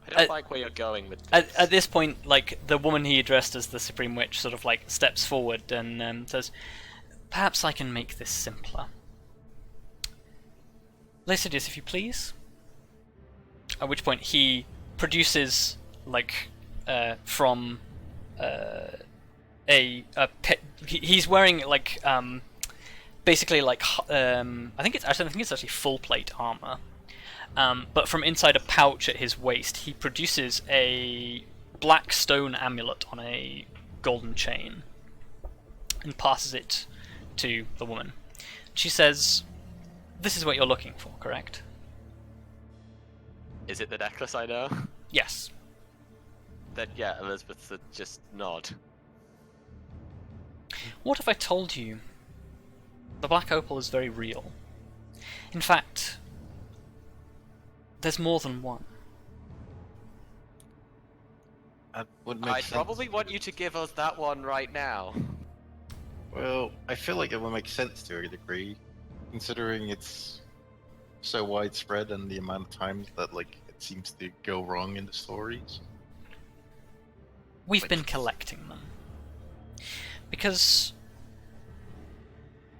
S2: I don't like where you're going with this.
S1: At this point, like, the woman he addressed as the Supreme Witch sort of like steps forward and says, "Perhaps I can make this simpler. Lycidius, if you please." At which point he produces like from he's wearing like basically like I think it's actually full plate armor, but from inside a pouch at his waist he produces a black stone amulet on a golden chain and passes it to the woman. She says, "This is what you're looking for, correct?"
S2: Is it the necklace I know?
S1: Yes.
S2: Then yeah, Elizabeth would just nod.
S1: What if I told you the black opal is very real? In fact, there's more than one.
S4: That would make
S2: I'd
S4: sense.
S2: probably want you to give us that one right now.
S4: Well, I feel like it would make sense to a degree, considering it's so widespread and the amount of times that like it seems to go wrong in the stories.
S1: We've been collecting them. Because,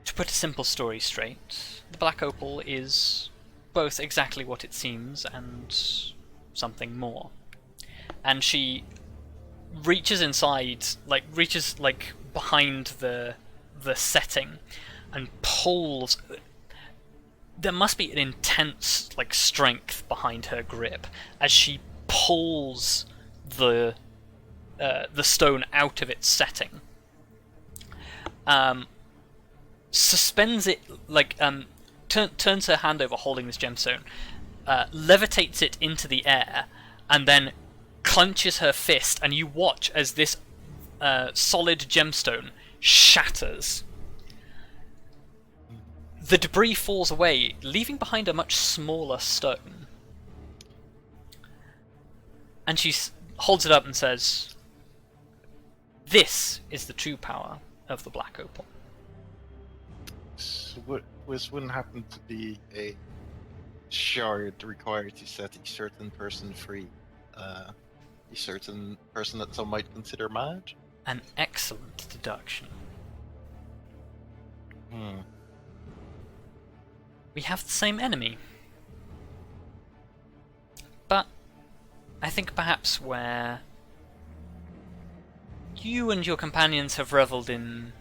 S1: to put a simple story straight, the black opal is both exactly what it seems and something more. And she reaches behind the setting and pulls. There must be an intense strength behind her grip as she pulls the stone out of its setting. Suspends it turns her hand over holding this gemstone, levitates it into the air, and then clenches her fist, and you watch as this solid gemstone shatters. The debris falls away, leaving behind a much smaller stone. And she holds it up and says, "This is the true power of the black opal."
S4: So this wouldn't happen to be a shard required to set a certain person free. A certain person that some might consider mad?
S1: An excellent deduction. We have the same enemy. But I think perhaps where you and your companions have revelled in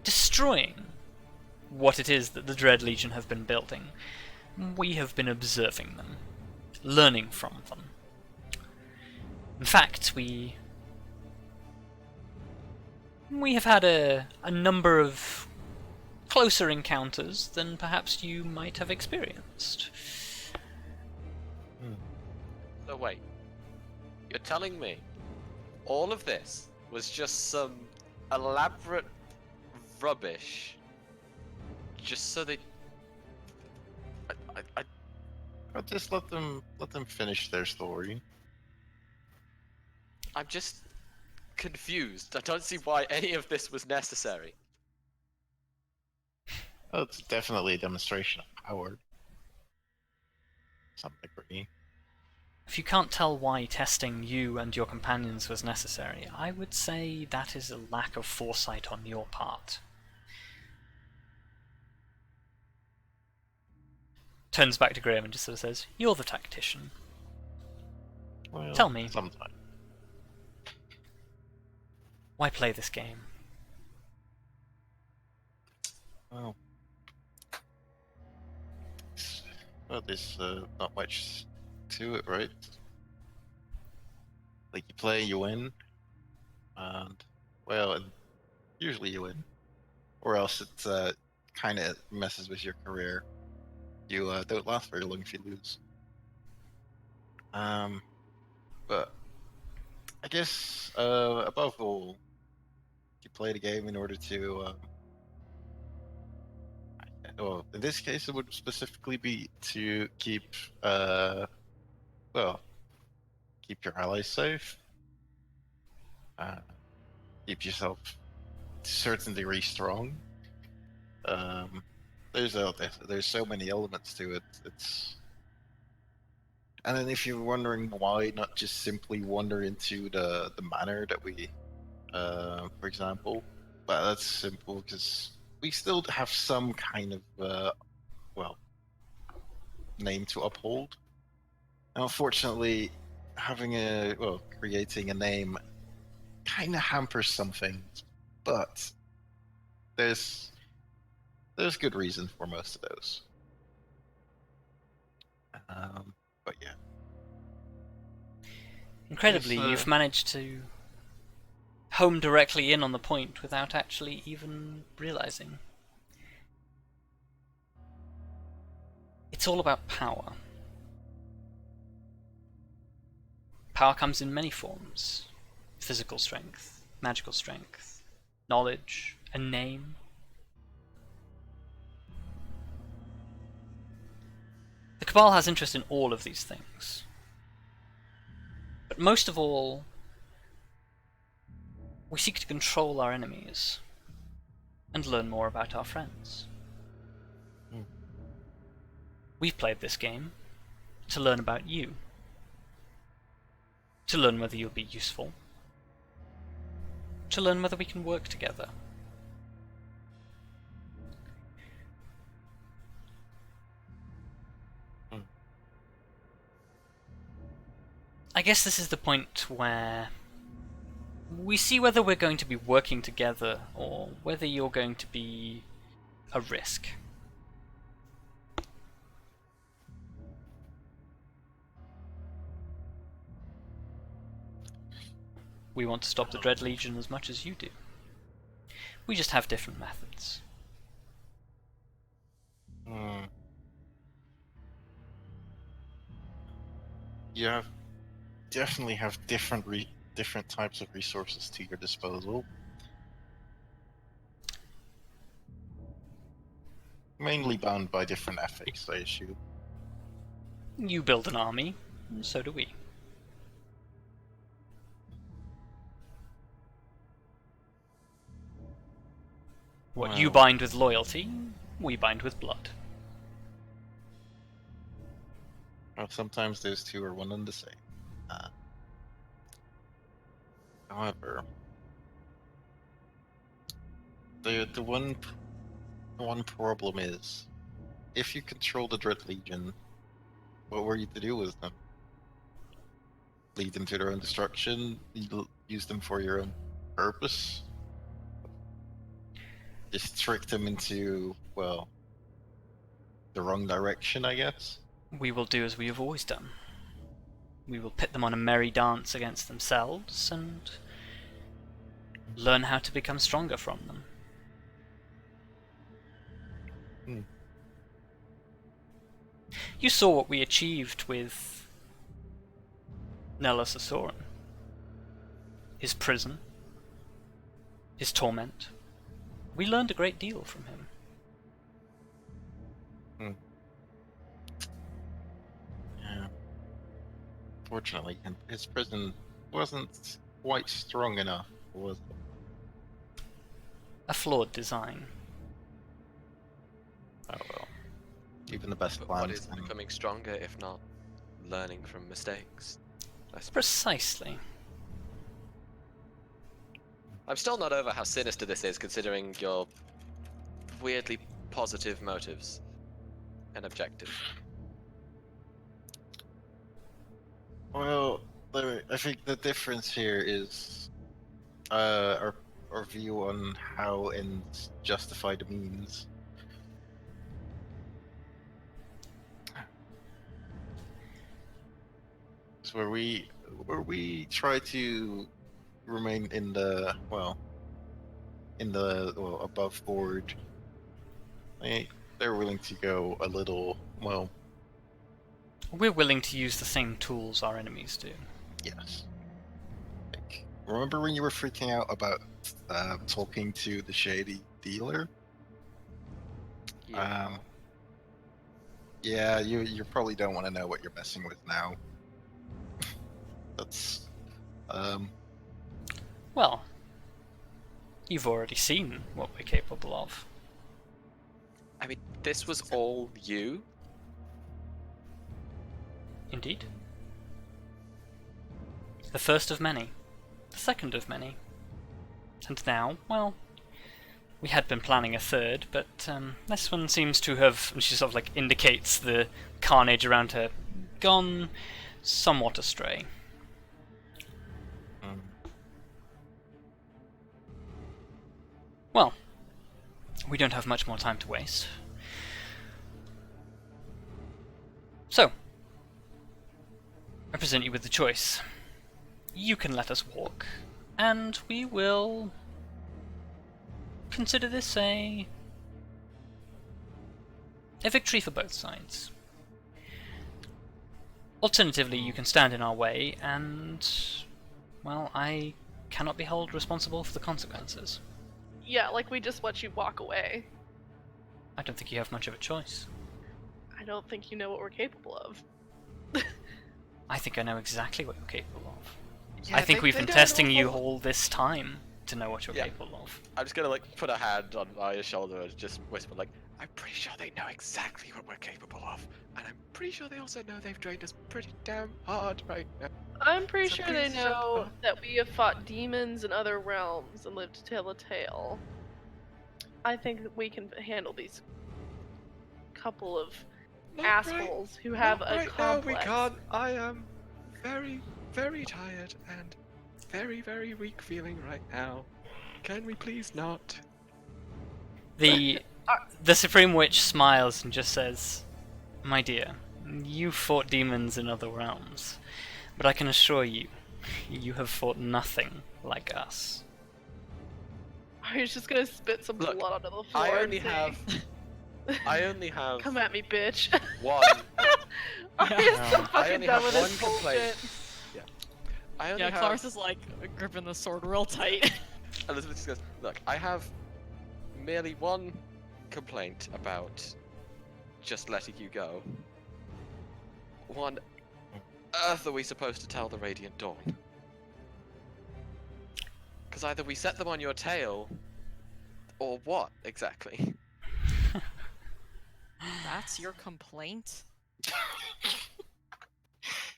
S1: destroying what it is that the Dread Legion have been building, we have been observing them, learning from them. In fact, we have had a number of closer encounters than perhaps you might have experienced.
S2: So wait, you're telling me all of this was just some elaborate rubbish just so they...
S4: I'll just let them finish their story.
S2: I'm just confused. I don't see why any of this was necessary.
S4: Oh, it's definitely a demonstration of power. To some degree.
S1: If you can't tell why testing you and your companions was necessary, I would say that is a lack of foresight on your part. Turns back to Graham and just sort of says, "You're the tactician.
S4: Well,
S1: Tell me.
S4: Sometimes.
S1: Why play this game?"
S4: Well, there's not much to it, right? Like, you play, you win, and, well, and usually you win. Or else it kind of messes with your career. You don't last very long if you lose. But I guess, above all, you play the game in order to, well, in this case, it would specifically be to keep, keep your allies safe, keep yourself to a certain degree strong. There's so many elements to it. And then if you're wondering why not just simply wander into the manor that we, for example, well, that's simple because we still have some kind of name to uphold. Unfortunately, creating a name kind of hampers some things, but there's good reason for most of those. But yeah.
S1: Incredibly,
S4: Yes,
S1: you've managed to home directly in on the point without actually even realizing. It's all about power. Power comes in many forms. Physical strength, magical strength, knowledge, a name. The Cabal has interest in all of these things. But most of all, we seek to control our enemies and learn more about our friends. We've played this game to learn about you, to learn whether you'll be useful, to learn whether we can work together. I guess this is the point where we see whether we're going to be working together or whether you're going to be a risk. We want to stop the Dread Legion as much as you do. We just have different methods.
S4: You definitely have different types of resources to your disposal. Mainly bound by different ethics, I assume.
S1: You build an army, and so do we. What you bind with loyalty, we bind with blood.
S4: Well, sometimes those two are one and the same. However, the one problem is, if you control the Dread Legion, what were you to do with them? Lead them to their own destruction? Use them for your own purpose? Just trick them into, well, the wrong direction, I guess?
S1: We will do as we have always done. We will pit them on a merry dance against themselves and learn how to become stronger from them. You saw what we achieved with Tallithsyr. His prison, his torment. We learned a great deal from him.
S4: Yeah. Fortunately, his prison wasn't quite strong enough, was it?
S1: A flawed design.
S4: Oh well. Even the best
S2: But
S4: plans.
S2: what is becoming stronger if not learning from mistakes? I suppose.
S1: Precisely.
S2: I'm still not over how sinister this is, considering your weirdly positive motives and objectives.
S4: Well, I think the difference here is our view on how ends justify the means. It's where we try to remain in the above board. They're willing to go a little, well,
S1: We're willing to use the same tools our enemies do.
S4: yes. Like, remember when you were freaking out about talking to the shady dealer?
S2: Yeah.
S4: Yeah, you probably don't want to know what you're messing with now. That's
S1: Well, you've already seen what we're capable of.
S2: I mean, this was all you?
S1: Indeed. The first of many. The second of many. And now, well, we had been planning a third, but this one seems to have, and she sort of like indicates the carnage around her, gone somewhat astray. Well, we don't have much more time to waste. So, I present you with the choice. You can let us walk, and we will consider this a victory for both sides. Alternatively, you can stand in our way, and, well, I cannot be held responsible for the consequences.
S5: Yeah, like we just let you walk away.
S1: I don't think you have much of a choice.
S5: I don't think you know what we're capable of.
S1: I think I know exactly what you're capable of.
S2: Yeah,
S1: I think
S2: they-
S1: we've
S2: they
S1: been
S2: don't
S1: testing you
S2: awful-
S1: all this time to know what you're
S2: Yeah.
S1: capable of.
S2: I'm just gonna like put a hand on Arya's shoulder and just whisper like, I'm pretty sure they know exactly what we're capable of, and I'm pretty sure they also know they've trained us pretty damn hard right now.
S5: I'm pretty
S2: So
S5: sure they
S2: please shut
S5: know
S2: up.
S5: that we have fought demons in other realms and lived to tell a tale. I think that we can handle these couple of assholes who have a
S2: right
S5: complex.
S2: now we can't. I am very, very tired and very, very weak feeling right now. Can we please not?
S1: The Supreme Witch smiles and just says, "My dear, you fought demons in other realms, but I can assure you, you have fought nothing like us."
S5: I was just gonna spit some
S2: Look,
S5: blood onto the floor.
S2: I
S5: and
S2: only
S5: say,
S2: have
S5: Come at me, bitch.
S2: one.
S5: I'm so
S1: I
S5: fucking
S2: only
S5: done
S2: have
S5: with
S2: one
S5: this
S2: complaint.
S5: bullshit.
S2: I only
S3: Yeah,
S2: have.
S3: Kelariis is like gripping the sword real tight.
S2: Elizabeth just goes, look, I have merely one complaint about just letting you go. What on earth are we supposed to tell the Radiant Dawn? Because either we set them on your tail, or what exactly?
S3: That's your complaint?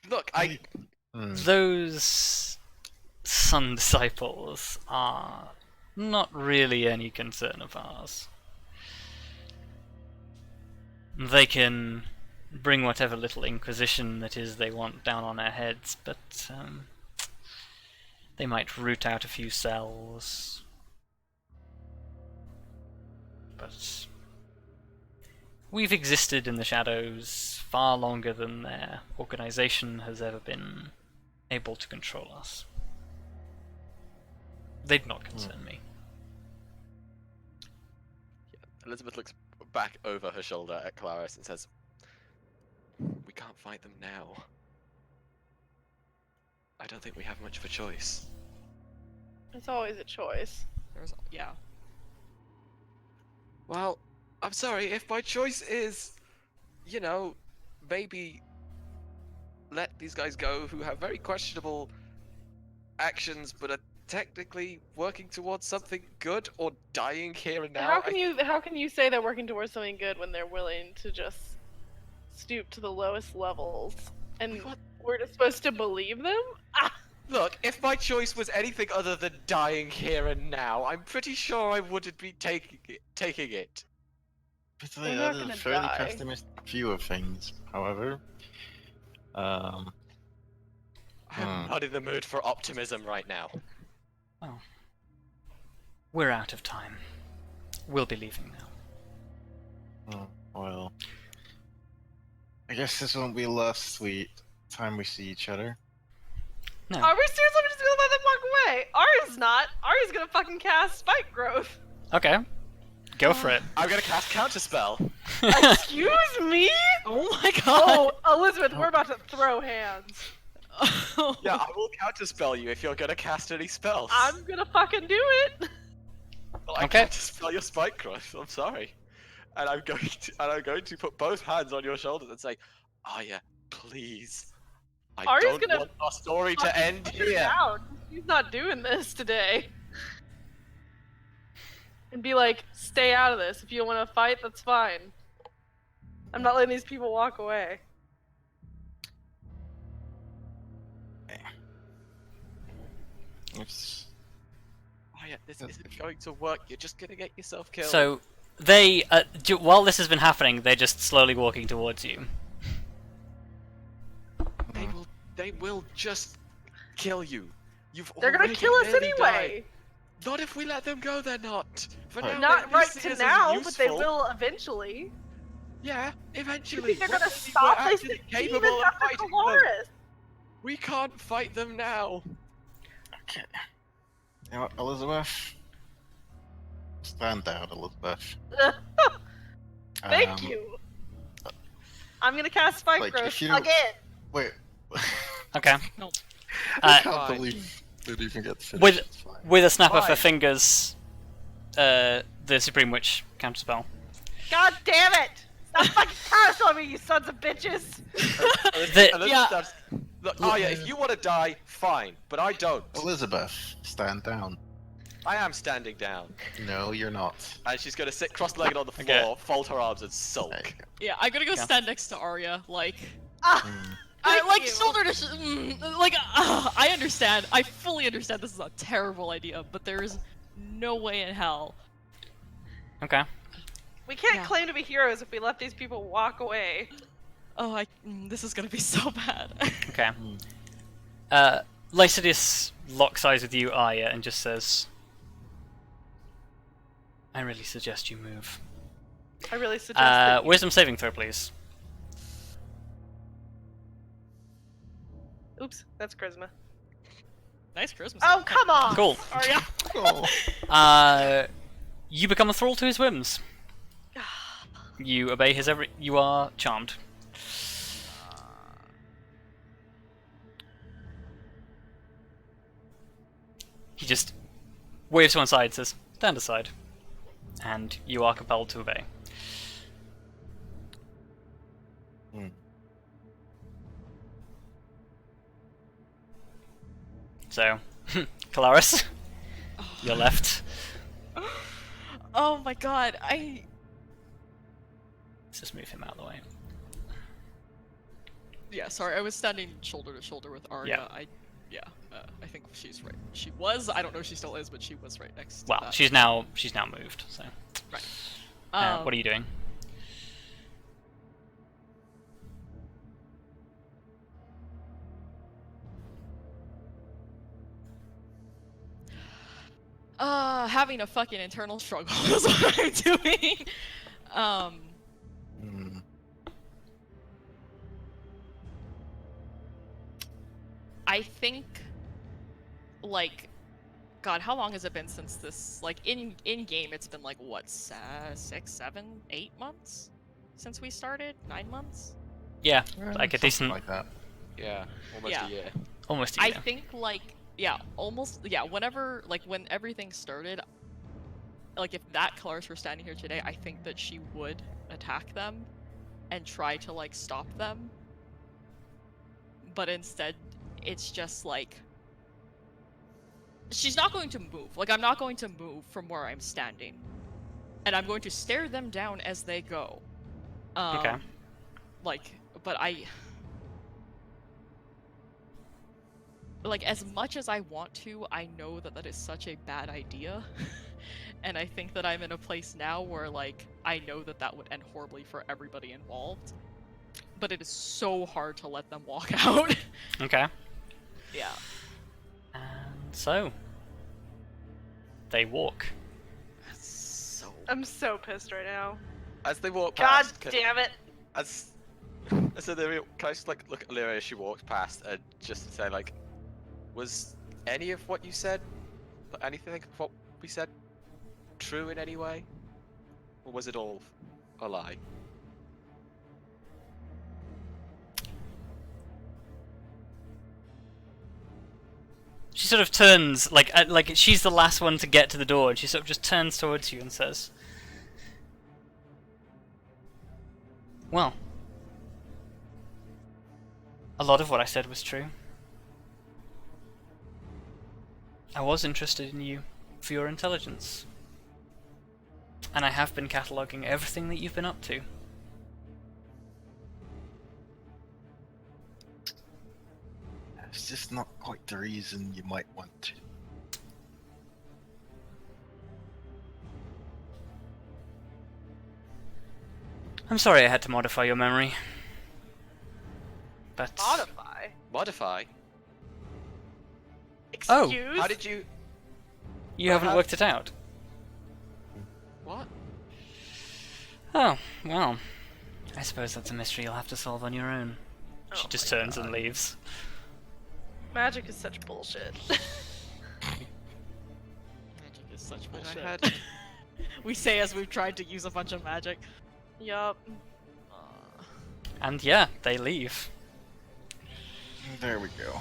S2: Look, I.
S1: Those Sun Disciples are not really any concern of ours. They can bring whatever little Inquisition that is they want down on our heads, but they might root out a few cells. But we've existed in the shadows far longer than their organization has ever been able to control us. They'd not concern me.
S2: Elizabeth looks back over her shoulder at Kelariis and says, we can't fight them now. I don't think we have much of a choice.
S5: It's always a choice.
S3: Yeah.
S2: Well, I'm sorry, if my choice is, you know, maybe let these guys go who have very questionable actions but are technically working towards something good, or dying here and now.
S5: How can you say they're working towards something good when they're willing to just stoop to the lowest levels? And
S2: What?
S5: we're just supposed to believe them? Ah!
S2: Look, if my choice was anything other than dying here and now, I'm pretty sure I wouldn't be taking it.
S4: But
S5: They're not
S4: that is a
S5: gonna
S4: fairly
S5: die.
S4: pessimistic view of things, however.
S2: I'm not in the mood for optimism right now.
S1: Well, we're out of time. We'll be leaving now.
S4: Well, I guess this won't be the last time we see each other.
S1: No.
S5: Are we seriously just gonna let them walk away? Arya's not. Arya's gonna fucking cast Spike Growth.
S1: Okay. Go for it.
S2: I'm gonna cast Counterspell.
S5: Excuse me?
S3: Oh my god!
S5: Oh, Elizabeth, we're about to throw hands.
S2: Yeah, I will Counterspell you if you're gonna cast any spells.
S5: I'm gonna fucking do it.
S2: Well, I
S1: Okay.
S2: can't spell your Spike Growth. I'm sorry. And I'm going to put both hands on your shoulders and say, Arya, please. I
S5: Arya's
S2: don't
S5: gonna
S2: want our story to
S5: Fucking
S2: end
S5: put her
S2: here.
S5: down. She's not doing this today. And be like, stay out of this. If you don't want to fight, that's fine. I'm not letting these people walk away.
S4: It's
S2: Arya, this isn't going to work. You're just gonna get yourself killed.
S1: So, they, while this has been happening, they're just slowly walking towards you.
S2: They will just kill you.
S5: They're gonna
S2: already
S5: kill us
S2: nearly
S5: anyway.
S2: died. Not if we let them go, they're not. For now,
S5: Not
S2: they
S5: right
S2: see
S5: to
S2: us as
S5: now, but they
S2: useful.
S5: will eventually.
S2: Yeah,
S5: You
S2: eventually.
S5: think they're
S2: When
S5: gonna
S2: we
S5: stop?
S2: were
S5: They
S2: actually
S5: sent
S2: capable
S5: demons
S2: of
S5: after
S2: fighting them.
S5: Kelariis.
S2: We can't fight them now.
S4: Okay. You know what, Elizabeth? Stand down, Elizabeth.
S5: Thank
S4: Um,
S5: you. I'm gonna cast Spike
S4: like,
S5: Growth
S4: if you don't-
S5: again.
S4: Wait.
S1: Okay.
S3: No.
S4: I
S1: Uh,
S4: can't
S2: Fine.
S4: believe they even get finished.
S1: With-
S4: It's fine.
S1: with a snap of her
S2: Fine.
S1: fingers, the Supreme Witch counterspell.
S5: God damn it! Stop fucking counterspelling me, you sons of bitches!
S3: Yeah.
S2: Look, Arya, if you want to die, fine, but I don't.
S4: Elizabeth, stand down.
S2: I am standing down,
S4: No, you're not.
S2: and she's gonna sit cross-legged on the
S1: Okay.
S2: floor, fold her arms, and
S4: There
S2: sulk.
S4: you go.
S3: Yeah, I'm gonna go
S1: Yeah.
S3: stand next to Arya, like,
S5: Ah,
S4: Mm.
S3: I
S5: Thank
S3: like
S5: you.
S3: shoulder to like. I understand. I fully understand this is a terrible idea, but there is no way in hell.
S1: Okay.
S5: we can't
S3: Yeah.
S5: claim to be heroes if we let these people walk away.
S3: Oh, this is gonna be so bad.
S1: Okay.
S4: Mm.
S1: Lycidius locks eyes with you, Arya, and just says, I really suggest you move.
S5: I really suggest that you...
S1: Wisdom saving throw, please.
S5: Oops, that's charisma.
S3: Nice Christmas.
S5: Oh, come on!
S1: Cool.
S5: Arya.
S4: Oh.
S1: You become a thrall to his whims. You obey his every. You are charmed. He just waves to one side, says, "Stand aside," and you are compelled to obey.
S4: Hmm.
S1: So, Kelariis, you're left.
S3: Oh my god,
S1: Let's just move him out of the way.
S3: Yeah, sorry, I was standing shoulder to shoulder with Arya.
S1: Yeah.
S3: I think she's right. She was. I don't know if she still is, but she was right next. to
S1: Well,
S3: that.
S1: she's now moved. So,
S3: Right.
S1: what are you doing?
S3: Having a fucking internal struggle is what I'm doing.
S4: Hmm.
S3: I think, like, God, how long has it been since this? Like, in game, it's been like what, 6, 7, 8 months since we started? 9 months?
S1: Yeah,
S4: Yeah,
S1: like a
S4: something
S1: decent,
S4: like that.
S2: Yeah, almost
S3: Yeah.
S2: a year.
S1: almost a
S3: I
S1: year.
S3: think like almost whenever like when everything started, like if that Kelariis were standing here today, I think that she would attack them and try to like stop them. But instead, it's just like she's not going to move. Like I'm not going to move from where I'm standing, and I'm going to stare them down as they go.
S1: Okay.
S3: Like, but like as much as I want to, I know that that is such a bad idea. And I think that I'm in a place now where like I know that that would end horribly for everybody involved. But it is so hard to let them walk out.
S1: Okay.
S3: Yeah.
S1: And so they walk.
S3: So
S5: I'm so pissed right now.
S2: As they walk
S5: God
S2: past,
S5: damn it!
S2: as so can I just like look at Lyra as she walks past and just say like, was any of what you said, anything of what we said, true in any way, or was it all a lie?
S1: She sort of turns, like she's the last one to get to the door, and she sort of just turns towards you and says, "Well, a lot of what I said was true. I was interested in you for your intelligence, and I have been cataloguing everything that you've been up to.
S4: It's just not quite the reason you might want to.
S1: I'm sorry I had to modify your memory. But
S5: Modify.
S2: Modify?
S1: Oh.
S5: Excuse?
S2: How did you...
S1: You haven't worked it out?
S2: What?
S1: Oh, well. I suppose that's a mystery you'll have to solve on your own. She
S5: Oh
S1: just
S5: my
S1: turns and
S5: God.
S1: leaves.
S5: Magic is such bullshit.
S3: Magic is such
S2: Wish
S3: bullshit.
S2: I had...
S3: We say as we've tried to use a bunch of magic.
S5: Yup.
S1: And yeah, they leave.
S4: There we go.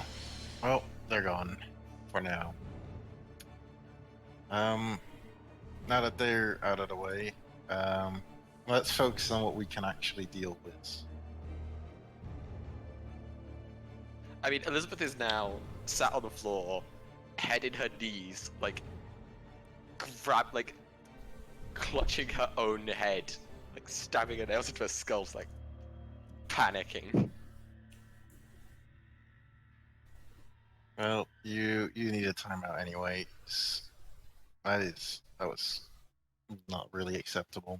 S4: Well, they're gone. For now. Now that they're out of the way, let's focus on what we can actually deal with.
S2: I mean, Elizabeth is now sat on the floor, head in her knees, like, clutching her own head, like, stabbing her nails into her skull, like, panicking.
S4: Well, you need a timeout anyway. That was not really acceptable.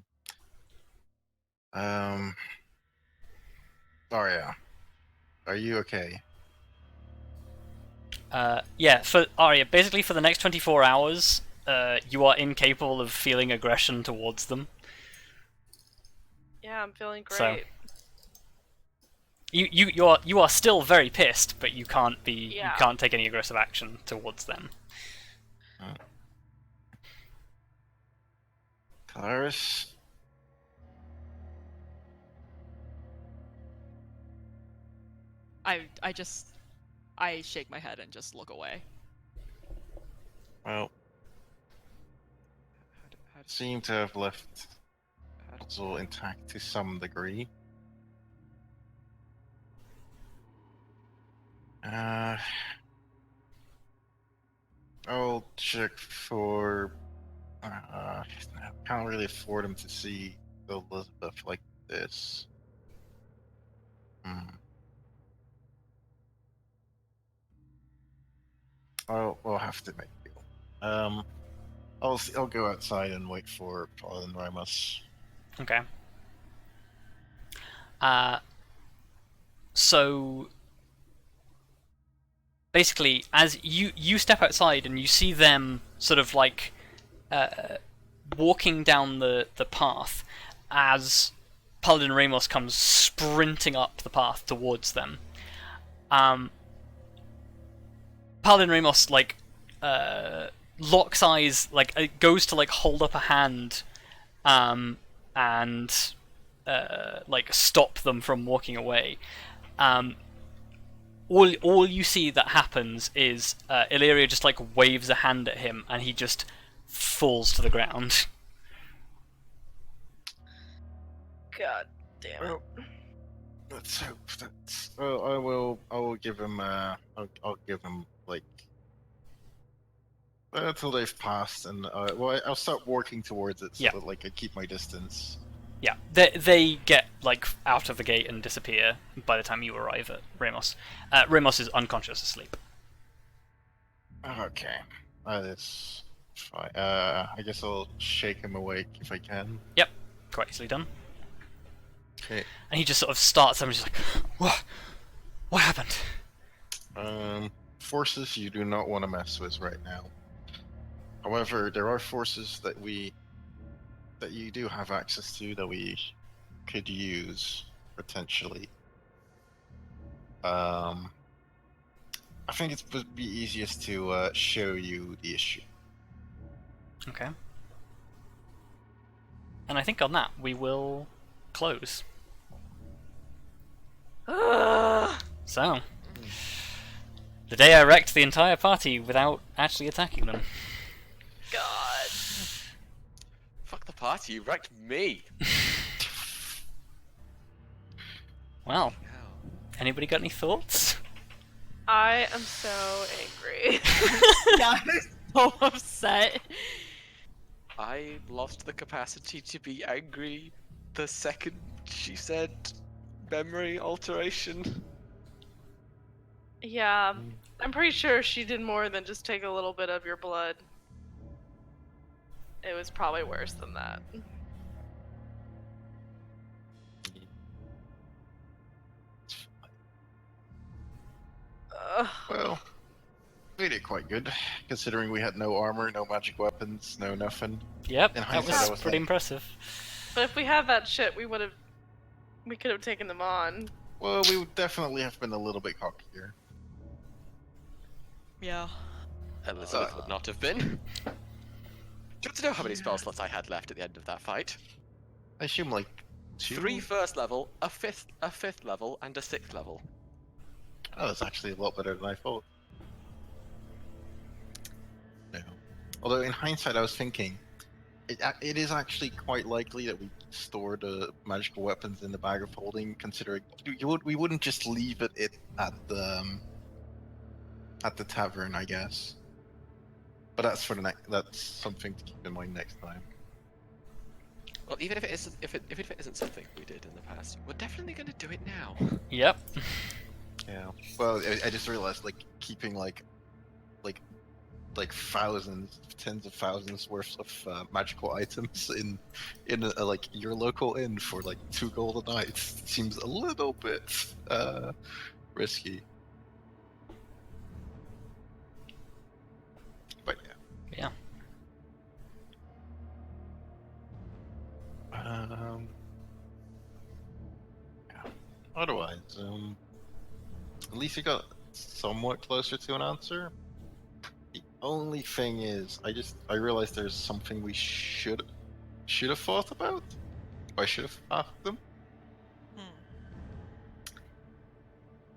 S4: Arya, are you okay?
S1: Yeah, for Arya, basically for the next 24 hours, you are incapable of feeling aggression towards them.
S5: Yeah, I'm feeling great.
S1: So- You are still very pissed, but you can't
S5: Yeah.
S1: you can't take any aggressive action towards them.
S4: Kelariis?
S3: I shake my head and just look away.
S4: Well, seem to have left puzzle intact to some degree. I'll check for. Can't really afford him to see Elizabeth like this. We'll have to make a deal. I'll go outside and wait for Paul and Ramos.
S1: Okay. So basically, as you step outside and you see them sort of like walking down the path, as Paladin Ramos comes sprinting up the path towards them. Paladin Ramos like locks eyes, like goes to like hold up a hand, and like stop them from walking away. All you see that happens is Illyria just like waves a hand at him, and he just falls to the ground.
S5: God damn it.
S4: Well, let's hope that's. Well, I will give him. I'll give him like until they've passed, and well, I'll start working towards it so
S1: Yeah.
S4: that like I keep my distance.
S1: Yeah, they get like out of the gate and disappear by the time you arrive at Ramos. Ramos is unconscious, asleep.
S4: Okay, that is fine. I guess I'll shake him awake if I can.
S1: Yep, quite easily done.
S4: Okay.
S1: And he just sort of starts and he's like, What happened?
S4: Forces you do not want to mess with right now. However, there are forces that you do have access to that we could use potentially. I think it would be easiest to show you the issue.
S1: Okay. And I think on that we will close. So, the day I wrecked the entire party without actually attacking them.
S5: God.
S2: Fuck the party, you wrecked me!
S1: Well,
S2: Hell.
S1: anybody got any thoughts?
S5: I am so angry.
S3: Yeah, I'm so upset.
S2: I lost the capacity to be angry the second she said memory alteration.
S5: Yeah, I'm pretty sure she did more than just take a little bit of your blood. It was probably worse than that.
S4: Well, we did quite good, considering we had no armor, no magic weapons, no nothing.
S1: Yep,
S4: In
S1: that
S4: hindsight,
S1: was pretty
S4: like,
S1: impressive.
S5: But if we had that shit, we could have taken them on.
S4: well, we would definitely have been a little bit cockier.
S3: Yeah.
S2: Elizabeth would not have been. Do you want to know how many spell slots I had left at the end of that fight?
S4: I assume like 2?
S2: 3 first level, a fifth level, and a 6th level.
S4: Oh, that's actually a lot better than I thought. Yeah. Although in hindsight, I was thinking, it is actually quite likely that we stored magical weapons in the bag of holding, considering we wouldn't just leave it at the tavern, I guess. But that's for that's something to keep in mind next time.
S2: Well, even if it isn't something we did in the past, we're definitely going to do it now.
S1: Yep.
S4: Yeah. Well, I just realized like keeping like thousands, tens of thousands worth of magical items in like your local inn for like 2 gold a night seems a little bit risky. But
S1: Yeah.
S4: yeah. Otherwise, at least you got somewhat closer to an answer. The only thing is, I realized there's something we should have thought about. I should have asked them.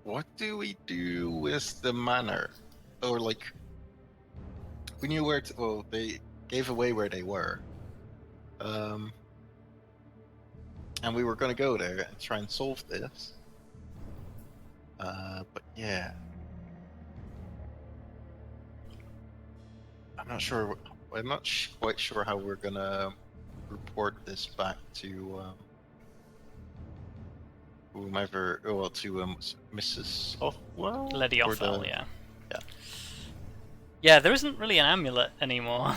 S4: What do we do with the manor? Or like, we knew where to. Well, they gave away where they were. And we were going to go there and try and solve this. But yeah. I'm not sure. I'm not quite sure how we're going to report this back to whomever. Well, to Mrs. Softwell?
S1: Lady
S4: Or
S1: Offel,
S4: the-
S1: yeah.
S4: Yeah.
S1: Yeah, there isn't really an amulet anymore.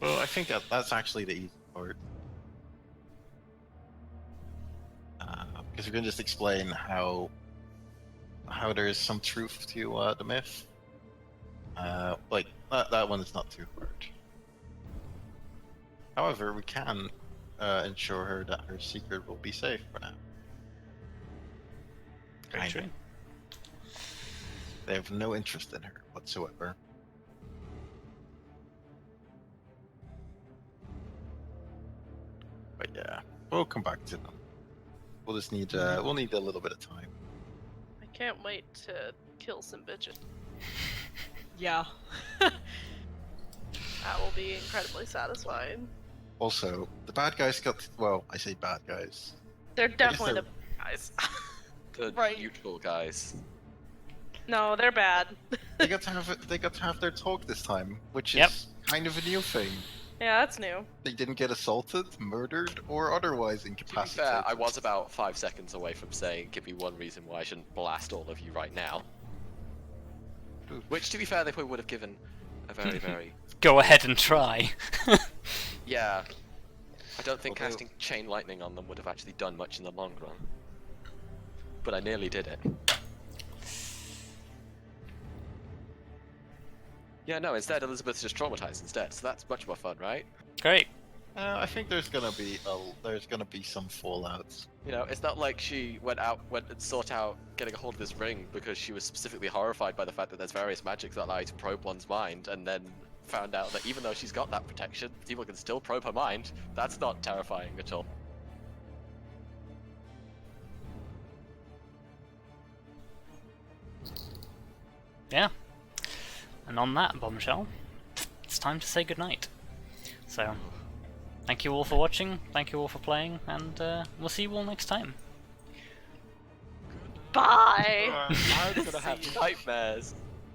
S4: Well, I think that's actually the easy part. Because we can just explain how there is some truth to the myth. Like that one is not too hard. However, we can ensure her that her secret will be safe for now.
S1: Very
S4: Kinda.
S1: true.
S4: They have no interest in her whatsoever. But yeah, we'll come back to them. We'll just need we'll need a little bit of time.
S5: I can't wait to kill some bitches.
S3: Yeah.
S5: That will be incredibly satisfying.
S4: Also, the bad guys got well. I say bad guys.
S5: They're definitely
S4: they're-
S5: the guys.
S2: The
S3: Right.
S2: neutral guys.
S5: No, they're bad.
S4: They got to have their talk this time, which
S1: Yep.
S4: is kind of a new thing.
S5: Yeah, that's new.
S4: They didn't get assaulted, murdered, or otherwise
S2: To be
S4: incapacitated.
S2: fair, I was about 5 seconds away from saying, give me one reason why I shouldn't blast all of you right now.
S4: Oof.
S2: Which, to be fair, they probably would have given a very, very...
S1: Go ahead and try.
S2: Yeah. I don't think
S4: Although-
S2: casting Chain Lightning on them would have actually done much in the long run. But I nearly did it. Yeah, no, instead Elizabeth's just traumatized instead, so that's much more fun, right?
S1: Great.
S4: I think there's gonna be some fallouts.
S2: You know, it's not like she went and sought out getting a hold of this ring because she was specifically horrified by the fact that there's various magics that allow you to probe one's mind, and then found out that even though she's got that protection, people can still probe her mind. That's not terrifying at all.
S1: Yeah. And on that bombshell, it's time to say goodnight. So, thank you all for watching, thank you all for playing, and we'll see you all next time.
S5: Bye.
S2: I'm gonna have nightmares.